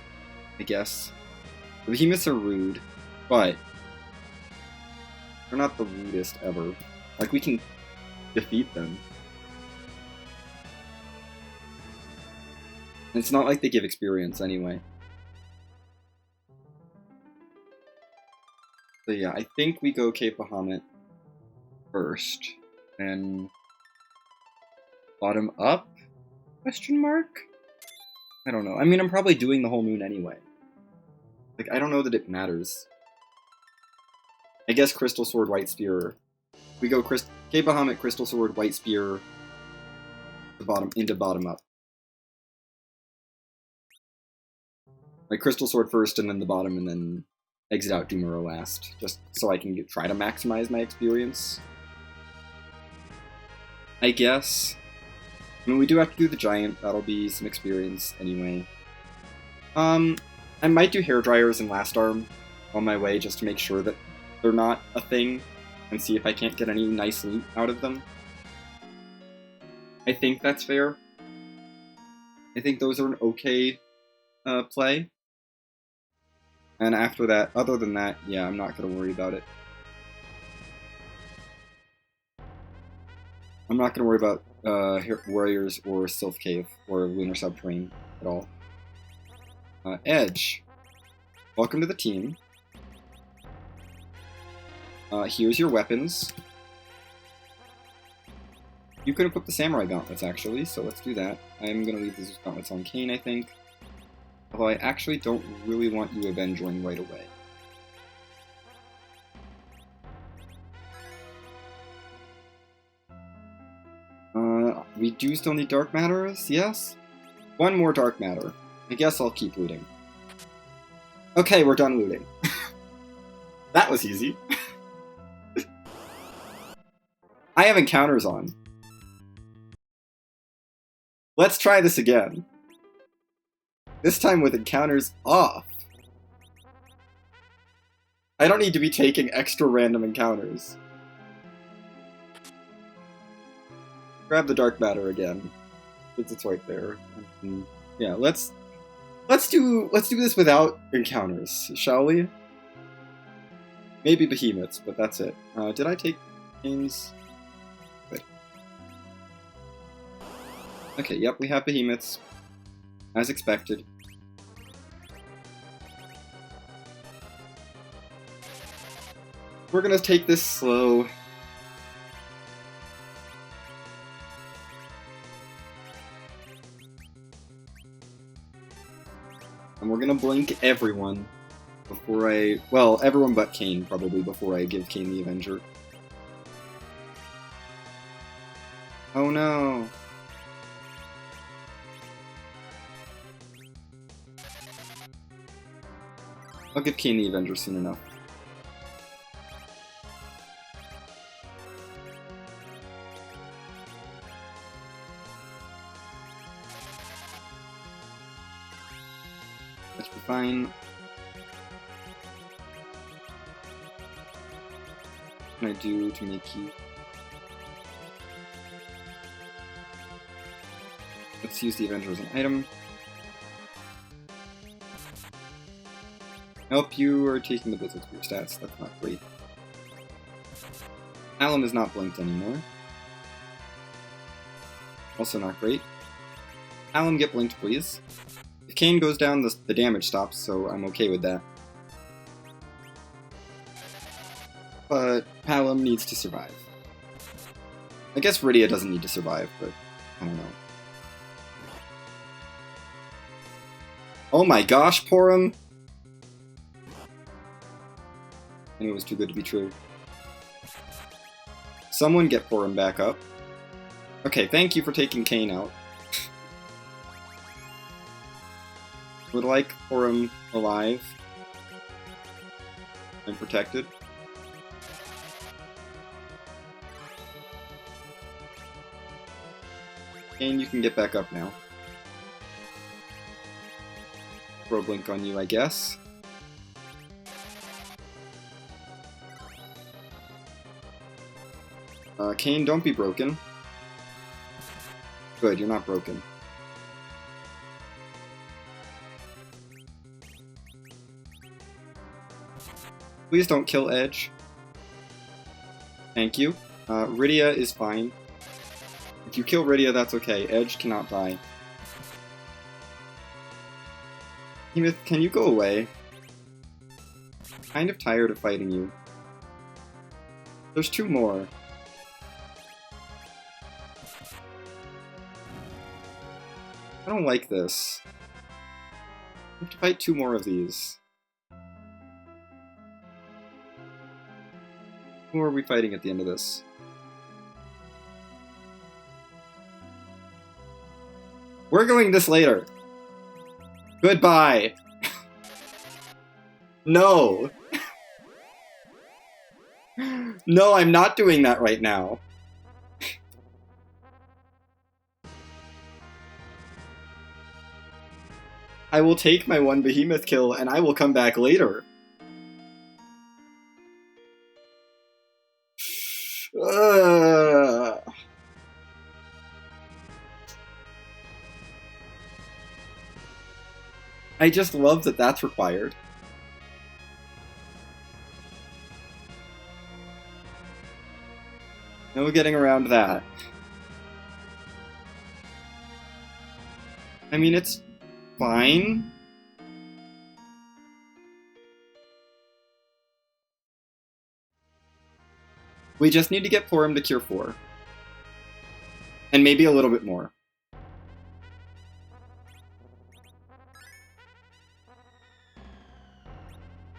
I guess. The Behemoths are rude, but they're not the rudest ever. Like, we can defeat them. And it's not like they give experience anyway. So yeah, I think we go Cape Bahamut first, and bottom up? Question mark? I don't know. I mean, I'm probably doing the whole moon anyway. Like, I don't know that it matters. I guess Crystal Sword, White Spear. We go Cape Bahamut, Crystal Sword, White Spear, into bottom up. Like, Crystal Sword first, and then the bottom, and then exit out Doomuro last, just so I can try to maximize my experience. I guess. I mean, we do have to do the giant. That'll be some experience anyway. I might do hair dryers and last arm on my way just to make sure that they're not a thing, and see if I can't get any nice loot out of them. I think that's fair. I think those are an okay play. And after that, other than that, yeah, I'm not going to worry about it. I'm not going to worry about Warriors or Sylph Cave or Lunar Subterrane at all. Edge. Welcome to the team. Here's your weapons. You can equip the Samurai Gauntlets, actually, so let's do that. I'm going to leave these gauntlets on Kane, I think. Although I actually don't really want you Avenging right away. We do still need Dark Matters, yes? One more Dark Matter. I guess I'll keep looting. Okay, we're done looting. That was easy. I have encounters on. Let's try this again. This time with encounters off. I don't need to be taking extra random encounters. Grab the Dark Matter again. It's right there. Yeah, let's do this without encounters, shall we? Maybe Behemoths, but that's it. Did I take games? Good. Okay, yep, we have Behemoths. As expected. We're gonna take this slow. And we're gonna blink everyone before well, everyone but Kane, probably, before I give Kane the Avenger. Oh no! I'll give Kane the Avenger soon enough. That should be fine. What can I do to make you... Let's use the Avenger as an item. Help, you are taking the Blizzards for your stats. That's not great. Alum is not blinked anymore. Also not great. Alum, get blinked, please. If Kane goes down, the damage stops, so I'm okay with that. But Alum needs to survive. I guess Rydia doesn't need to survive, but I don't know. Oh my gosh, Porum! I knew it was too good to be true. Someone get Porum back up. Okay, thank you for taking Kane out. Would like Porum alive and protected. And you can get back up now. Throw a blink on you, I guess. Kane, don't be broken. Good, you're not broken. Please don't kill Edge. Thank you. Rydia is fine. If you kill Rydia, that's okay. Edge cannot die. Behemoth, can you go away? I'm kind of tired of fighting you. There's 2 more. I don't like this. I have to fight 2 more of these. Who are we fighting at the end of this? We're going this later. Goodbye. No. No, I'm not doing that right now. I will take my 1 behemoth kill and I will come back later. I just love that that's required. No getting around that. I mean, it's fine. We just need to get Porum to Cure 4. And maybe a little bit more.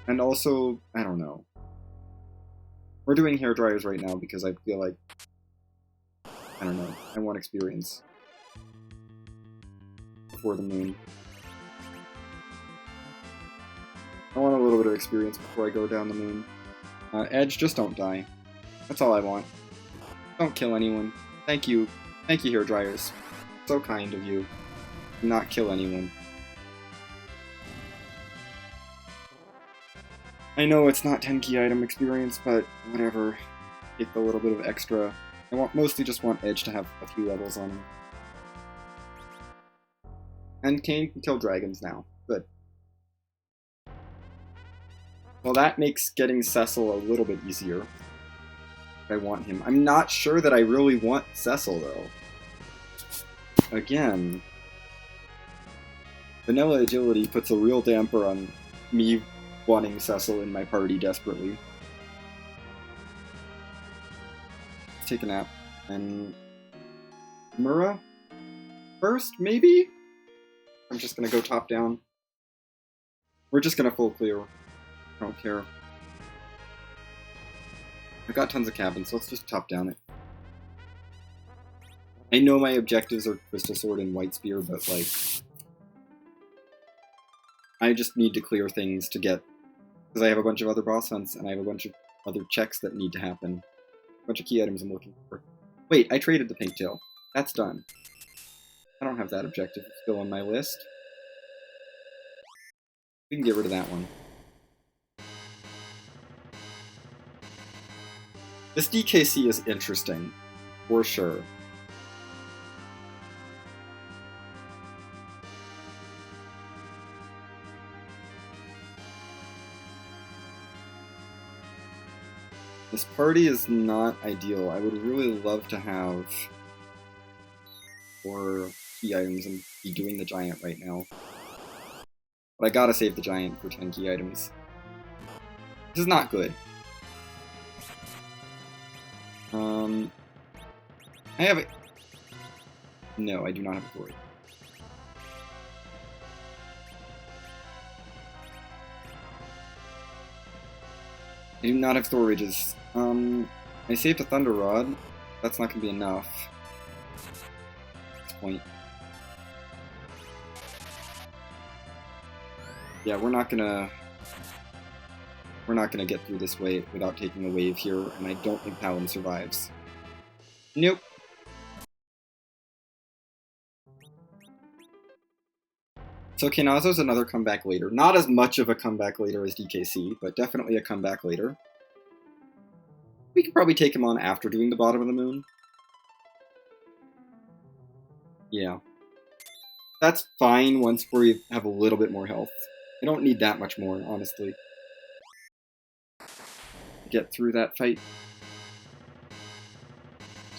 And also, I don't know. We're doing hair dryers right now because I feel like, I don't know, I want experience. Before the moon. I want a little bit of experience before I go down the moon. Edge, just don't die. That's all I want. Don't kill anyone. Thank you. Thank you, hair dryers. So kind of you. Do not kill anyone. I know it's not 10 key item experience, but whatever. Take a little bit of extra. I mostly just want Edge to have a few levels on him. And Kane can kill dragons now. Good. Well, that makes getting Cecil a little bit easier. If I want him. I'm not sure that I really want Cecil, though. Again. Vanilla Agility puts a real damper on me wanting Cecil in my party desperately. Let's take a nap. And Mura? First, maybe? I'm just gonna go top down. We're just gonna full clear. I don't care. I've got tons of cabins, so let's just top down it. I know my objectives are Crystal Sword and White Spear, but like... I just need to clear things to get... Because I have a bunch of other boss hunts, and I have a bunch of other checks that need to happen. A bunch of key items I'm looking for. Wait, I traded the pink tail. That's done. I don't have that objective still on my list. We can get rid of that one. This DKC is interesting, for sure. This party is not ideal. I would really love to have 4 key items and be doing the giant right now. But I gotta save the giant for 10 key items. This is not good. I have a... No, I do not have authority. I do not have Thor Ridges. I saved a Thunder Rod. That's not gonna be enough. At this point. Yeah, we're not gonna get through this wave without taking a wave here, and I don't think Talon survives. Nope. So Kanazo's another comeback later. Not as much of a comeback later as DKC, but definitely a comeback later. We could probably take him on after doing the bottom of the moon. Yeah. That's fine once we have a little bit more health. I don't need that much more, honestly. Get through that fight.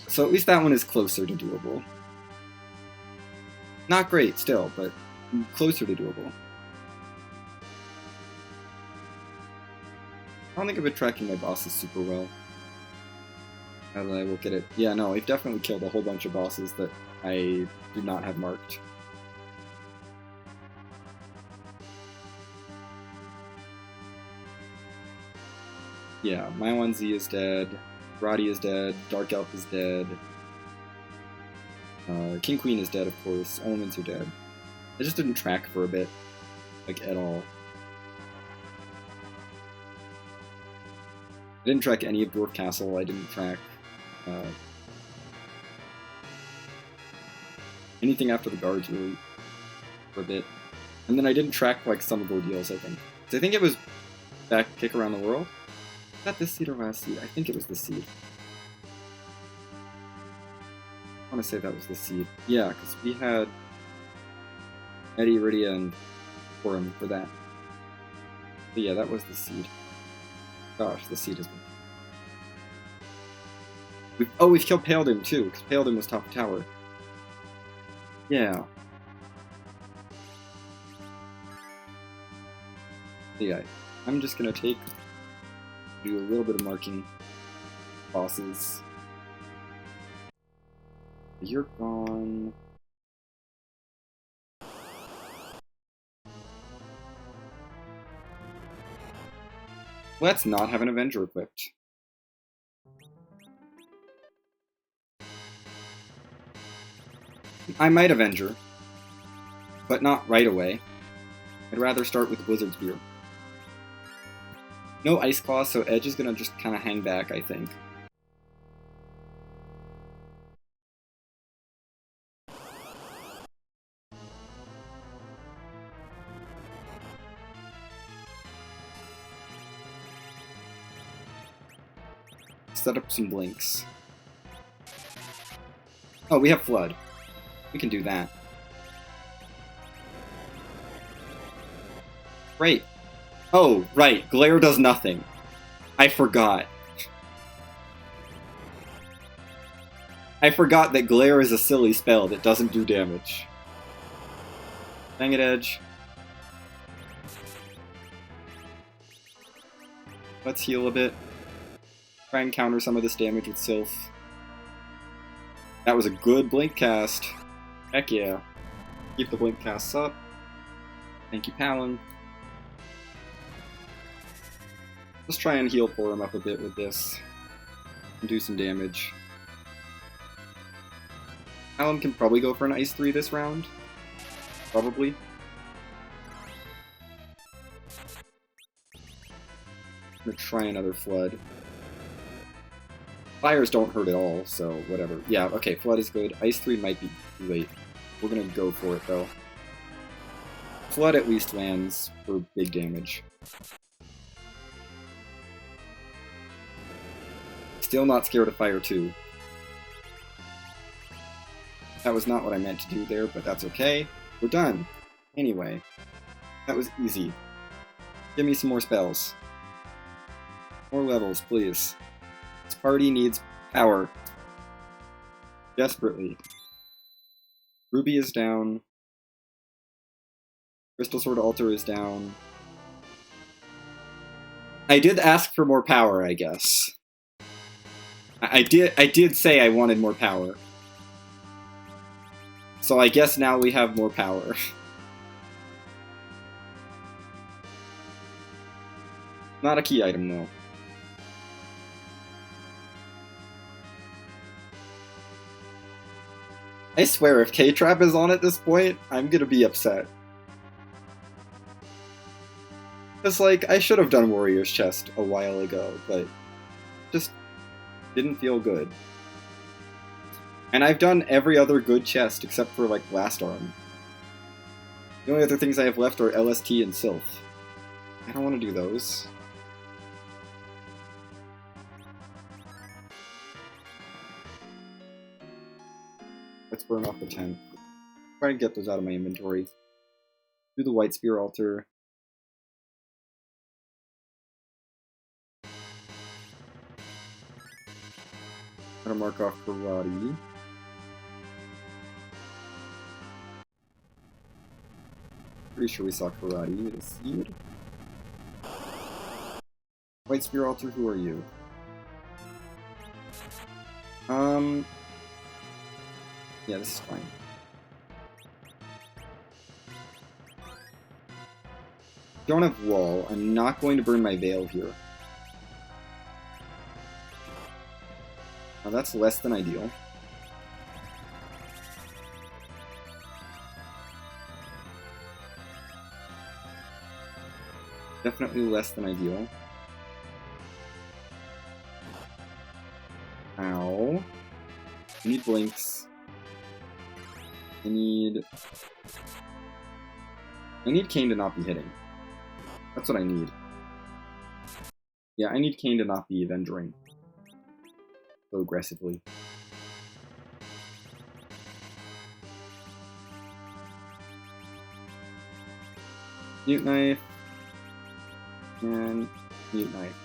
So at least that one is closer to doable. Not great still, but closer to doable. I don't think I've been tracking my bosses super well. Now that I look at it. Yeah, no, I've definitely killed a whole bunch of bosses that I do not have marked. Yeah, Maiwan Z is dead, Roddy is dead, Dark Elf is dead, King Queen is dead, of course, Elements are dead. I just didn't track for a bit, like, at all. I didn't track any of Dwarf Castle, I didn't track anything after the guards, really, for a bit. And then I didn't track, like, some of Ordeals, I think. So I think it was back Kick Around the World? Was that this seed or last seed? I think it was the seed. I want to say that was the seed. Yeah, because we had Eddie, Rydia, and Forum for that. But yeah, that was the seed. Gosh, the seed has been... we've killed Paladin too, because Paladin was top of tower. Yeah. Yeah, I'm just gonna do a little bit of marking bosses. You're gone. Let's not have an Avenger equipped. I might Avenger, but not right away. I'd rather start with Blizzard Spear. No Ice Claw, so Edge is gonna just kind of hang back, I think. Set up some blinks. Oh, we have Flood. We can do that. Great. Oh, right. Glare does nothing. I forgot. I forgot that Glare is a silly spell that doesn't do damage. Dang it, Edge. Let's heal a bit. Try and counter some of this damage with Sylph. That was a good blink cast. Heck yeah. Keep the blink casts up. Thank you, Palin. Let's try and heal Forum up a bit with this. And do some damage. Palin can probably go for an Ice 3 this round. Probably. I'm gonna try another Flood. Fires don't hurt at all, so whatever. Yeah, okay, Flood is good. Ice 3 might be too late. We're gonna go for it, though. Flood at least lands for big damage. Still not scared of Fire 2. That was not what I meant to do there, but that's okay. We're done. Anyway, that was easy. Give me some more spells. More levels, please. This party needs power. Desperately. Ruby is down. Crystal Sword Altar is down. I did ask for more power, I guess. I did say I wanted more power. So I guess now we have more power. Not a key item, though. I swear, if K-Trap is on at this point, I'm gonna be upset. It's like, I should have done Warrior's Chest a while ago, but just didn't feel good. And I've done every other good chest except for, like, Blast Arm. The only other things I have left are LST and Sylph. I don't want to do those. Let's burn off the 10. Try to get those out of my inventory. Do the White Spear Altar. Gotta mark off Karate. Pretty sure we saw Karate. The seed. White Spear Altar, who are you? Yeah, this is fine. Don't have wall. I'm not going to burn my veil here. Now that's less than ideal. Definitely less than ideal. Ow. I need blinks. I need Kane to not be hitting. That's what I need. Yeah, I need Kane to not be Avengering so aggressively. Mute Knife. And Mute Knife.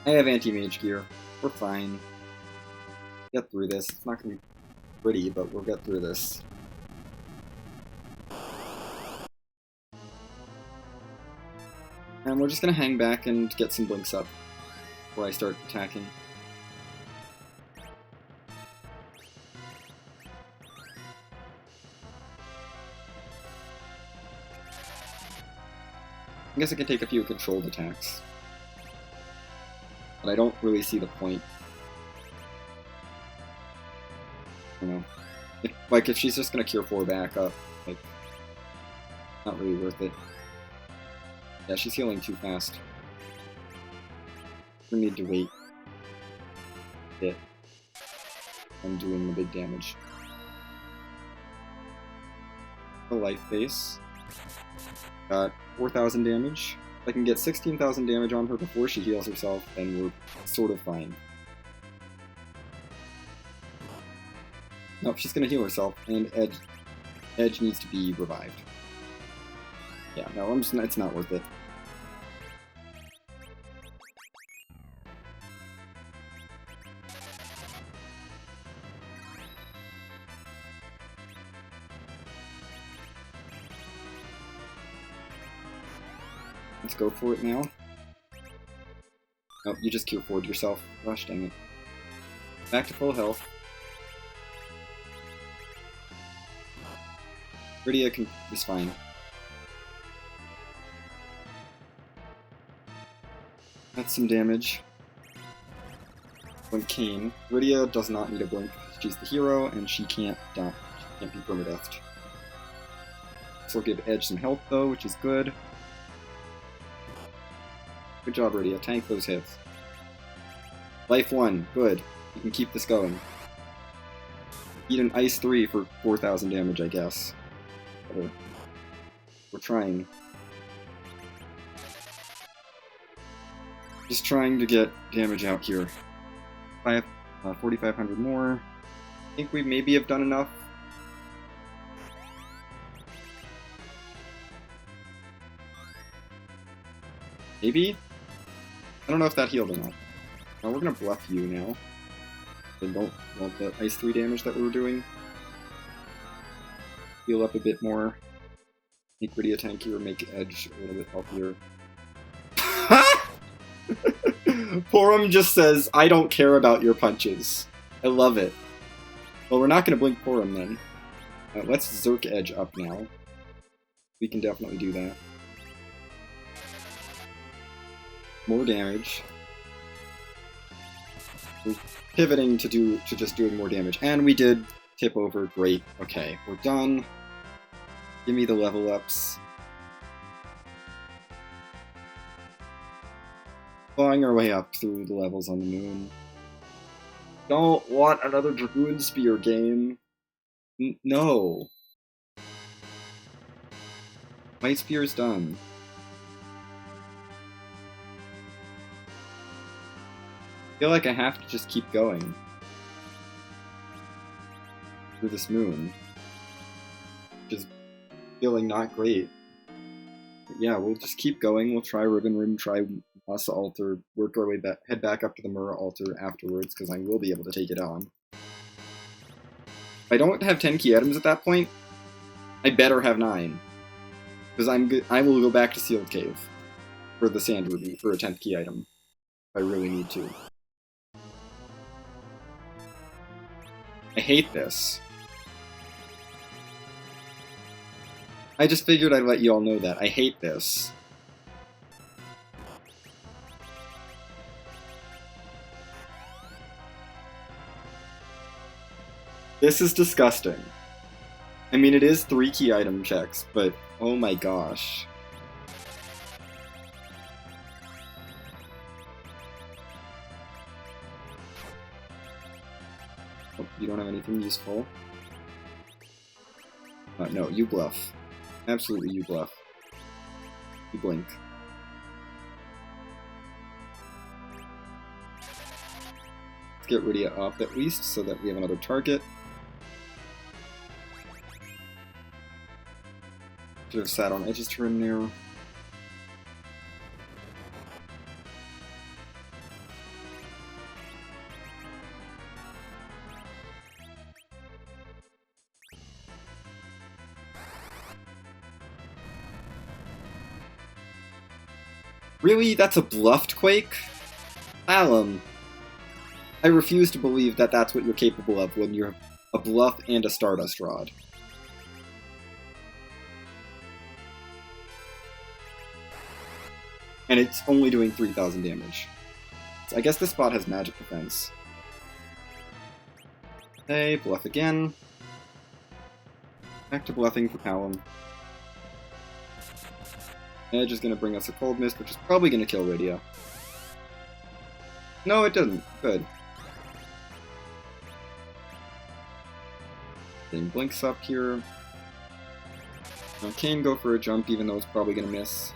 I have anti-mage gear. We're fine. Get through this. It's not gonna be pretty, but we'll get through this. And we're just gonna hang back and get some blinks up before I start attacking. I guess I can take a few controlled attacks. But I don't really see the point. You know, if she's just gonna Cure 4 back up, like, not really worth it. Yeah, she's healing too fast. We need to wait a bit and doing the big damage. The life base. Got 4,000 damage. If I can get 16,000 damage on her before she heals herself, then we're sort of fine. Nope, she's gonna heal herself, and Edge needs to be revived. Yeah, no, it's not worth it. Let's go for it now. Nope, you just Cure 4'd yourself. Gosh dang it. Back to full health. Rydia is fine. That's some damage. Blink Kane. Rydia does not need a blink. She's the hero, and she can't be permadeathed. This will give Edge some health though, which is good. Good job, Rydia. Tank those hits. Life 1. Good. You can keep this going. Eat an Ice 3 for 4,000 damage, I guess. We're trying. Just trying to get damage out here. 4,500 more. I think we maybe have done enough. Maybe? I don't know if that healed or not. Now we're gonna bluff you now. They don't want the Ice 3 damage that we were doing. Heal up a bit more. Make Rydia tankier, make Edge a little bit healthier. Porum just says, I don't care about your punches. I love it. Well, we're not gonna blink Porum then. Let's Zerk Edge up now. We can definitely do that. More damage. We're pivoting to just doing more damage. And we did tip over. Great. Okay, we're done. Give me the level ups. Clawing our way up through the levels on the moon. Don't want another Dragoon Spear game. No. Might Spear's done. I feel like I have to just keep going through this moon, which is feeling not great. But yeah, we'll just keep going. We'll try Ribbon Room, try Masa Altar, work our way back, head back up to the Mura Altar afterwards, because I will be able to take it on. If I don't have 10 key items at that point, I better have 9. Because I will go back to Sealed Cave for the Sand Ruby for a 10th key item, if I really need to. I hate this. I just figured I'd let you all know that. I hate this. This is disgusting. I mean, it is 3 key item checks, but oh my gosh. Oh, you don't have anything useful? No, you bluff. Absolutely, you bluff. You blink. Let's get Rydia up at least, so that we have another target. Should have sat on Edge's turn there. Really? That's a bluffed Quake? Alum. I refuse to believe that that's what you're capable of when you're a bluff and a Stardust Rod. And it's only doing 3,000 damage. So I guess this spot has magic defense. Hey, bluff again. Back to bluffing for Palom. Edge is going to bring us a Cold Mist, which is probably going to kill Rydia. No, it doesn't. Good. Then Blinks up here. Now Kane go for a jump, even though it's probably going to miss.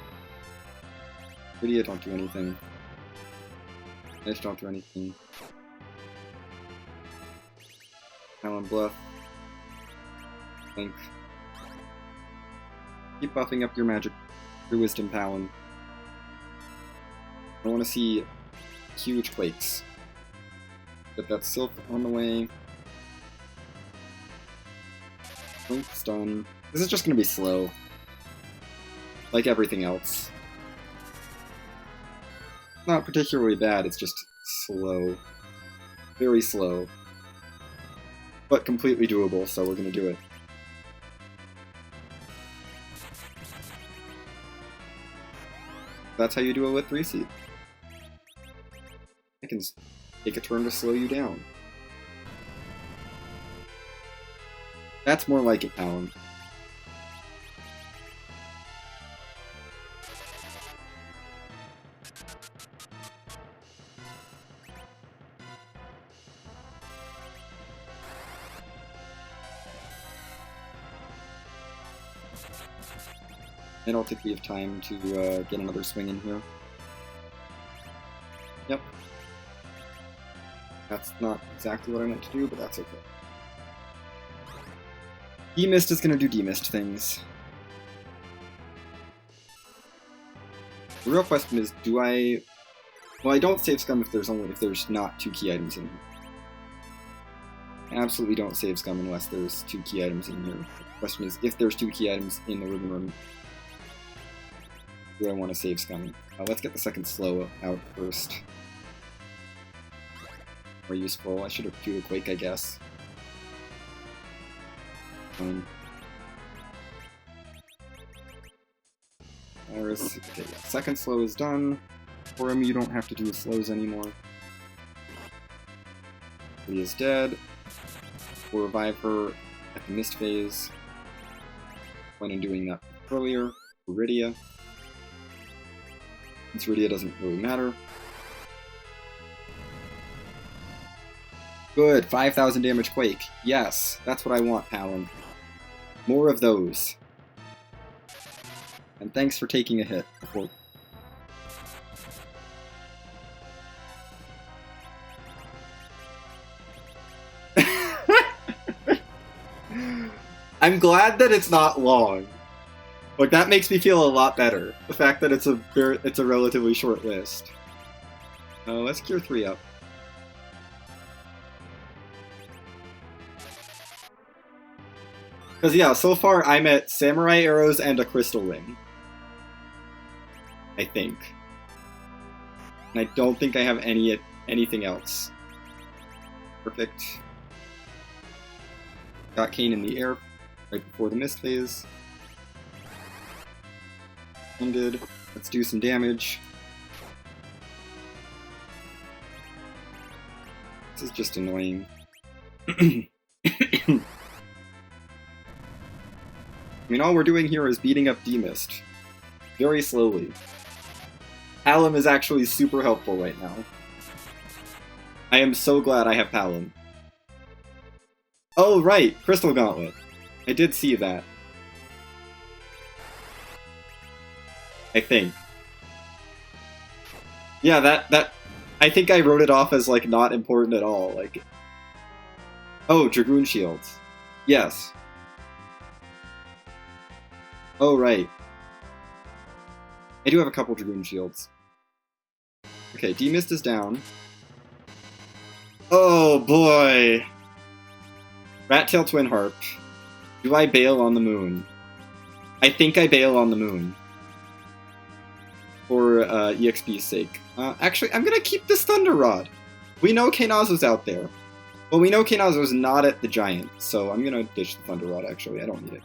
Rydia, don't do anything. Edge, don't do anything. Palom bluff. Blink. Keep buffing up your magic. Your Wisdom Palom. I want to see huge Quakes. Get that Silk on the way. Blink's done. This is just going to be slow. Like everything else. Not particularly bad, it's just slow. Very slow. But completely doable, so we're going to do it. That's how you do it with 3-seed. I can take a turn to slow you down. That's more like it, Palom. I don't think we have time to get another swing in here. Yep. That's not exactly what I meant to do, but that's okay. Demist is going to do demist things. The real question is, do I... Well, I don't save scum if there's not 2 key items in here. I absolutely don't save scum unless there's 2 key items in here. The question is, if there's 2 key items in the Ribbon Room, do I want to save scum? Let's get the second slow out first. More useful. I should have queued a Quake, I guess. Iris, okay, yeah. Second slow is done. For him, you don't have to do slows anymore. He is dead. We'll revive her at the mist phase. Plan on doing that earlier. For Rydia. Since Rydia doesn't really matter. Good, 5,000 damage Quake. Yes, that's what I want, Palom. More of those. And thanks for taking a hit before. I'm glad that it's not long. Like, that makes me feel a lot better. The fact that it's a relatively short list. Let's Cure 3 up. Because, yeah, so far I'm at Samurai Arrows and a Crystal Ring. I think. And I don't think I have anything else. Perfect. Got Kane in the air right before the mist phase. Ended. Let's do some damage. This is just annoying. I mean, all we're doing here is beating up D-Mist. Very slowly. Palom is actually super helpful right now. I am so glad I have Palom. Oh, right! Crystal Gauntlet. I did see that. I think. Yeah, that... I think I wrote it off as, like, not important at all. Like... Oh, Dragoon Shields. Yes. Oh, right. I do have a couple Dragoon Shields. Okay, D-Mist is down. Oh, boy! Rat-tail Twin Harp. Do I bail on the moon? I think I bail on the moon. For EXP's sake. Actually, I'm gonna keep this Thunder Rod. We know Kainazo's out there. Well, we know Kainazo's not at the Giant, so I'm gonna ditch the Thunder Rod, actually. I don't need it.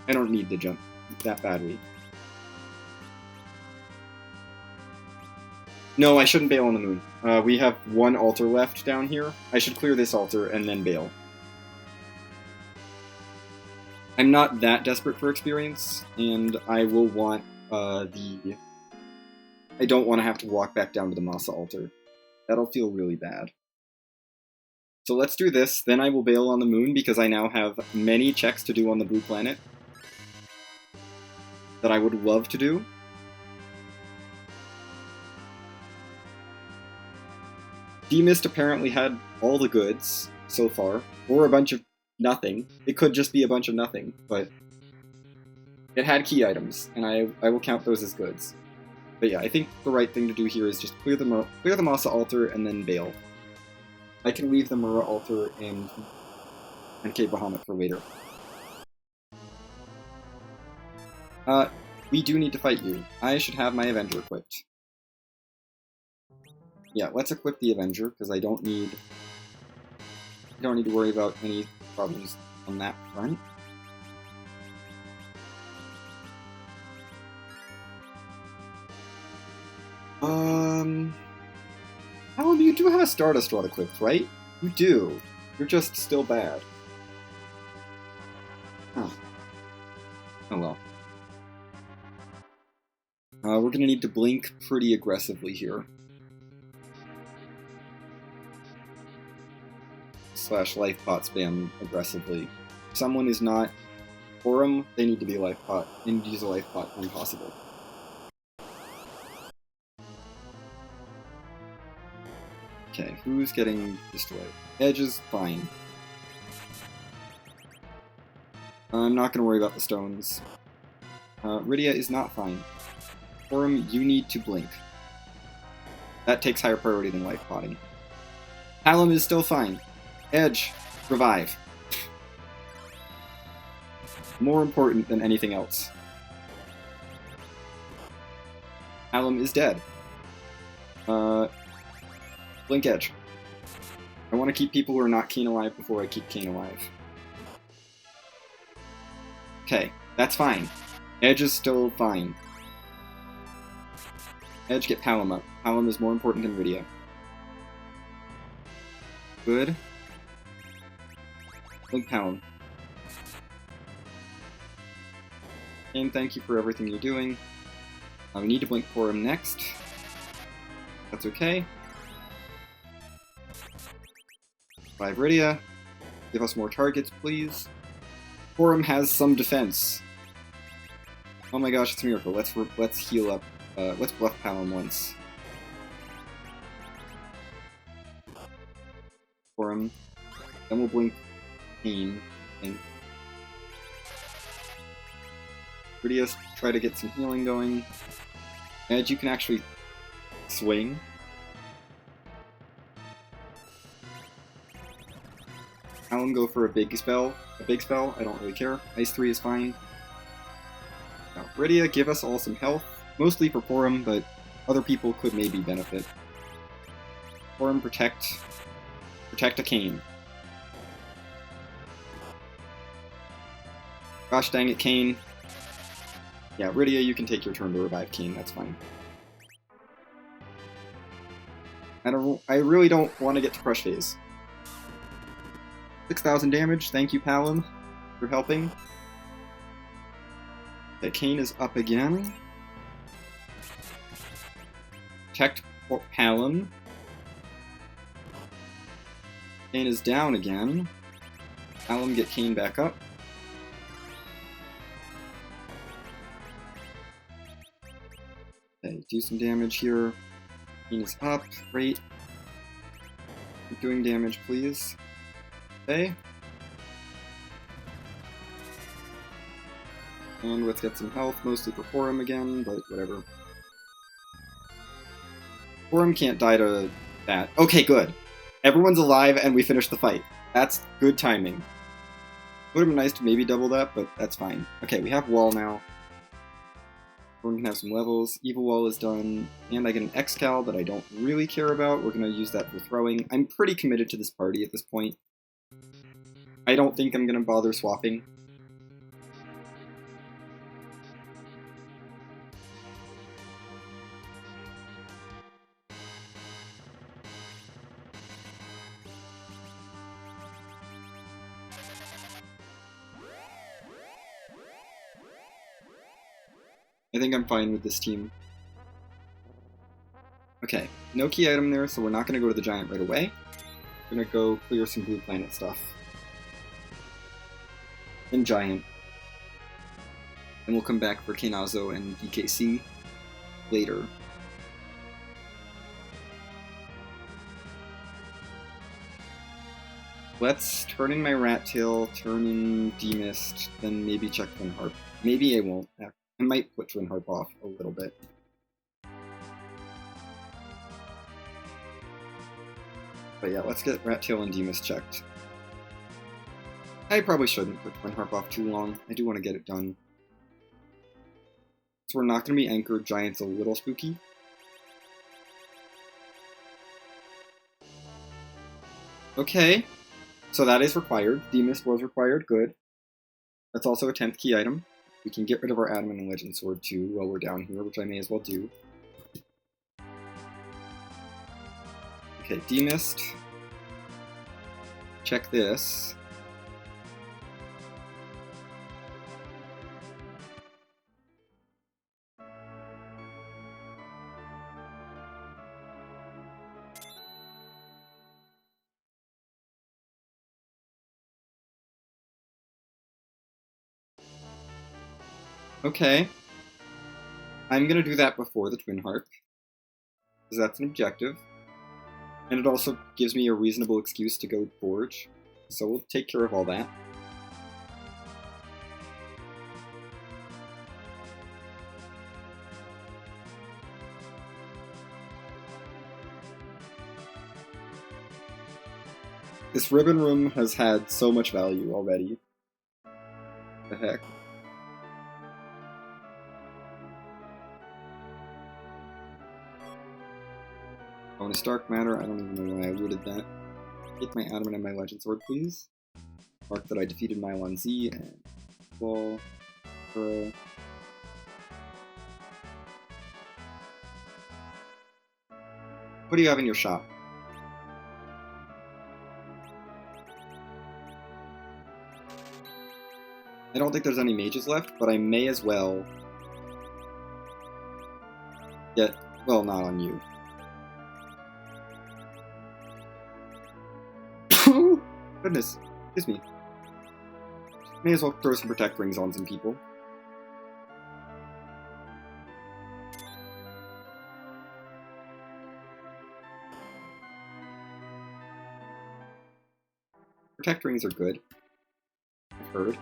I don't need the jump that badly. No, I shouldn't bail on the moon. We have one altar left down here. I should clear this altar and then bail. I'm not that desperate for experience, and I will want I don't want to have to walk back down to the Masa altar. That'll feel really bad. So let's do this, then I will bail on the moon because I now have many checks to do on the blue planet that I would love to do. D-Mist apparently had all the goods so far, or a bunch of nothing. It could just be a bunch of nothing, but it had key items, and I will count those as goods. But yeah, I think the right thing to do here is just clear the Masa altar and then bail. I can leave the Mura altar and Cape Bahamut for later. We do need to fight you. I should have my Avenger equipped. Yeah, let's equip the Avenger, because I don't need to worry about any problems on that front. Oh, you do have a Stardust Rod equipped, right? You do. You're just still bad. Huh. Oh well. We're gonna need to blink pretty aggressively here. / life pot spam aggressively. If someone is not Forum, they need to be life pot. They need to use a life pot when possible. Okay, who's getting destroyed? Edge is fine. I'm not going to worry about the stones. Rydia is not fine. Forum, you need to blink. That takes higher priority than life potting. Palom is still fine. Edge, revive. More important than anything else. Palom is dead. Blink Edge. I want to keep people who are not Kane alive before I keep Kane alive. Okay, that's fine. Edge is still fine. Edge, get Palom up. Palom is more important than Rydia. Good. Blink Palom. And thank you for everything you're doing. We need to blink for him next. That's okay. 5 Rydia. Give us more targets, please. Forum has some defense. Oh my gosh, it's a miracle. Let's heal up. Let's bluff Palom once. Forum. Then we'll blink Pain. And Rydia, try to get some healing going. Edge, you can actually swing. Palom go for a big spell. I don't really care. Ice 3 is fine. Now, Rydia, give us all some health. Mostly for Forum, but other people could maybe benefit. Forum, protect a Kane. Gosh dang it, Kane. Yeah, Rydia, you can take your turn to revive Kane, that's fine. I really don't want to get to Crush Phase. 6,000 damage, thank you Palom for helping. Okay, Kane is up again. Protect Palom. Kane is down again. Palom, get Kane back up. Okay, do some damage here. Kane is up, great. Keep doing damage, please. Okay. And let's get some health, mostly for Forum again, but whatever. Forum can't die to that. Okay, good. Everyone's alive and we finished the fight. That's good timing. Would have been nice to maybe double that, but that's fine. Okay, we have Wall now. We're gonna have some levels. Evil Wall is done, and I get an X-Cal that I don't really care about. We're gonna use that for throwing. I'm pretty committed to this party at this point. I don't think I'm gonna bother swapping. I think I'm fine with this team. Okay, no key item there, so we're not going to go to the Giant right away. We're going to go clear some Blue Planet stuff. And Giant. And we'll come back for Kenazo and DKC later. Let's turn in my Rat Tail, turn in Demist, then maybe check Twin Harp. Maybe I won't. I might put Twin Harp off a little bit. But yeah, let's get Rat Tail and Demist checked. I probably shouldn't put Twin Harp off too long. I do want to get it done. So we're not going to be anchored. Giant's a little spooky. Okay. So that is required. Demist was required. Good. That's also a 10th key item. We can get rid of our Adamant and Legend Sword too while we're down here, which I may as well do. Okay, Demist. Check this. Okay. I'm gonna do that before the Twin Harp, because that's an objective. And it also gives me a reasonable excuse to go Forge, so we'll take care of all that. This Ribbon Room has had so much value already. The heck? Bonus Dark Matter, I don't even know why I looted that. Take my Adamant and my Legend Sword, please. Mark that I defeated Mylon Z and Wall. What do you have in your shop? I don't think there's any mages left, but I may as well get, well, not on you. Goodness, excuse me. May as well throw some protect rings on some people. Protect rings are good. I've heard.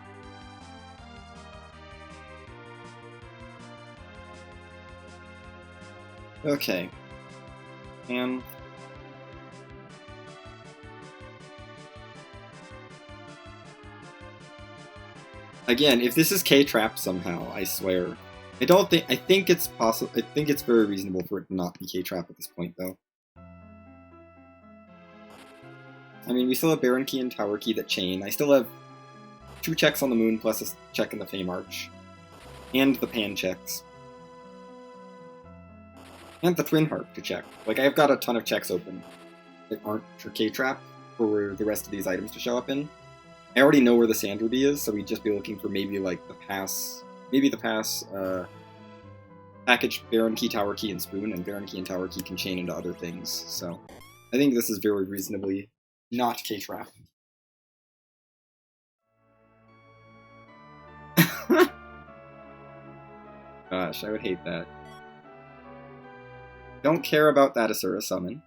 Okay. And again, if this is K-trap somehow, I swear. I think it's possible. I think it's very reasonable for it to not be K-trap at this point, though. I mean, we still have Baron Key and Tower Key that chain. I still have 2 checks on the Moon plus a check in the Fame Arch. And the Pan checks. And the Twin Heart to check. Like, I've got a ton of checks open that aren't for K-trap for the rest of these items to show up in. I already know where the Sand Ruby is, so we'd just be looking for maybe, like, the pass... Maybe the pass, package Baron Key, Tower Key, and Spoon, and Baron Key and Tower Key can chain into other things, so... I think this is very reasonably not K-trap. Gosh, I would hate that. Don't care about that Asura summon.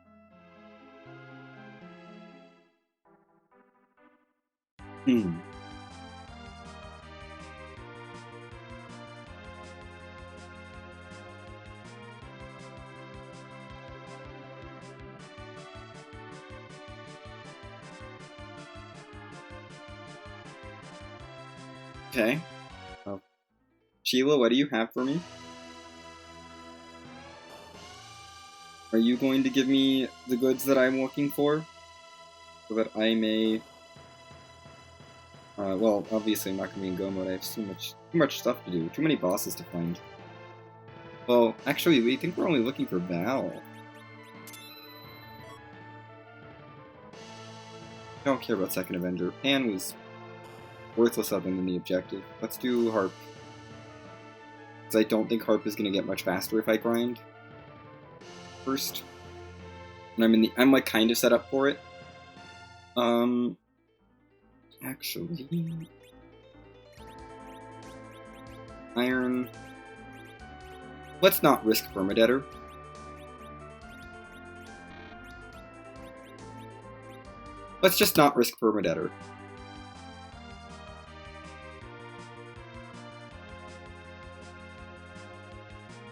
Okay. Oh. Sheila, what do you have for me? Are you going to give me the goods that I'm looking for? So that I may... well, obviously I'm not going to be in go mode. I have too much stuff to do. Too many bosses to find. Well, actually, we think we're only looking for Val. I don't care about Second Avenger. Pan was worthless other than the objective. Let's do Harp. Because I don't think Harp is going to get much faster if I grind first. And I'm like kind of set up for it. Actually, Iron. Let's not risk Permadeader. Let's just not risk Permadeader.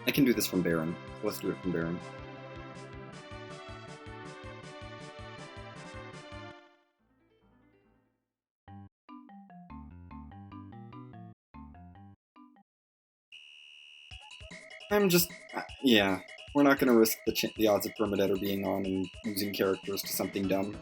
I can do this from Baron. Let's do it from Baron. Yeah, we're not gonna risk the odds of Permadeader being on and losing characters to something dumb.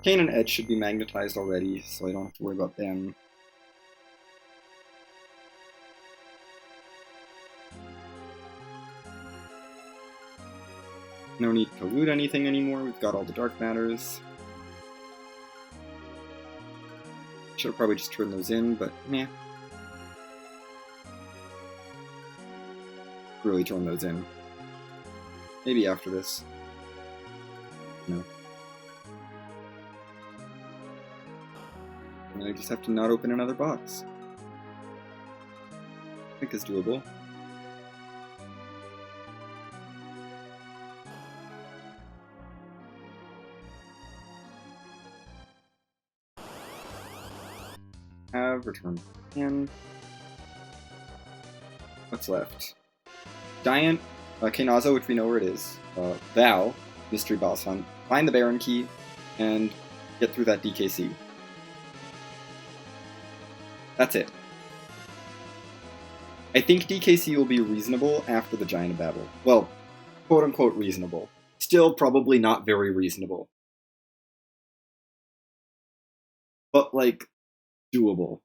Kane and Edge should be magnetized already, so I don't have to worry about them. No need to loot anything anymore, we've got all the dark matters. Should have probably just turned those in, but meh. Really turn those in. Maybe after this. No. And I just have to not open another box. I think it's doable. Have return in. What's left? Giant, Kainazo, which we know where it is. Val, Mystery Boss Hunt. Find the Baron Key, and get through that DKC. That's it. I think DKC will be reasonable after the Giant Battle. Well, quote-unquote reasonable. Still probably not very reasonable. But, like, doable.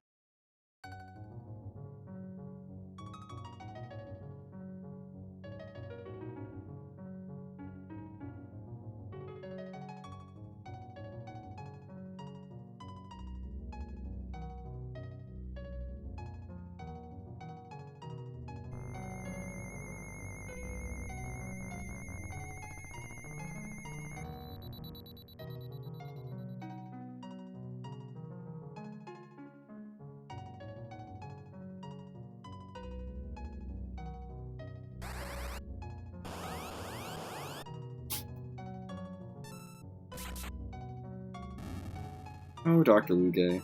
Oh, Dr. Luge.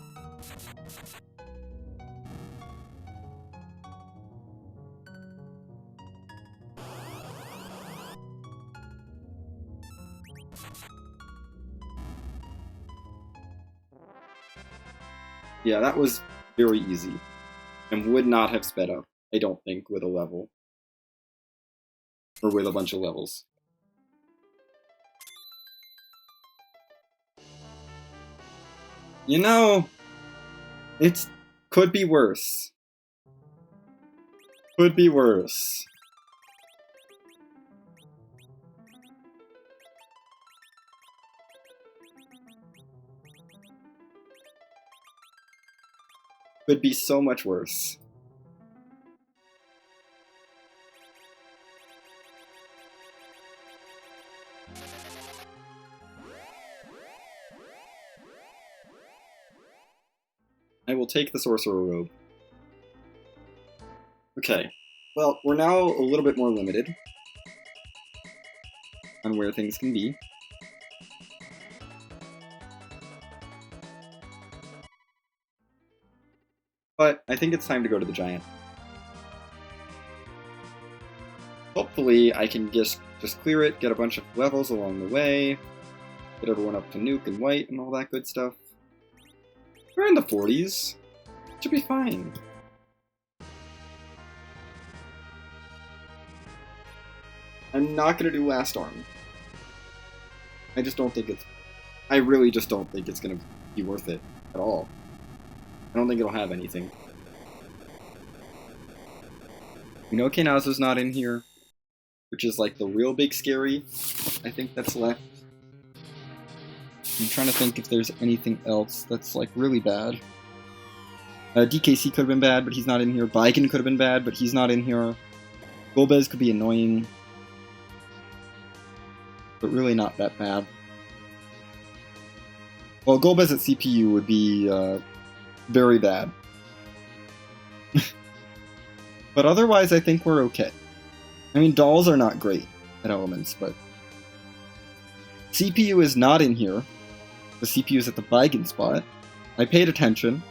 Yeah, that was very easy, and would not have sped up, I don't think, with a level. Or with a bunch of levels. You know, it could be worse. Could be worse. Could be so much worse. I will take the Sorcerer Robe. Okay, well, we're now a little bit more limited on where things can be. But I think it's time to go to the Giant. Hopefully I can just clear it, get a bunch of levels along the way, get everyone up to Nuke and White and all that good stuff. We're in the 40s. Should be fine. I'm not gonna do Last Arm. I just don't think it's... I really just don't think it's gonna be worth it at all. I don't think it'll have anything. We know Kenazu's not in here, which is like the real big scary. I think that's left. I'm trying to think if there's anything else that's like really bad. DKC could have been bad, but he's not in here. Baiken could have been bad, but he's not in here. Golbez could be annoying, but really not that bad. Well, Golbez at CPU would be very bad. But otherwise, I think we're okay. I mean, dolls are not great at elements, but CPU is not in here. The CPU is at the Baiken spot. I paid attention.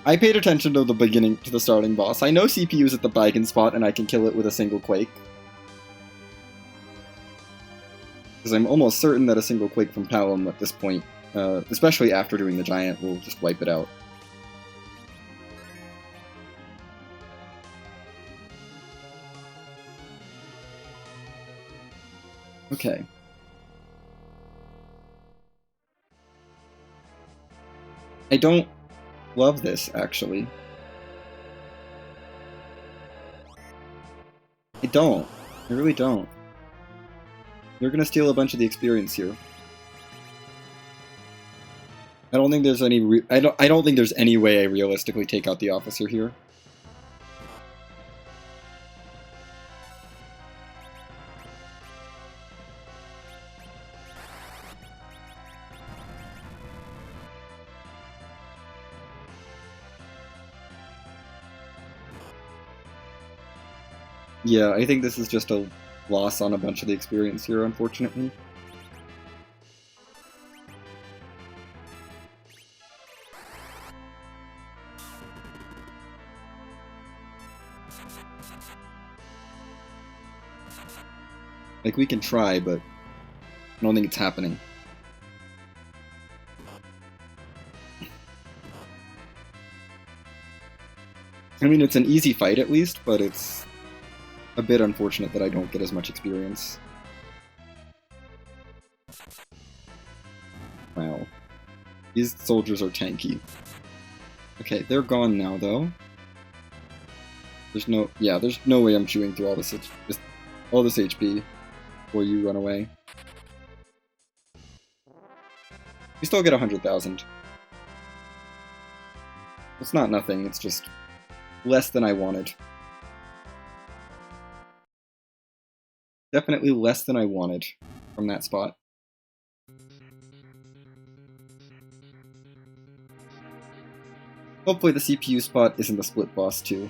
I paid attention to the beginning, to the starting boss. I know CPU is at the Baiken spot, and I can kill it with a single Quake. Because I'm almost certain that a single Quake from Palom at this point, especially after doing the Giant, will just wipe it out. Okay. I don't love this, actually. I don't. I really don't. You're gonna steal a bunch of the experience here. I don't think there's any I don't think there's any way I realistically take out the officer here. Yeah, I think this is just a loss on a bunch of the experience here, unfortunately. Like, we can try, but I don't think it's happening. I mean, it's an easy fight at least, but it's a bit unfortunate that I don't get as much experience. Wow. These soldiers are tanky. Okay, they're gone now, though. There's no... Yeah, there's no way I'm chewing through all this HP before you run away. We still get 100,000. It's not nothing, it's just less than I wanted. Definitely less than I wanted from that spot. Hopefully the CPU spot isn't the split boss too.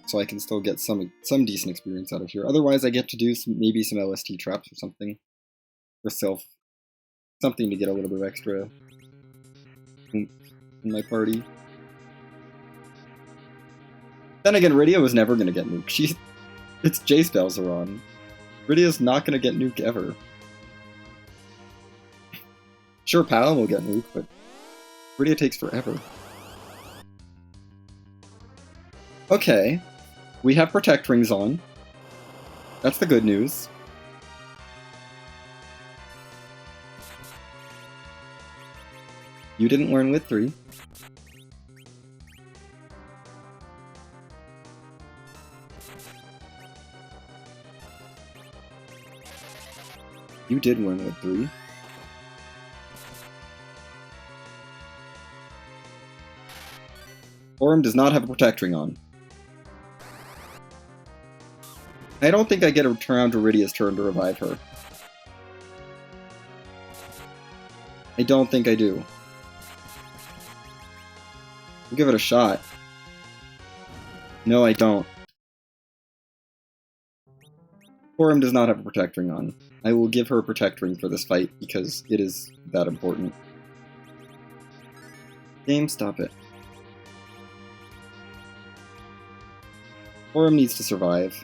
so I can still get some decent experience out of here. Otherwise, I get to do maybe some LST traps or something. For something to get a little bit of extra in my party. Then again, Rydia was never going to get nuked. Its J spells are on. Rydia's not going to get nuked ever. Sure, Palom will get nuked, but Rydia takes forever. Okay, we have Protect Rings on. That's the good news. You didn't learn with 3. You did learn with 3. Forum does not have a Protect Ring on. I don't think I get a turn on to Rydia's turn to revive her. I don't think I do. I'll give it a shot. No, I don't. Forum does not have a Protect Ring on. I will give her a Protect Ring for this fight because it is that important. Game, stop it. Forum needs to survive.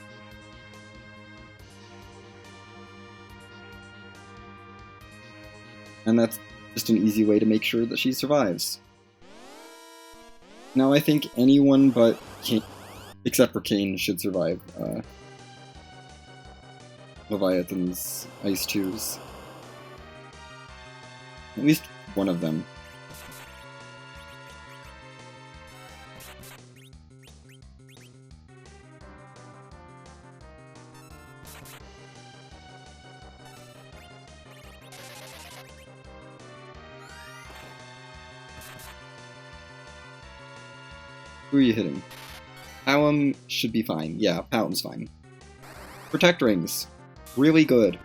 And that's just an easy way to make sure that she survives. Now I think anyone but Kane, except for Kane, should survive Leviathan's Ice 2s. At least one of them. Who are you hitting? Palom should be fine. Yeah, Palom's fine. Protect Rings. Really good.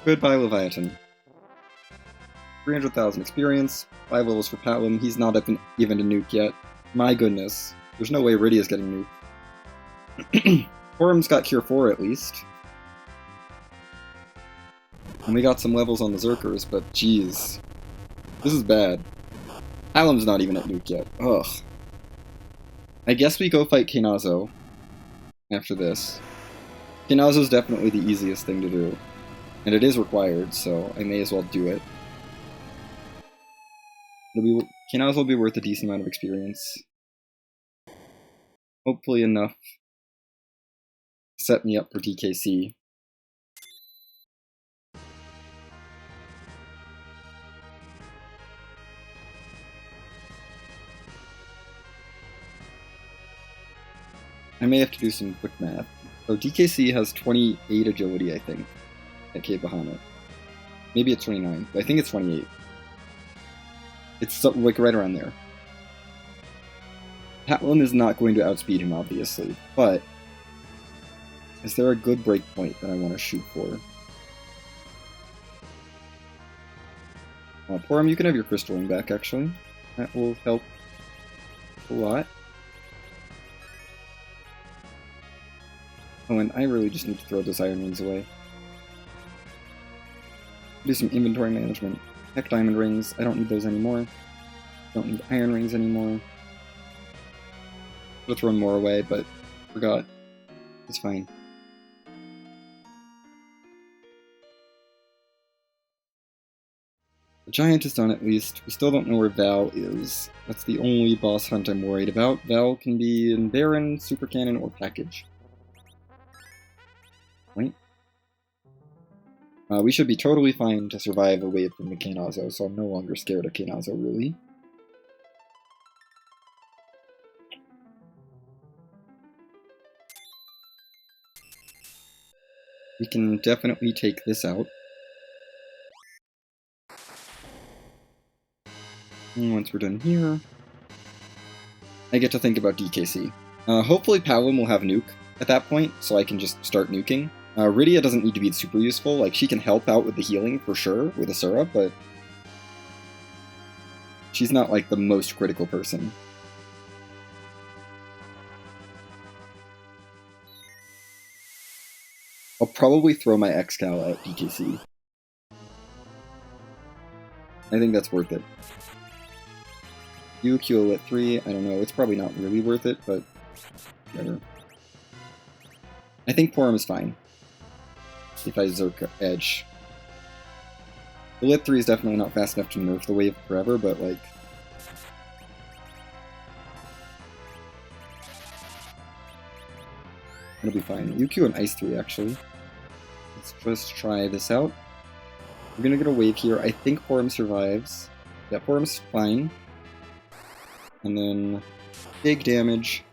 Goodbye, Leviathan. 300,000 experience, 5 levels for Palom. He's not even a nuke yet. My goodness. There's no way Rydia's getting nuked. Forum's got Cure 4 at least. And we got some levels on the Zerkers, but jeez. This is bad. Palom's not even at nuke yet. Ugh. I guess we go fight Kenazo after this. Kenazo's definitely the easiest thing to do. And it is required, so I may as well do it. Kenazo will be worth a decent amount of experience. Hopefully enough to set me up for DKC. I may have to do some quick math. So DKC has 28 agility, I think, at Cape Bahamut. Maybe it's 29, but I think it's 28. It's like right around there. Palom is not going to outspeed him, obviously, but is there a good breakpoint that I want to shoot for? Forum, you can have your Crystal Ring back, actually. That will help a lot. Oh, and I really just need to throw those Iron Rings away. Do some inventory management. Heck, Diamond Rings, I don't need those anymore. Don't need Iron Rings anymore. Should have thrown more away, but forgot. It's fine. The Giant is done at least. We still don't know where Val is. That's the only boss hunt I'm worried about. Val can be in Baron, Super Cannon, or Package. Right? We should be totally fine to survive a wave from the Kenazo, so I'm no longer scared of Kenazo, really. We can definitely take this out. And once we're done here, I get to think about DKC. Hopefully Palom will have nuke at that point, so I can just start nuking. Rydia doesn't need to be super useful. Like, she can help out with the healing for sure with Asura, but she's not like the most critical person. I'll probably throw my Excal at DKC. I think that's worth it. UQ at 3, I don't know, it's probably not really worth it, but whatever. I think Porom is fine. If I Zerk Edge. The Lit 3 is definitely not fast enough to nerf the wave forever, but like... it'll be fine. UQ and Ice 3, actually. Let's just try this out. We're gonna get a wave here. I think Porom survives. Yeah, Porom's fine. And then big damage.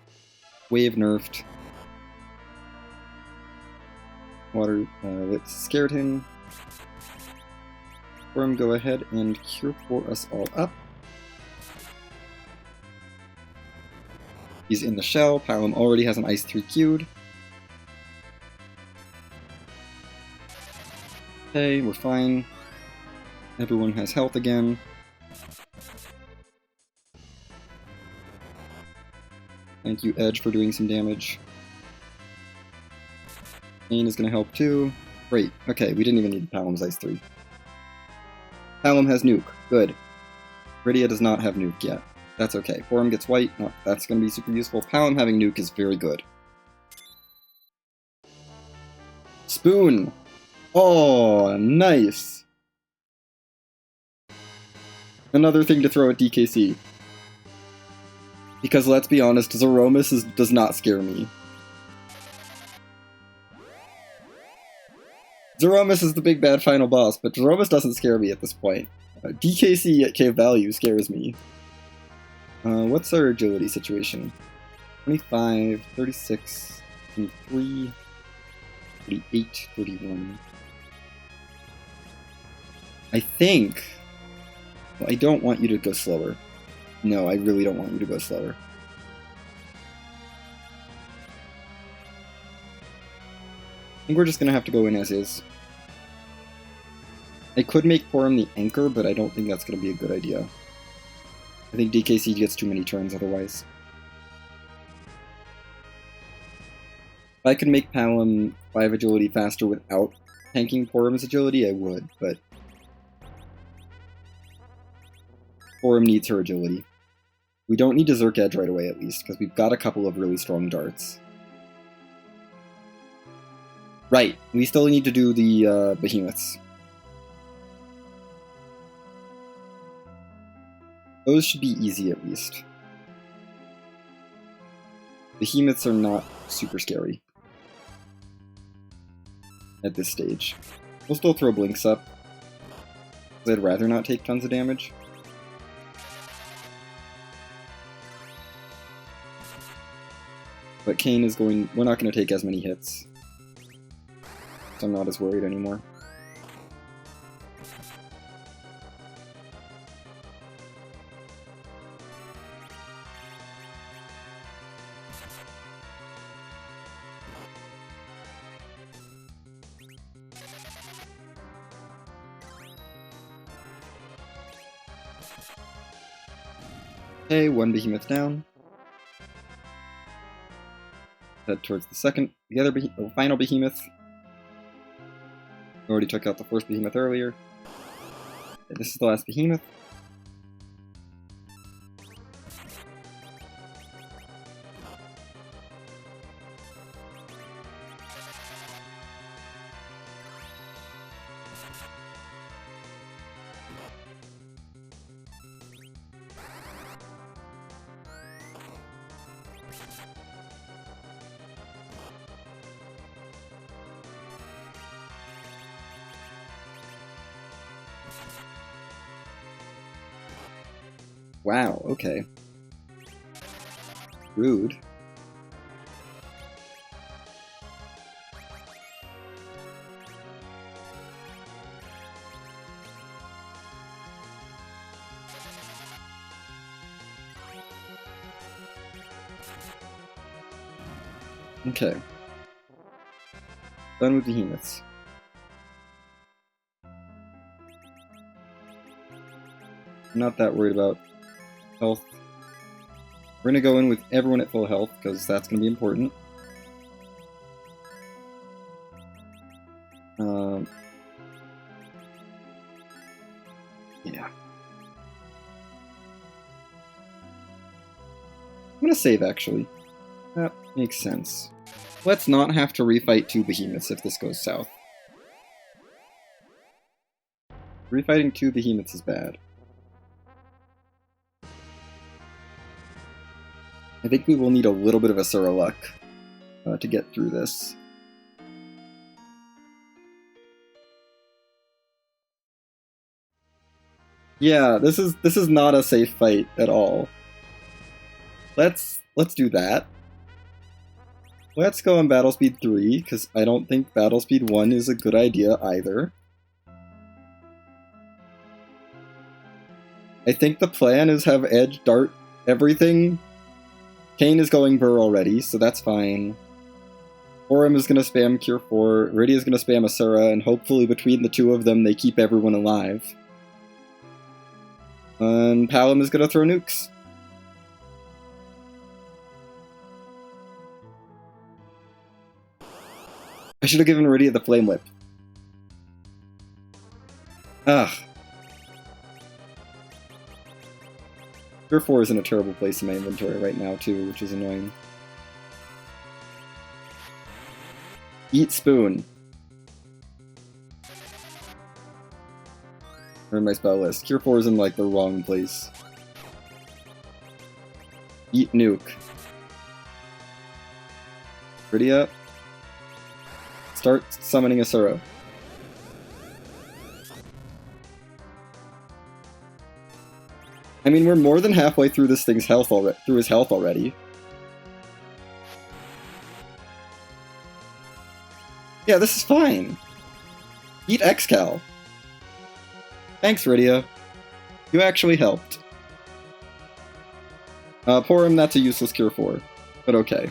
Wave nerfed. Water Lit scared him. Porom, go ahead and cure for us all up. He's in the shell. Palom already has an Ice 3 queued. Okay, we're fine. Everyone has health again. Thank you, Edge, for doing some damage. Kane is going to help too. Great. Okay, we didn't even need Palom's Ice 3. Palom has nuke. Good. Rydia does not have nuke yet. That's okay. Porom gets white. Oh, that's going to be super useful. Palom having nuke is very good. Spoon! Oh, nice! Another thing to throw at DKC. Because let's be honest, Zeromus does not scare me. Zeromus is the big bad final boss, but Zeromus doesn't scare me at this point. DKC at Cave Value scares me. What's our agility situation? 25, 36, 23, 38, 31. I think... well, I don't want you to go slower. No, I really don't want you to go slower. I think we're just gonna have to go in as is. I could make Porom the anchor, but I don't think that's gonna be a good idea. I think DKC gets too many turns otherwise. If I could make Palom 5 agility faster without tanking Porom's agility, I would, but Porom needs her agility. We don't need to Zerk Edge right away, at least, because we've got a couple of really strong darts. Right, we still need to do the behemoths. Those should be easy, at least. Behemoths are not super scary at this stage. We'll still throw Blinks up, because I'd rather not take tons of damage. But Kane is going... we're not going to take as many hits. So I'm not as worried anymore. Okay, one behemoth down. Head towards the final behemoth. We already took out the first behemoth earlier. Okay, this is the last behemoth. Wow, okay. Rude. Okay. Done with behemoths. I'm not that worried about health. We're gonna go in with everyone at full health, because that's gonna be important. Yeah. I'm gonna save, actually. That makes sense. Let's not have to refight 2 behemoths if this goes south. Refighting 2 behemoths is bad. I think we will need a little bit of Asura luck to get through this. Yeah, this is not a safe fight at all. Let's do that. Let's go on Battle Speed 3, because I don't think Battle Speed 1 is a good idea either. I think the plan is have Edge dart everything. Kane is going Burr already, so that's fine. Forum is going to spam Cure 4, Iridia is going to spam Asura, and hopefully between the 2 of them they keep everyone alive. And Palom is going to throw nukes. I should have given Iridia the Flame Whip. Ugh. Cure 4 is in a terrible place in my inventory right now, too, which is annoying. Eat Spoon. Or in my spell list. Cure 4 is in, like, the wrong place. Eat Nuke. Iridia. Start summoning Asura. I mean, we're more than halfway through this thing's health already. Through his health already. Yeah, this is fine. Eat Excal. Thanks, Iridia. You actually helped. Pour him, that's a useless Cure 4. But okay.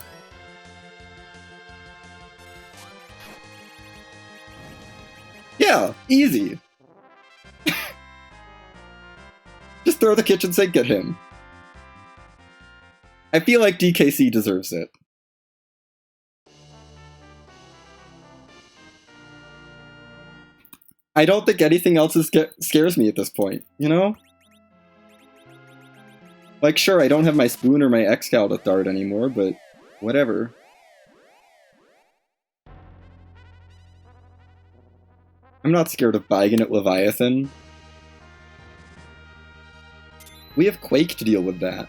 Yeah, easy. Just throw the kitchen sink at him. I feel like DKC deserves it. I don't think anything else scares me at this point, you know? Like, sure, I don't have my Spoon or my Excal to dart anymore, but whatever. I'm not scared of Baigan at Leviathan. We have Quake to deal with that.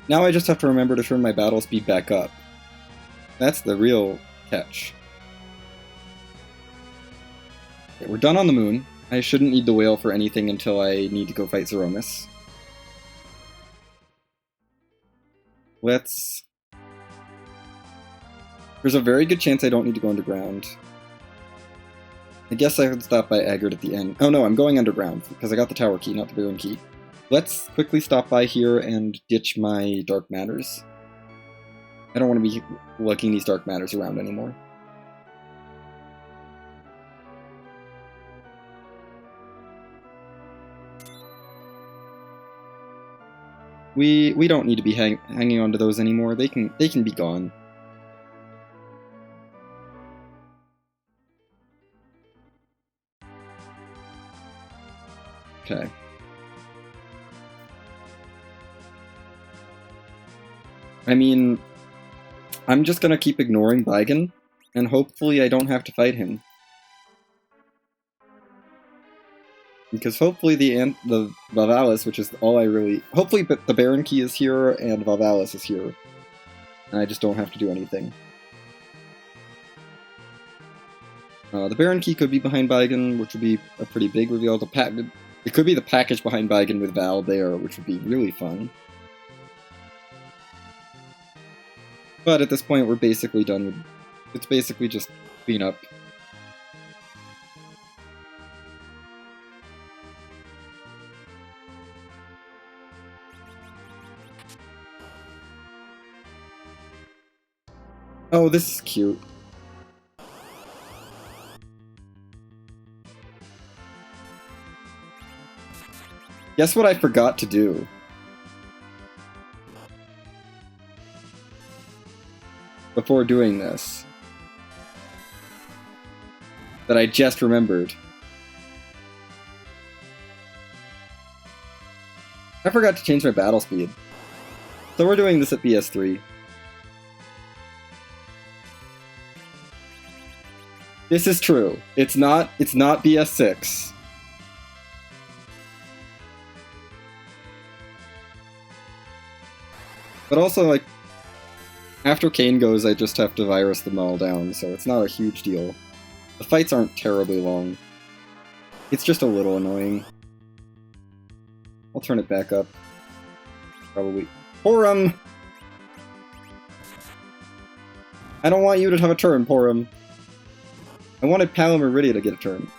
Now I just have to remember to turn my battle speed back up. That's the real catch. Okay, we're done on the moon. I shouldn't need the whale for anything until I need to go fight Zeromus. Let's... There's a very good chance I don't need to go underground. I guess I could stop by Aggert at the end. Oh no, I'm going underground, because I got the tower key, not the Baron key. Let's quickly stop by here and ditch my Dark Matters. I don't want to be lugging these Dark Matters around anymore. We don't need to be hanging on to those anymore. They can be gone. Okay. I mean, I'm just gonna keep ignoring Baigan, and hopefully I don't have to fight him. Because hopefully the Vavalis, which is all I really... Hopefully the Baron key is here, and Vavalis is here. And I just don't have to do anything. The Baron key could be behind Baigan, which would be a pretty big reveal. It could be the package behind Baigan with Val there, which would be really fun. But at this point, we're basically done with... It's basically just clean up. Oh, this is cute. Guess what I forgot to do? Before doing this. That I just remembered. I forgot to change my battle speed. So we're doing this at BS3. This is true. It's not BS6. But also, like, after Kane goes, I just have to virus them all down, so it's not a huge deal. The fights aren't terribly long. It's just a little annoying. I'll turn it back up. Probably. Porum! I don't want you to have a turn, Porum. I wanted Palom Iridia to get a turn.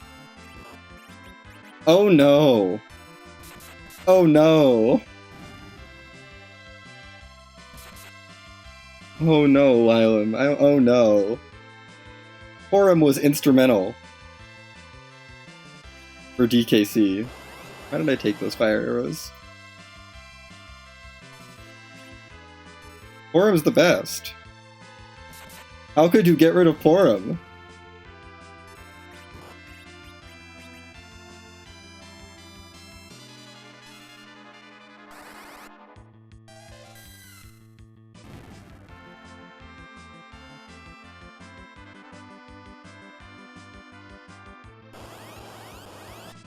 Oh no! Oh no! Oh no, Lylum. Oh no. Porum was instrumental for DKC. How did I take those fire arrows? Porum's the best. How could you get rid of Porum?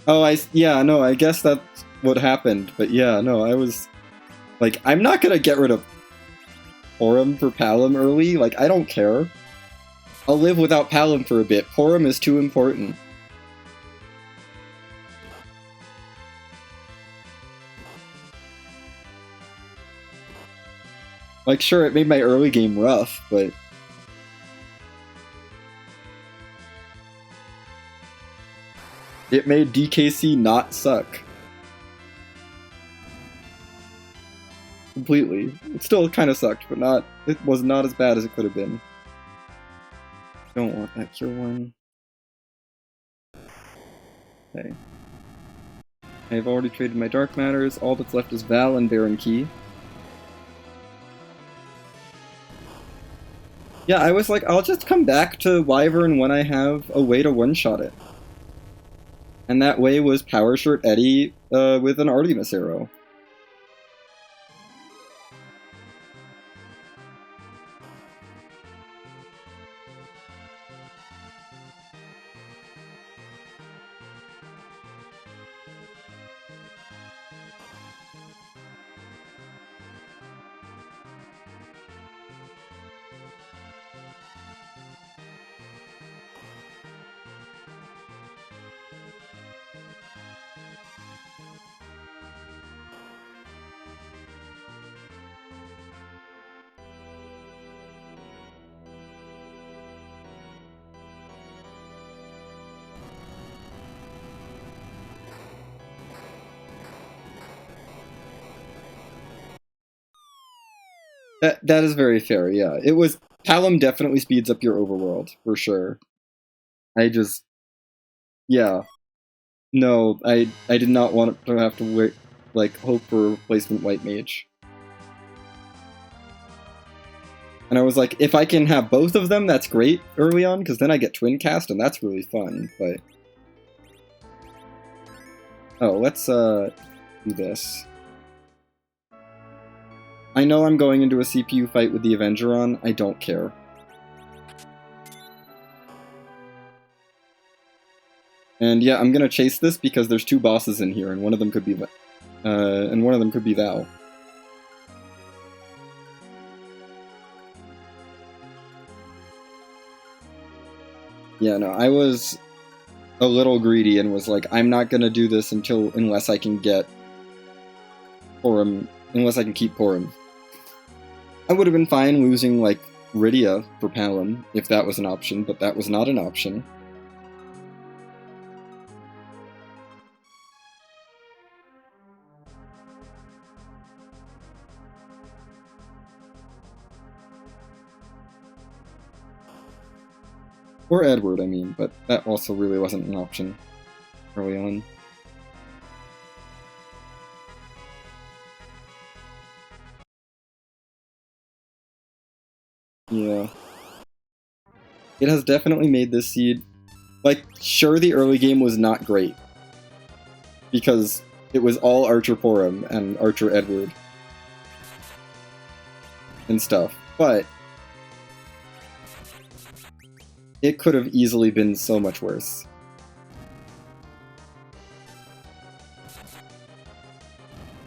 Oh, yeah, no, I guess that's what happened, but yeah, no, I was, like, I'm not gonna get rid of Porum for Palom early, like, I don't care. I'll live without Palom for a bit, Porum is too important. Like, sure, it made my early game rough, but... it made DKC not suck. Completely. It still kind of sucked, but not. It was not as bad as it could have been. Don't want that cure one. Okay. I've already traded my Dark Matters. All that's left is Val and Baron Key. Yeah, I was like, I'll just come back to Wyvern when I have a way to one-shot it. And that way was Power Shirt Eddie with an Artemis arrow. That is very fair, yeah. It was... Palom definitely speeds up your overworld, for sure. I just... yeah. No, I did not want to have to wait, like, hope for a replacement White Mage. And I was like, if I can have both of them, that's great early on, because then I get Twin Cast, and that's really fun, but... oh, let's, do this. I know I'm going into a CPU fight with the Avenger on. I don't care. And yeah, I'm gonna chase this because there's two bosses in here, and one of them could be Val. Yeah, no, I was a little greedy and was like, I'm not gonna do this unless I can get Porum, unless I can keep Porum. I would have been fine losing, like, Rydia for Palom, if that was an option, but that was not an option. Or Edward, I mean, but that also really wasn't an option early on. Yeah. It has definitely made this seed... Like, sure, the early game was not great. Because it was all Archer Porum and Archer Edward. And stuff. But... it could have easily been so much worse.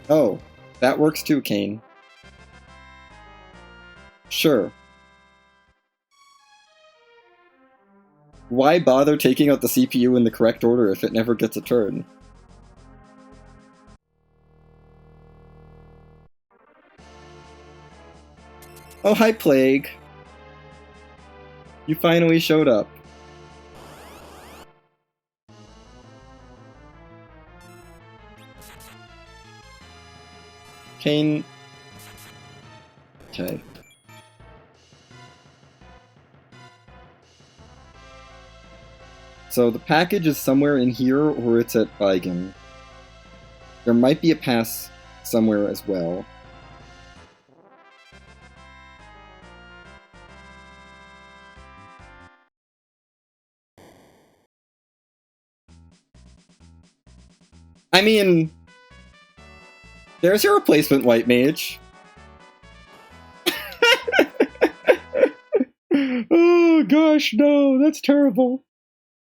Oh, that works too, Kane. Sure. Why bother taking out the CPU in the correct order if it never gets a turn? Oh, hi, Plague. You finally showed up. Kane... Okay. So the package is somewhere in here, or it's at Beigen. There might be a pass somewhere as well. I mean... there's your replacement White Mage. Oh gosh, no, that's terrible.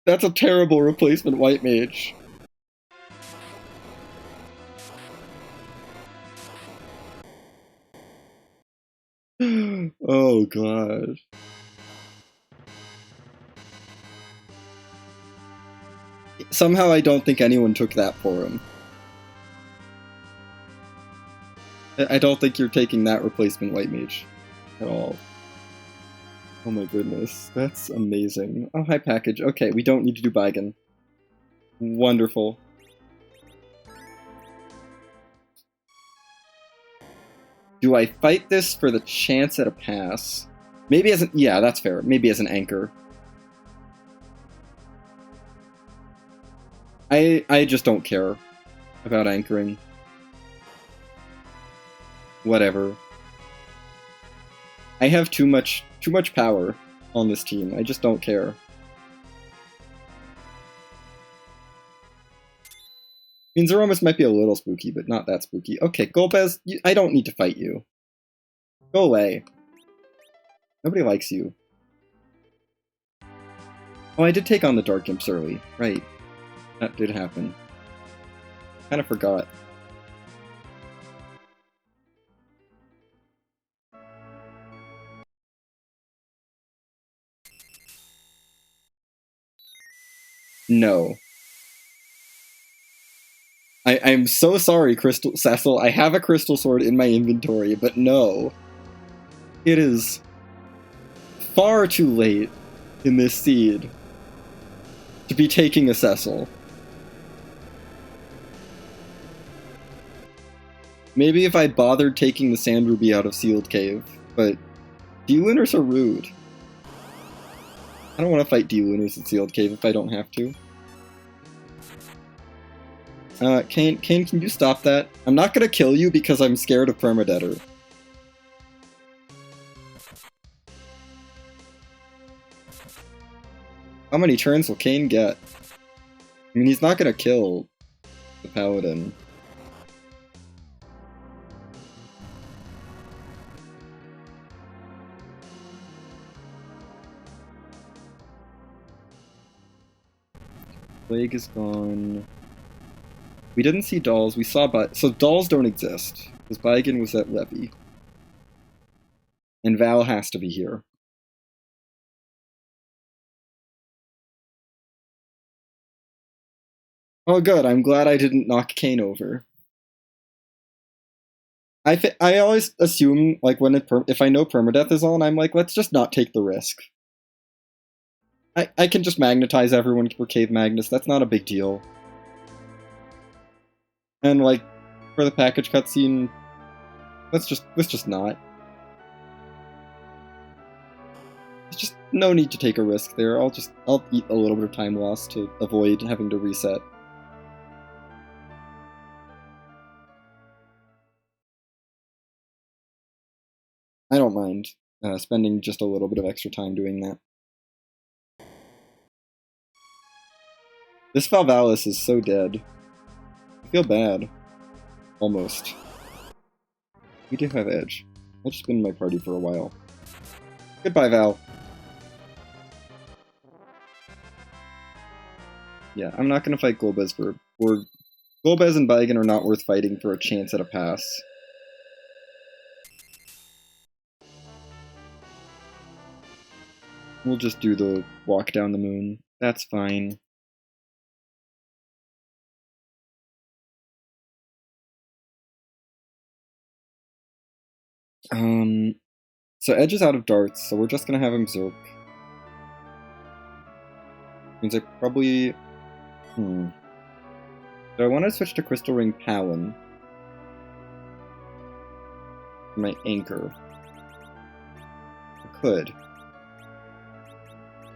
That's a terrible replacement White Mage. Oh god. Somehow I don't think anyone took that for him. I don't think you're taking that replacement White Mage at all. Oh my goodness, that's amazing. Oh, hi package. Okay, we don't need to do Beigen. Wonderful. Do I fight this for the chance at a pass? Maybe as an... yeah, that's fair. Maybe as an anchor. I just don't care about anchoring. Whatever. I have too much power on this team. I just don't care. I mean, Zeromus might be a little spooky, but not that spooky. Okay, Golbez, I don't need to fight you. Go away. Nobody likes you. Oh, I did take on the Dark Imps early. Right. That did happen. Kind of forgot. No. I'm so sorry, Crystal Cecil. I have a Crystal Sword in my inventory, but no. It is far too late in this seed to be taking a Cecil. Maybe if I'd bothered taking the Sand Ruby out of Sealed Cave, but D-Lunars are rude. I don't want to fight D-Lunars at Sealed Cave if I don't have to. Kane, can you stop that? I'm not gonna kill you because I'm scared of Permadeath. How many turns will Kane get? I mean, he's not gonna kill the Paladin. Plague is gone. We didn't see dolls, we saw so dolls don't exist, because Beigen was at Levy. And Val has to be here. Oh good, I'm glad I didn't knock Kane over. I always assume, like, if I know Permadeath is on, I'm like, let's just not take the risk. I can just magnetize everyone for Cave Magnus, that's not a big deal. And, like, for the package cutscene, let's just not. It's just No need to take a risk there. I'll eat a little bit of time loss to avoid having to reset. I don't mind spending just a little bit of extra time doing that. This Valvalis is so dead. I feel bad. Almost. We do have Edge. Edge has been in my party for a while. Goodbye, Val. Yeah, I'm not gonna fight Golbez for Golbez and Baigan are not worth fighting for a chance at a pass. We'll just do the walk down the moon. That's fine. So Edge is out of darts, so we're just gonna have him Zerk. Means I probably... Do I want to switch to Crystal Ring Palin? My anchor. I could.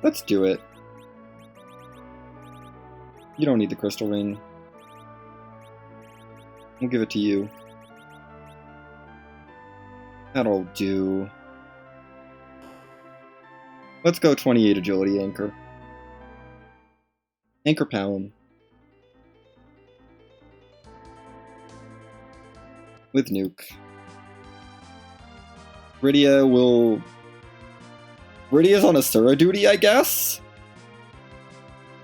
Let's do it. You don't need the Crystal Ring. We'll give it to you. That'll do. Let's go 28 agility anchor. Anchor Palin. With nuke. Rydia's on Asura duty, I guess?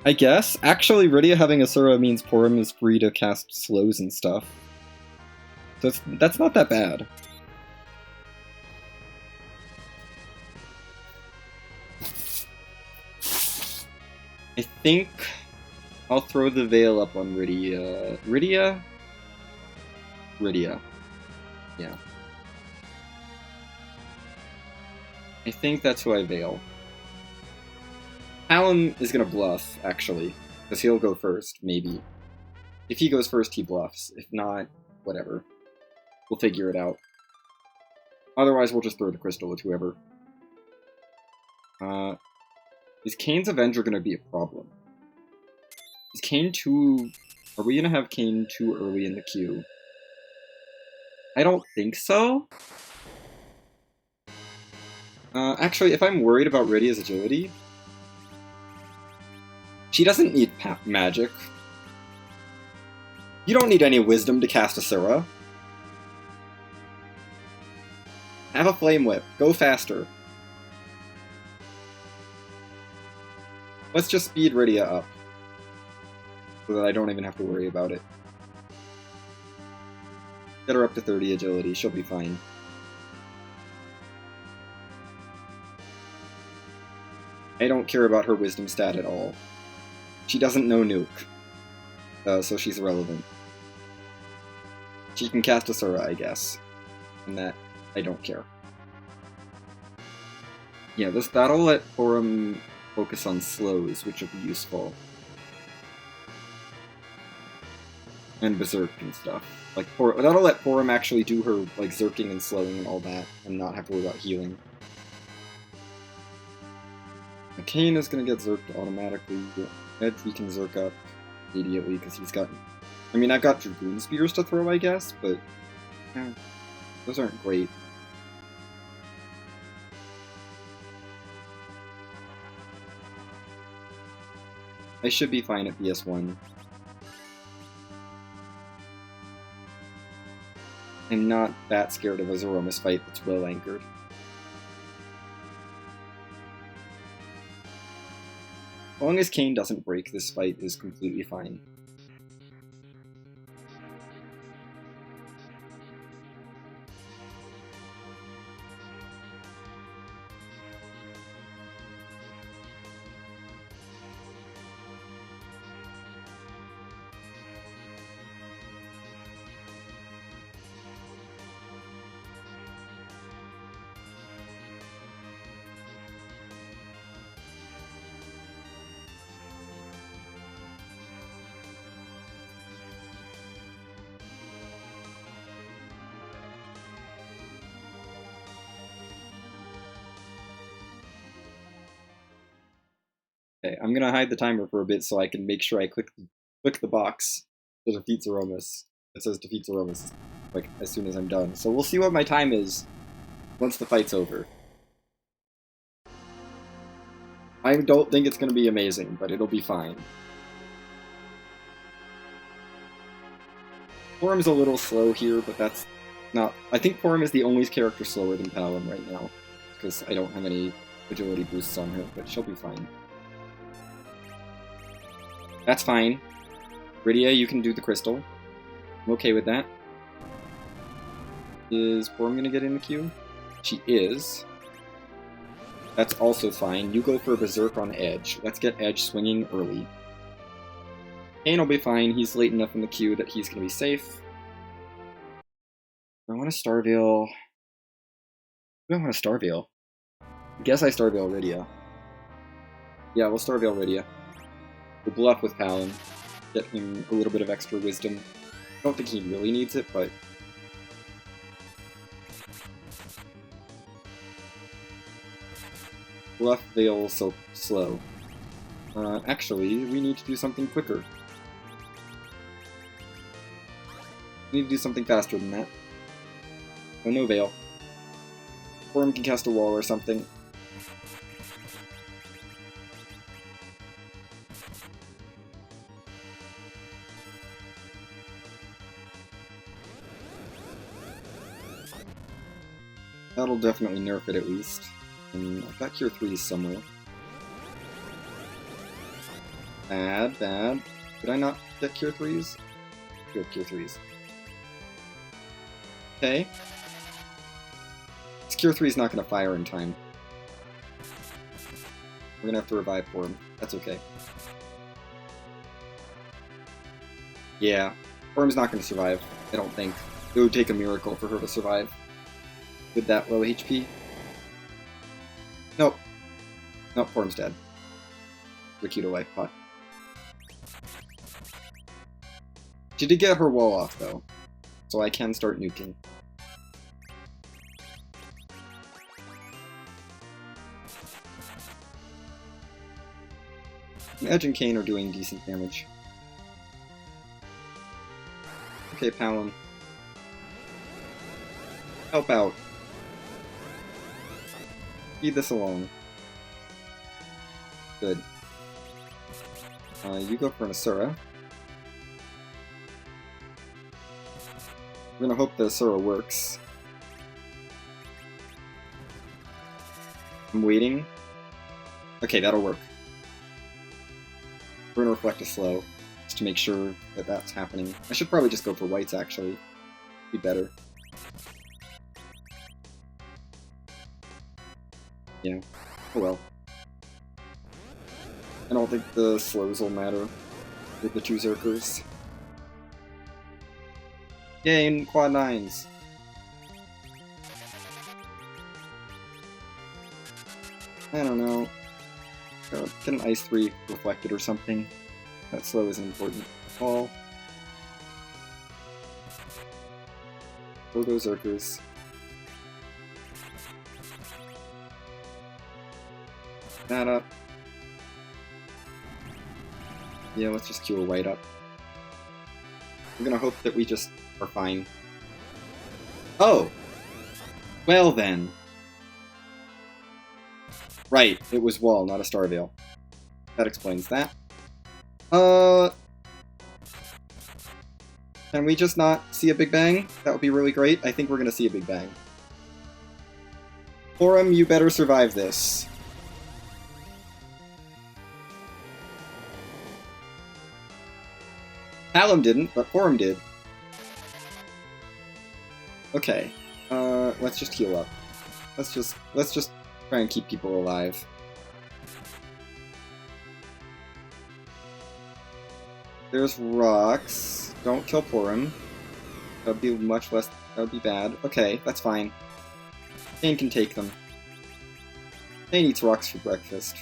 Actually, Rydia having Asura means Porum is free to cast slows and stuff. So that's not that bad. I think I'll throw the veil up on Rydia. Rydia? Yeah. I think that's who I veil. Palin is gonna bluff, actually, because he'll go first, maybe. If he goes first, he bluffs. If not, whatever. We'll figure it out. Otherwise, we'll just throw the crystal at whoever. Is Kane's Avenger gonna be a problem? Is Kane too... Are we gonna have Kane too early in the queue? I don't think so. Actually, if I'm worried about Rydia's agility... She doesn't need magic. You don't need any wisdom to cast Asura. Have a Flame Whip. Go faster. Let's just speed Rydia up. So that I don't even have to worry about it. Get her up to 30 agility. She'll be fine. I don't care about her wisdom stat at all. She doesn't know nuke. So she's irrelevant. She can cast Asura, I guess. And that, I don't care. Yeah, that'll let Porum focus on slows, which will be useful. And Berserk and stuff. Like, that'll let Porum actually do her, like, Zerking and slowing and all that, and not have to worry about healing. Kane is gonna get Zerked automatically. Edge we can Zerk up immediately, because he's got... I mean, I've got Dragoon Spears to throw, I guess, but... Yeah, those aren't great. I should be fine at BS1. I'm not that scared of a Zeromus fight that's well anchored. As long as Kane doesn't break, this fight is completely fine. Okay, I'm gonna hide the timer for a bit so I can make sure I click the box that defeats Aromas. It says defeats Aromas, like, as soon as I'm done. So we'll see what my time is once the fight's over. I don't think it's gonna be amazing, but it'll be fine. Porum's a little slow here, but that's not... I think Porum is the only character slower than Palom right now, because I don't have any agility boosts on her, but she'll be fine. That's fine. Rydia, you can do the crystal. I'm okay with that. Is Porum gonna get in the queue? She is. That's also fine. You go for a Berserk on Edge. Let's get Edge swinging early. Kane will be fine. He's late enough in the queue that he's gonna be safe. I want to Starveil... I don't want to Starveil. I guess I Starveil Rydia. Yeah, we'll Starveil Rydia. We'll bluff with Palom. Get him a little bit of extra wisdom. I don't think he really needs it, but... Bluff Veil so slow. Actually, we need to do something quicker. We need to do something faster than that. Oh, no Veil. Porum can cast a wall or something. That'll definitely nerf it at least. And I've got Cure 3s somewhere. Bad, bad. Did I not get Cure 3s? Cure 3s. Okay. This Cure 3 is not going to fire in time. We're going to have to revive for him. That's okay. Yeah. Porum's not going to survive, I don't think. It would take a miracle for her to survive with that low HP. Nope. Nope, Porum's dead. Rikuta life pot. She did get her wall off, though, so I can start nuking. And Edge and Kane are doing decent damage. Okay, Palom. Help out. Leave this alone. Good. You go for an Asura. We're gonna hope the Asura works. I'm waiting. Okay, that'll work. We're gonna reflect a slow, just to make sure that that's happening. I should probably just go for whites, actually. Be better. Yeah. Oh well. I don't think the slows will matter with the two Zerkers. Yay, and quad 9s! I don't know. Get an Ice 3 reflected or something. That slow isn't important at all. Go Zerkers. That up. Yeah, let's just queue a white up. I'm gonna hope that we just are fine. Oh! Well then. Right, it was wall, not a Starveil. That explains that. Can we just not see a Big Bang? That would be really great. I think we're gonna see a Big Bang. Porum, you better survive this. Palom didn't, but Porum did. Okay. Let's just heal up. Let's just try and keep people alive. There's rocks. Don't kill Porum. That would be much less... That would be bad. Okay, that's fine. Kane can take them. Kane eats rocks for breakfast.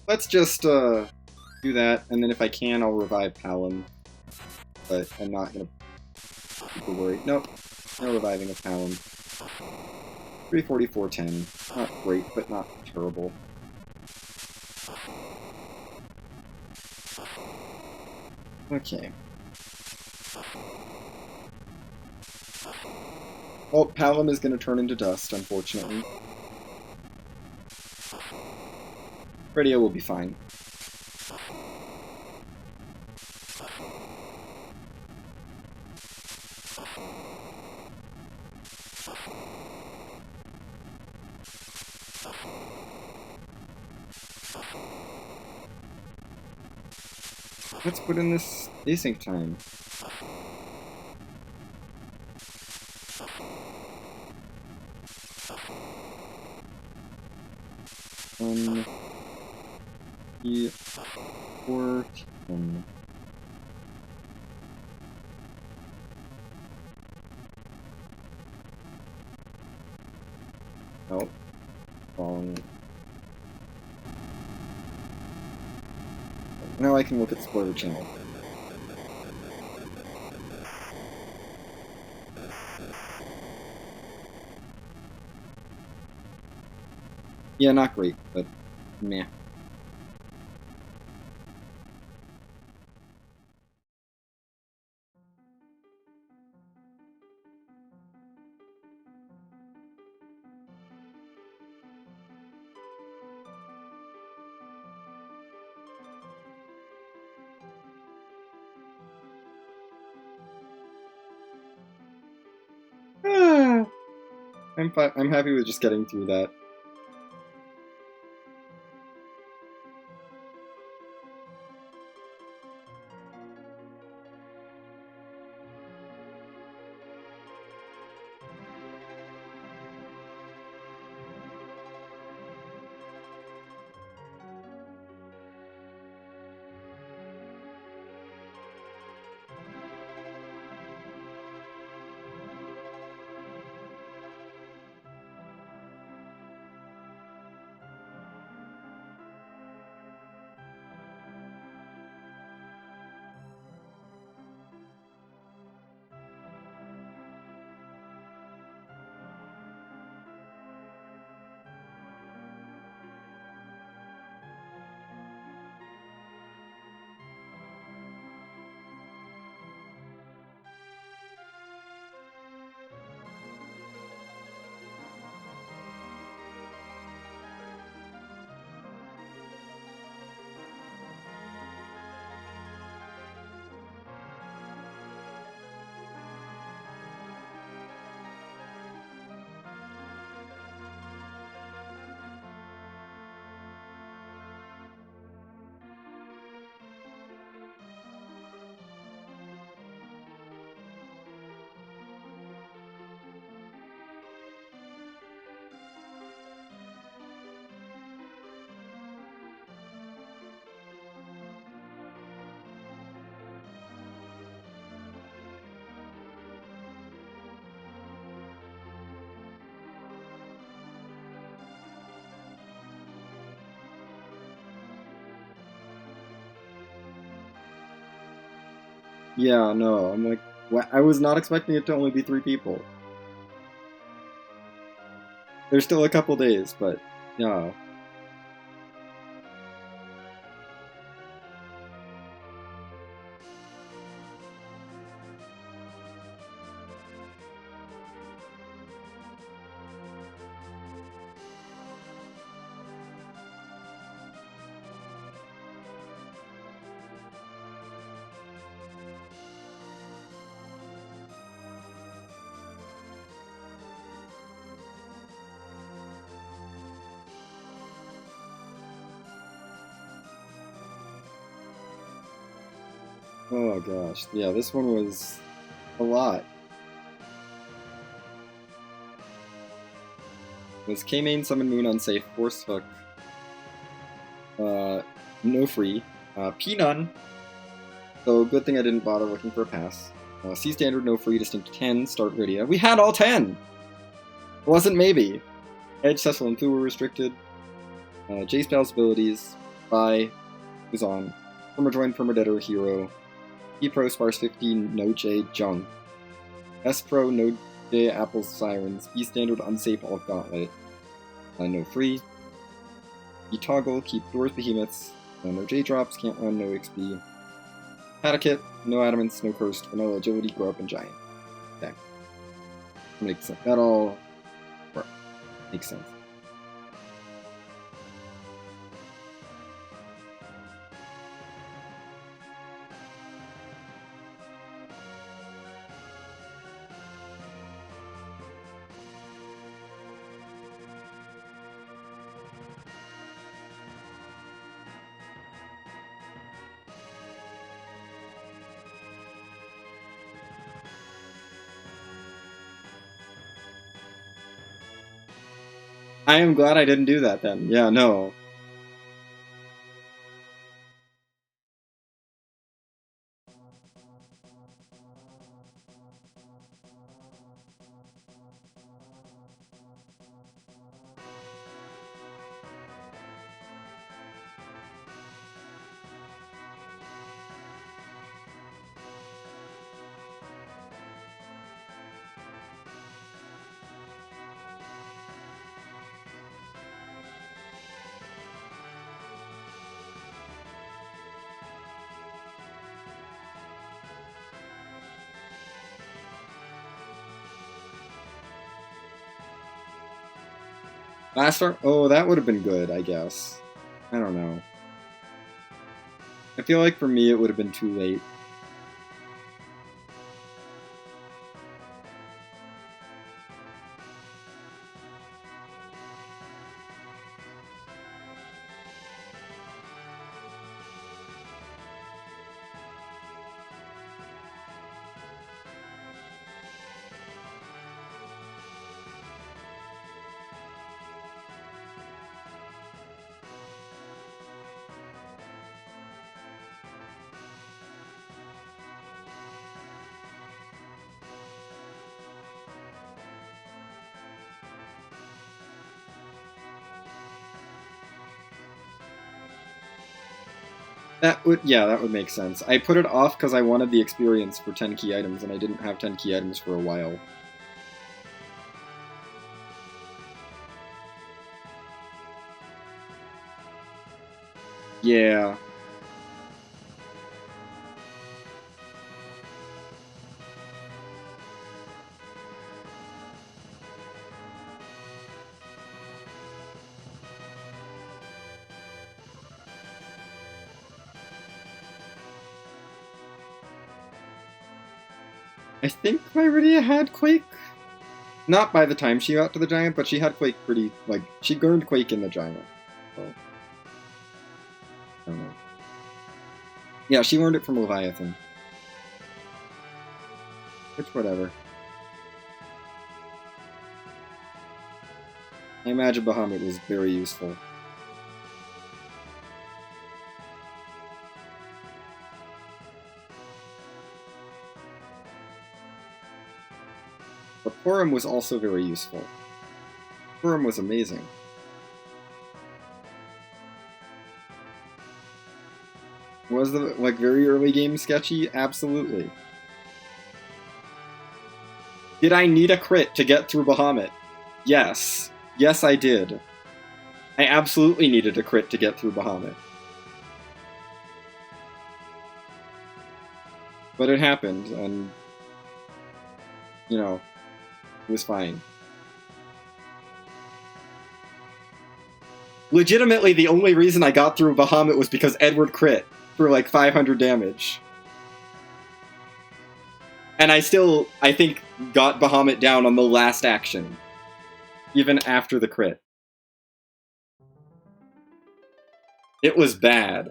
Let's just, do that, and then if I can, I'll revive Palom. But I'm not gonna be worried. Nope. No reviving of Palom. 340, 410. Not great, but not terrible. Okay. Well, Palom is going to turn into dust, unfortunately. Radio will be fine. Let's put in this async time. Oh, wrong. Now I can look at the spoiler channel. Yeah, not great, but meh. I'm happy with just getting through that. Yeah, no, I'm like, I was not expecting it to only be 3 people. There's still a couple days, but yeah. Oh gosh, yeah, this one was a lot. Was K-Main Summon Moon Unsafe, Force Hook, No Free, P-None, so good thing I didn't bother looking for a pass. C Standard, No Free, Distinct 10, Start Radia. We had all 10! It wasn't maybe. Edge, Cecil, and Fu were restricted. J Spell's abilities, Bye, who's on. Permajoin, Permadeader, Hero. E Pro, Sparse 15, No J, Junk. S Pro, No J, Apples, Sirens. B, Standard, Unsafe, Alt Gauntlet. No free. B, Toggle, keep doors, behemoths. No J drops, can't run, no XP. Patakit, no adamants, no cursed, vanilla agility, grow up and giant. Okay. Makes sense. That all makes sense. I am glad I didn't do that then. Yeah, no. Last star? Oh, that would have been good, I guess. I don't know. I feel like for me it would have been too late. That would make sense. I put it off because I wanted the experience for 10 key items, and I didn't have 10 key items for a while. Yeah. I think Lyridia had Quake. Not by the time she got to the Giant, but she had Quake pretty, like, she earned Quake in the Giant. So, I don't know. Yeah, she learned it from Leviathan. Which, whatever. I imagine Bahamut was very useful. But Purim was also very useful. Purim was amazing. Was the, like, very early game sketchy? Absolutely. Did I need a crit to get through Bahamut? Yes. Yes, I did. I absolutely needed a crit to get through Bahamut. But it happened, and, you know, it was fine. Legitimately, the only reason I got through Bahamut was because Edward crit for like 500 damage. And I still, I think, got Bahamut down on the last action. Even after the crit. It was bad.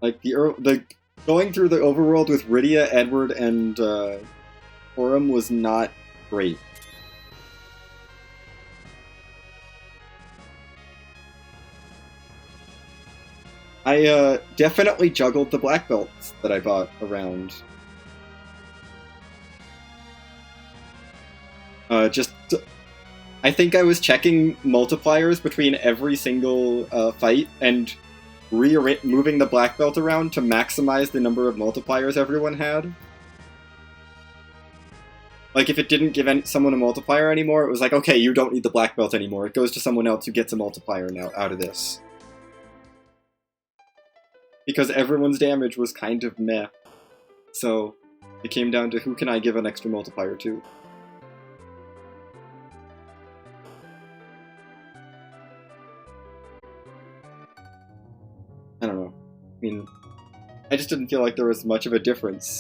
Like, the going through the overworld with Rydia, Edward, and Purim was not great. I definitely juggled the black belts that I bought around. I think I was checking multipliers between every single fight and moving the black belt around to maximize the number of multipliers everyone had. Like, if it didn't give someone a multiplier anymore, it was like, okay, you don't need the black belt anymore. It goes to someone else who gets a multiplier now out of this. Because everyone's damage was kind of meh. So, it came down to who can I give an extra multiplier to. I don't know. I mean, I just didn't feel like there was much of a difference.